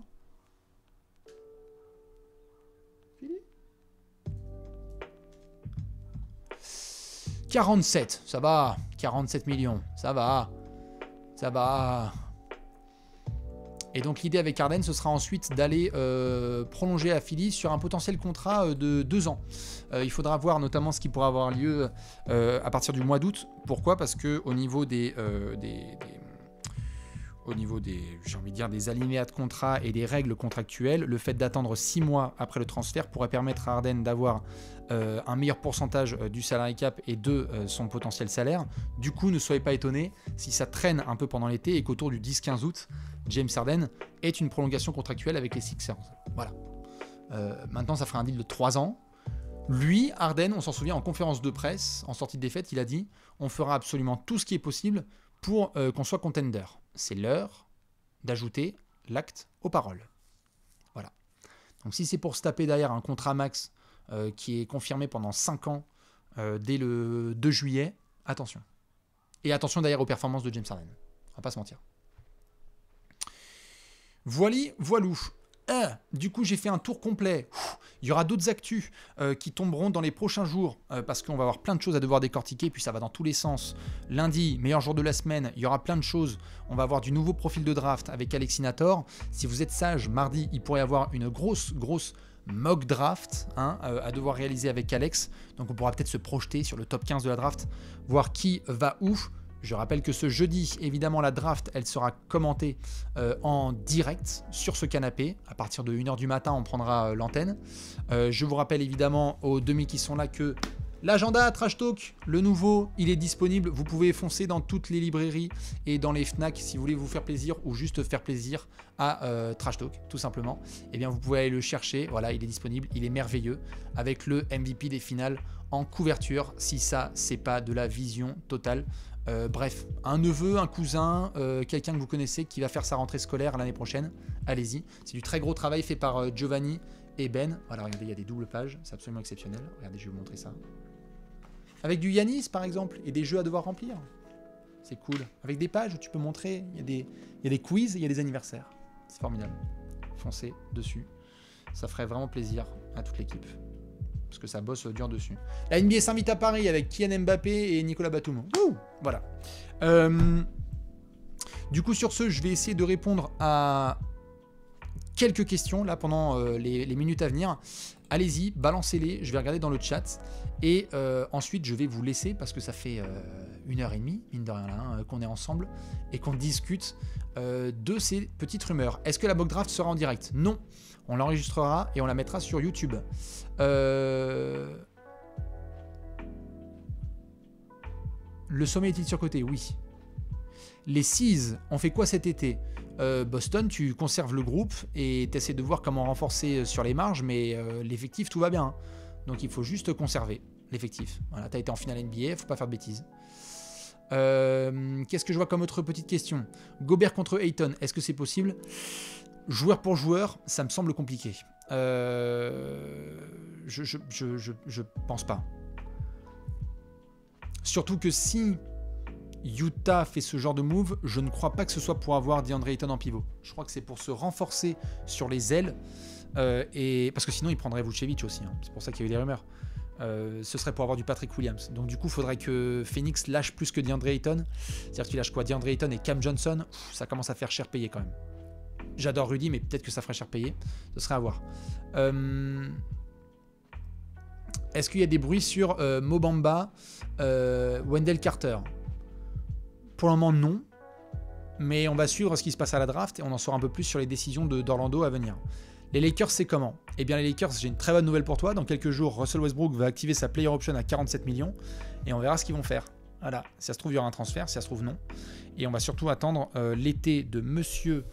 47, ça va. 47 millions, ça va. Ça va. Et donc l'idée avec Harden, ce sera ensuite d'aller prolonger à Philly sur un potentiel contrat de 2 ans. Il faudra voir notamment ce qui pourra avoir lieu à partir du mois d'août. Pourquoi? Parce qu'au niveau au niveau des, j'ai envie de dire, des alinéas de contrat et des règles contractuelles, le fait d'attendre 6 mois après le transfert pourrait permettre à Harden d'avoir un meilleur pourcentage du salary cap et de son potentiel salaire. Du coup, ne soyez pas étonnés si ça traîne un peu pendant l'été et qu'autour du 10-15 août, James Harden ait une prolongation contractuelle avec les Sixers. Voilà. Maintenant, ça fera un deal de 3 ans. Lui, Harden, on s'en souvient, en conférence de presse, en sortie de défaite, il a dit « On fera absolument tout ce qui est possible pour qu'on soit contender. C'est l'heure d'ajouter l'acte aux paroles. » Voilà. Donc si c'est pour se taper derrière un contrat max qui est confirmé pendant 5 ans dès le 2 juillet, attention. Et attention d'ailleurs aux performances de James Harden. On va pas se mentir. Voilou. Du coup, j'ai fait un tour complet. Il y aura d'autres actus qui tomberont dans les prochains jours parce qu'on va avoir plein de choses à devoir décortiquer, puis ça va dans tous les sens. Lundi, meilleur jour de la semaine, il y aura plein de choses. On va avoir du nouveau profil de draft avec Alexinator. Si vous êtes sage, mardi, il pourrait y avoir une grosse mock draft à devoir réaliser avec Alex. Donc on pourra peut-être se projeter sur le top 15 de la draft, voir qui va où. Je rappelle que ce jeudi, évidemment, la draft, elle sera commentée en direct sur ce canapé. À partir de 1h du matin, on prendra l'antenne. Je vous rappelle évidemment aux demi qui sont là que l'agenda Trash Talk, le nouveau, il est disponible. Vous pouvez foncer dans toutes les librairies et dans les FNAC si vous voulez vous faire plaisir ou juste faire plaisir à Trash Talk, tout simplement. Eh bien, vous pouvez aller le chercher. Voilà, il est disponible, il est merveilleux avec le MVP des finales en couverture. Si ça, c'est pas de la vision totale. Bref, un neveu, un cousin, quelqu'un que vous connaissez qui va faire sa rentrée scolaire l'année prochaine, allez-y. C'est du très gros travail fait par Giovanni et Ben. Voilà, regardez, il y a des doubles pages, c'est absolument exceptionnel. Regardez, je vais vous montrer ça. Avec du Yanis, par exemple, et des jeux à devoir remplir. C'est cool. Avec des pages où tu peux montrer, il y a des quiz et il y a des anniversaires. C'est formidable. Foncez dessus. Ça ferait vraiment plaisir à toute l'équipe. Parce que ça bosse dur dessus. La NBA s'invite à Paris avec Kylian Mbappé et Nicolas Batum. Ouh, voilà. Du coup, sur ce, je vais essayer de répondre à quelques questions là pendant les minutes à venir. Allez-y, balancez-les, je vais regarder dans le chat. Et ensuite, je vais vous laisser parce que ça fait 1h30, mine de rien, là, qu'on est ensemble et qu'on discute de ces petites rumeurs. Est-ce que la mock draft sera en direct? Non. On l'enregistrera et on la mettra sur YouTube. Le sommet est-il surcoté? Oui. Les Seas ont fait quoi cet été? Boston, tu conserves le groupe et tu essaies de voir comment renforcer sur les marges, mais l'effectif, tout va bien. Donc il faut juste conserver l'effectif. Voilà, tu as été en finale NBA, faut pas faire de bêtises. Qu'est-ce que je vois comme autre petite question? Gobert contre Ayton, est-ce que c'est possible? Joueur pour joueur, ça me semble compliqué. Je pense pas. Surtout que si Utah fait ce genre de move, je ne crois pas que ce soit pour avoir DeAndre Ayton en pivot. Je crois que c'est pour se renforcer sur les ailes. Et parce que sinon, il prendrait Vucevic aussi. Hein. C'est pour ça qu'il y a eu des rumeurs. Ce serait pour avoir du Patrick Williams. Donc du coup, il faudrait que Phoenix lâche plus que DeAndre Ayton. C'est-à-dire qu'il lâche quoi? DeAndre Ayton et Cam Johnson. Ça commence à faire cher payer quand même. J'adore Rudy, mais peut-être que ça ferait cher payer. Ce serait à voir. Est-ce qu'il y a des bruits sur Mo Bamba, Wendell Carter? Pour le moment, non. Mais on va suivre ce qui se passe à la draft et on en saura un peu plus sur les décisions d'Orlando à venir. Les Lakers, c'est comment? Eh bien, les Lakers, j'ai une très bonne nouvelle pour toi. Dans quelques jours, Russell Westbrook va activer sa player option à 47 millions et on verra ce qu'ils vont faire. Voilà. Si ça se trouve, il y aura un transfert. Si ça se trouve, non. Et on va surtout attendre l'été de monsieur...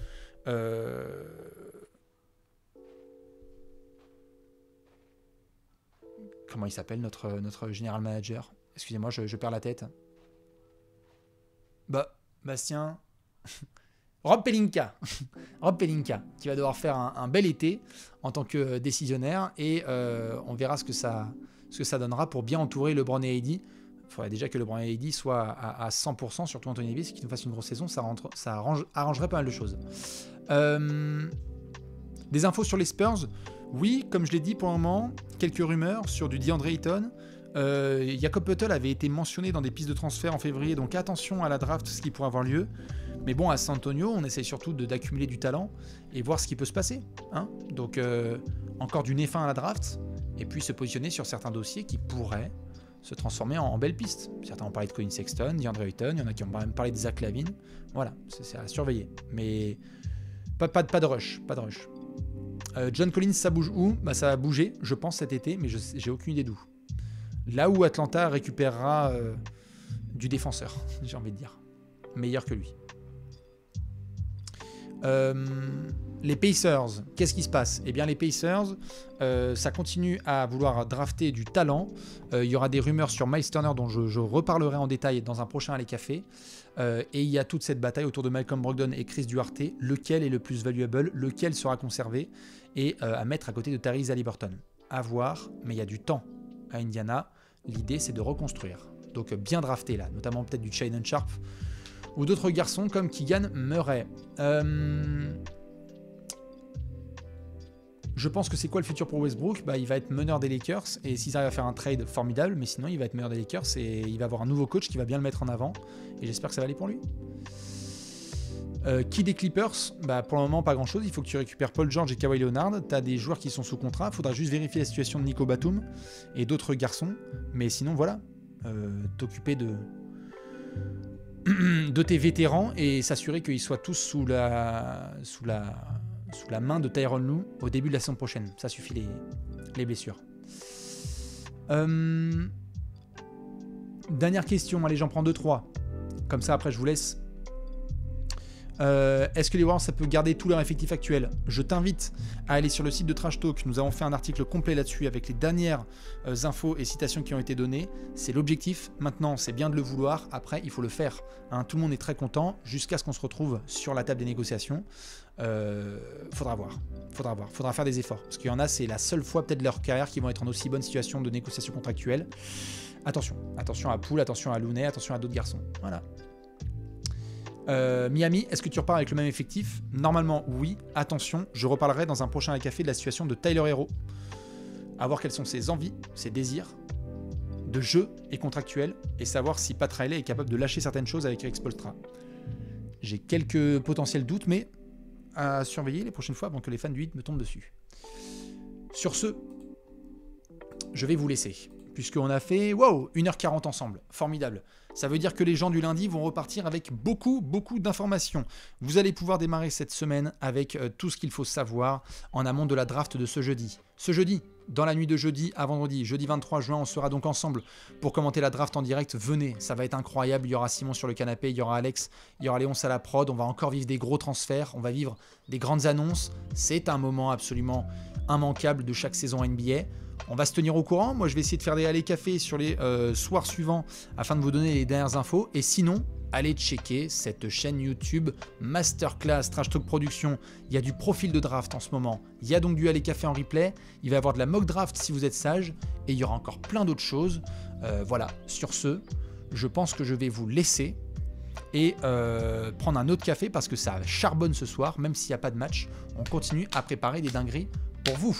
Comment il s'appelle notre général manager? Excusez-moi, je perds la tête. Bah, Bastien... Rob Pelinka. Rob Pelinka, qui va devoir faire un bel été en tant que décisionnaire et on verra ce que ça donnera pour bien entourer LeBron et AD. Il faudrait déjà que LeBron et AD soient à 100%, surtout Anthony Davis, qui nous fasse une grosse saison, ça arrangerait pas mal de choses. Des infos sur les Spurs? Oui, comme je l'ai dit pour le moment, quelques rumeurs sur du DeAndre Ayton. Jakob Poeltl avait été mentionné dans des pistes de transfert en février, donc attention à la draft, ce qui pourrait avoir lieu. Mais bon, à San Antonio, on essaye surtout d'accumuler du talent et voir ce qui peut se passer. Hein, donc, encore du nez fin à la draft, et puis se positionner sur certains dossiers qui pourraient se transformer en belle piste. Certains ont parlé de Colin Sexton, DeAndre Ayton, il y en a qui ont même parlé de Zach LaVine. Voilà, c'est à surveiller. Mais pas de rush, pas de rush. John Collins, ça bouge où? Bah, ça va bouger, je pense, cet été, mais j'ai aucune idée d'où. Là où Atlanta récupérera du défenseur, j'ai envie de dire. Meilleur que lui. Les Pacers, qu'est-ce qui se passe? Eh bien, les Pacers, ça continue à vouloir drafter du talent. Il y aura des rumeurs sur Miles Turner dont je reparlerai en détail dans un prochain Allez Café. Et il y a toute cette bataille autour de Malcolm Brogdon et Chris Duarte. Lequel est le plus valuable? Lequel sera conservé? Et à mettre à côté de Tyrese Haliburton. À voir, mais il y a du temps à Indiana. L'idée, c'est de reconstruire. Donc bien drafté là, notamment peut-être du Shannon Sharp ou d'autres garçons comme Keegan Murray. Je pense que c'est quoi le futur pour Westbrook? Bah, il va être meneur des Lakers et s'ils arrivent à faire un trade formidable, mais sinon il va être meneur des Lakers et il va avoir un nouveau coach qui va bien le mettre en avant et j'espère que ça va aller pour lui. Qui des Clippers? Bah, pour le moment pas grand chose, il faut que tu récupères Paul George et Kawhi Leonard, tu as des joueurs qui sont sous contrat, il faudra juste vérifier la situation de Nico Batum et d'autres garçons, mais sinon voilà, t'occuper de tes vétérans et s'assurer qu'ils soient tous sous la main de Tyronn Lue au début de la saison prochaine. Ça suffit les blessures. Dernière question, allez j'en prends 2-3. Comme ça après je vous laisse. Est-ce que les Warriors ça peut garder tout leur effectif actuel? Je t'invite à aller sur le site de Trash Talk. Nous avons fait un article complet là-dessus avec les dernières infos et citations qui ont été données. C'est l'objectif. Maintenant, c'est bien de le vouloir. Après, il faut le faire. Hein, tout le monde est très content jusqu'à ce qu'on se retrouve sur la table des négociations. Faudra voir. Faudra faire des efforts. Parce qu'il y en a, c'est la seule fois peut-être de leur carrière qui vont être en aussi bonne situation de négociation contractuelle. Attention. Attention à Poole, attention à Looney, attention à d'autres garçons. Voilà. Miami, est-ce que tu repars avec le même effectif? Normalement oui, attention, je reparlerai dans un prochain café de la situation de Tyler Herro, à voir quelles sont ses envies, ses désirs de jeu et contractuels, et savoir si Pat Riley est capable de lâcher certaines choses avec Eric Spoelstra. J'ai quelques potentiels doutes, mais à surveiller les prochaines fois avant que les fans du hit me tombent dessus. Sur ce, je vais vous laisser, puisqu'on a fait 1h40 ensemble, formidable. Ça veut dire que les gens du lundi vont repartir avec beaucoup d'informations. Vous allez pouvoir démarrer cette semaine avec tout ce qu'il faut savoir en amont de la draft de ce jeudi. Ce jeudi, dans la nuit de jeudi à vendredi, jeudi 23 juin, on sera donc ensemble pour commenter la draft en direct. Venez, ça va être incroyable. Il y aura Simon sur le canapé, il y aura Alex, il y aura Léonce à la prod. On va encore vivre des gros transferts, on va vivre des grandes annonces. C'est un moment absolument immanquable de chaque saison NBA. On va se tenir au courant. Moi, je vais essayer de faire des allées café sur les soirs suivants afin de vous donner les dernières infos. Et sinon, allez checker cette chaîne YouTube Masterclass Trash Talk Production. Il y a du profil de draft en ce moment. Il y a donc du allées café en replay. Il va y avoir de la mock draft si vous êtes sage. Et il y aura encore plein d'autres choses. Voilà, sur ce, je pense que je vais vous laisser et prendre un autre café parce que ça charbonne ce soir. Même s'il n'y a pas de match, on continue à préparer des dingueries pour vous.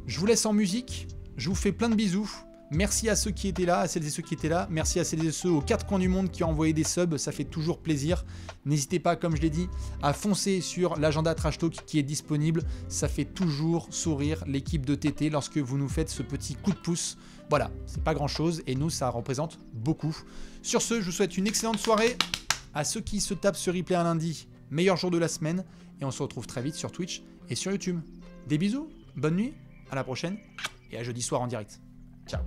Je vous laisse en musique, je vous fais plein de bisous. Merci à ceux qui étaient là, à celles et ceux qui étaient là. Merci à celles et ceux aux 4 coins du monde qui ont envoyé des subs, ça fait toujours plaisir. N'hésitez pas, comme je l'ai dit, à foncer sur l'agenda Trash Talk qui est disponible. Ça fait toujours sourire l'équipe de TT lorsque vous nous faites ce petit coup de pouce. Voilà, c'est pas grand chose et nous, ça représente beaucoup. Sur ce, je vous souhaite une excellente soirée. À ceux qui se tapent ce replay un lundi, meilleur jour de la semaine. Et on se retrouve très vite sur Twitch et sur YouTube. Des bisous, bonne nuit. À la prochaine et à jeudi soir en direct. Ciao.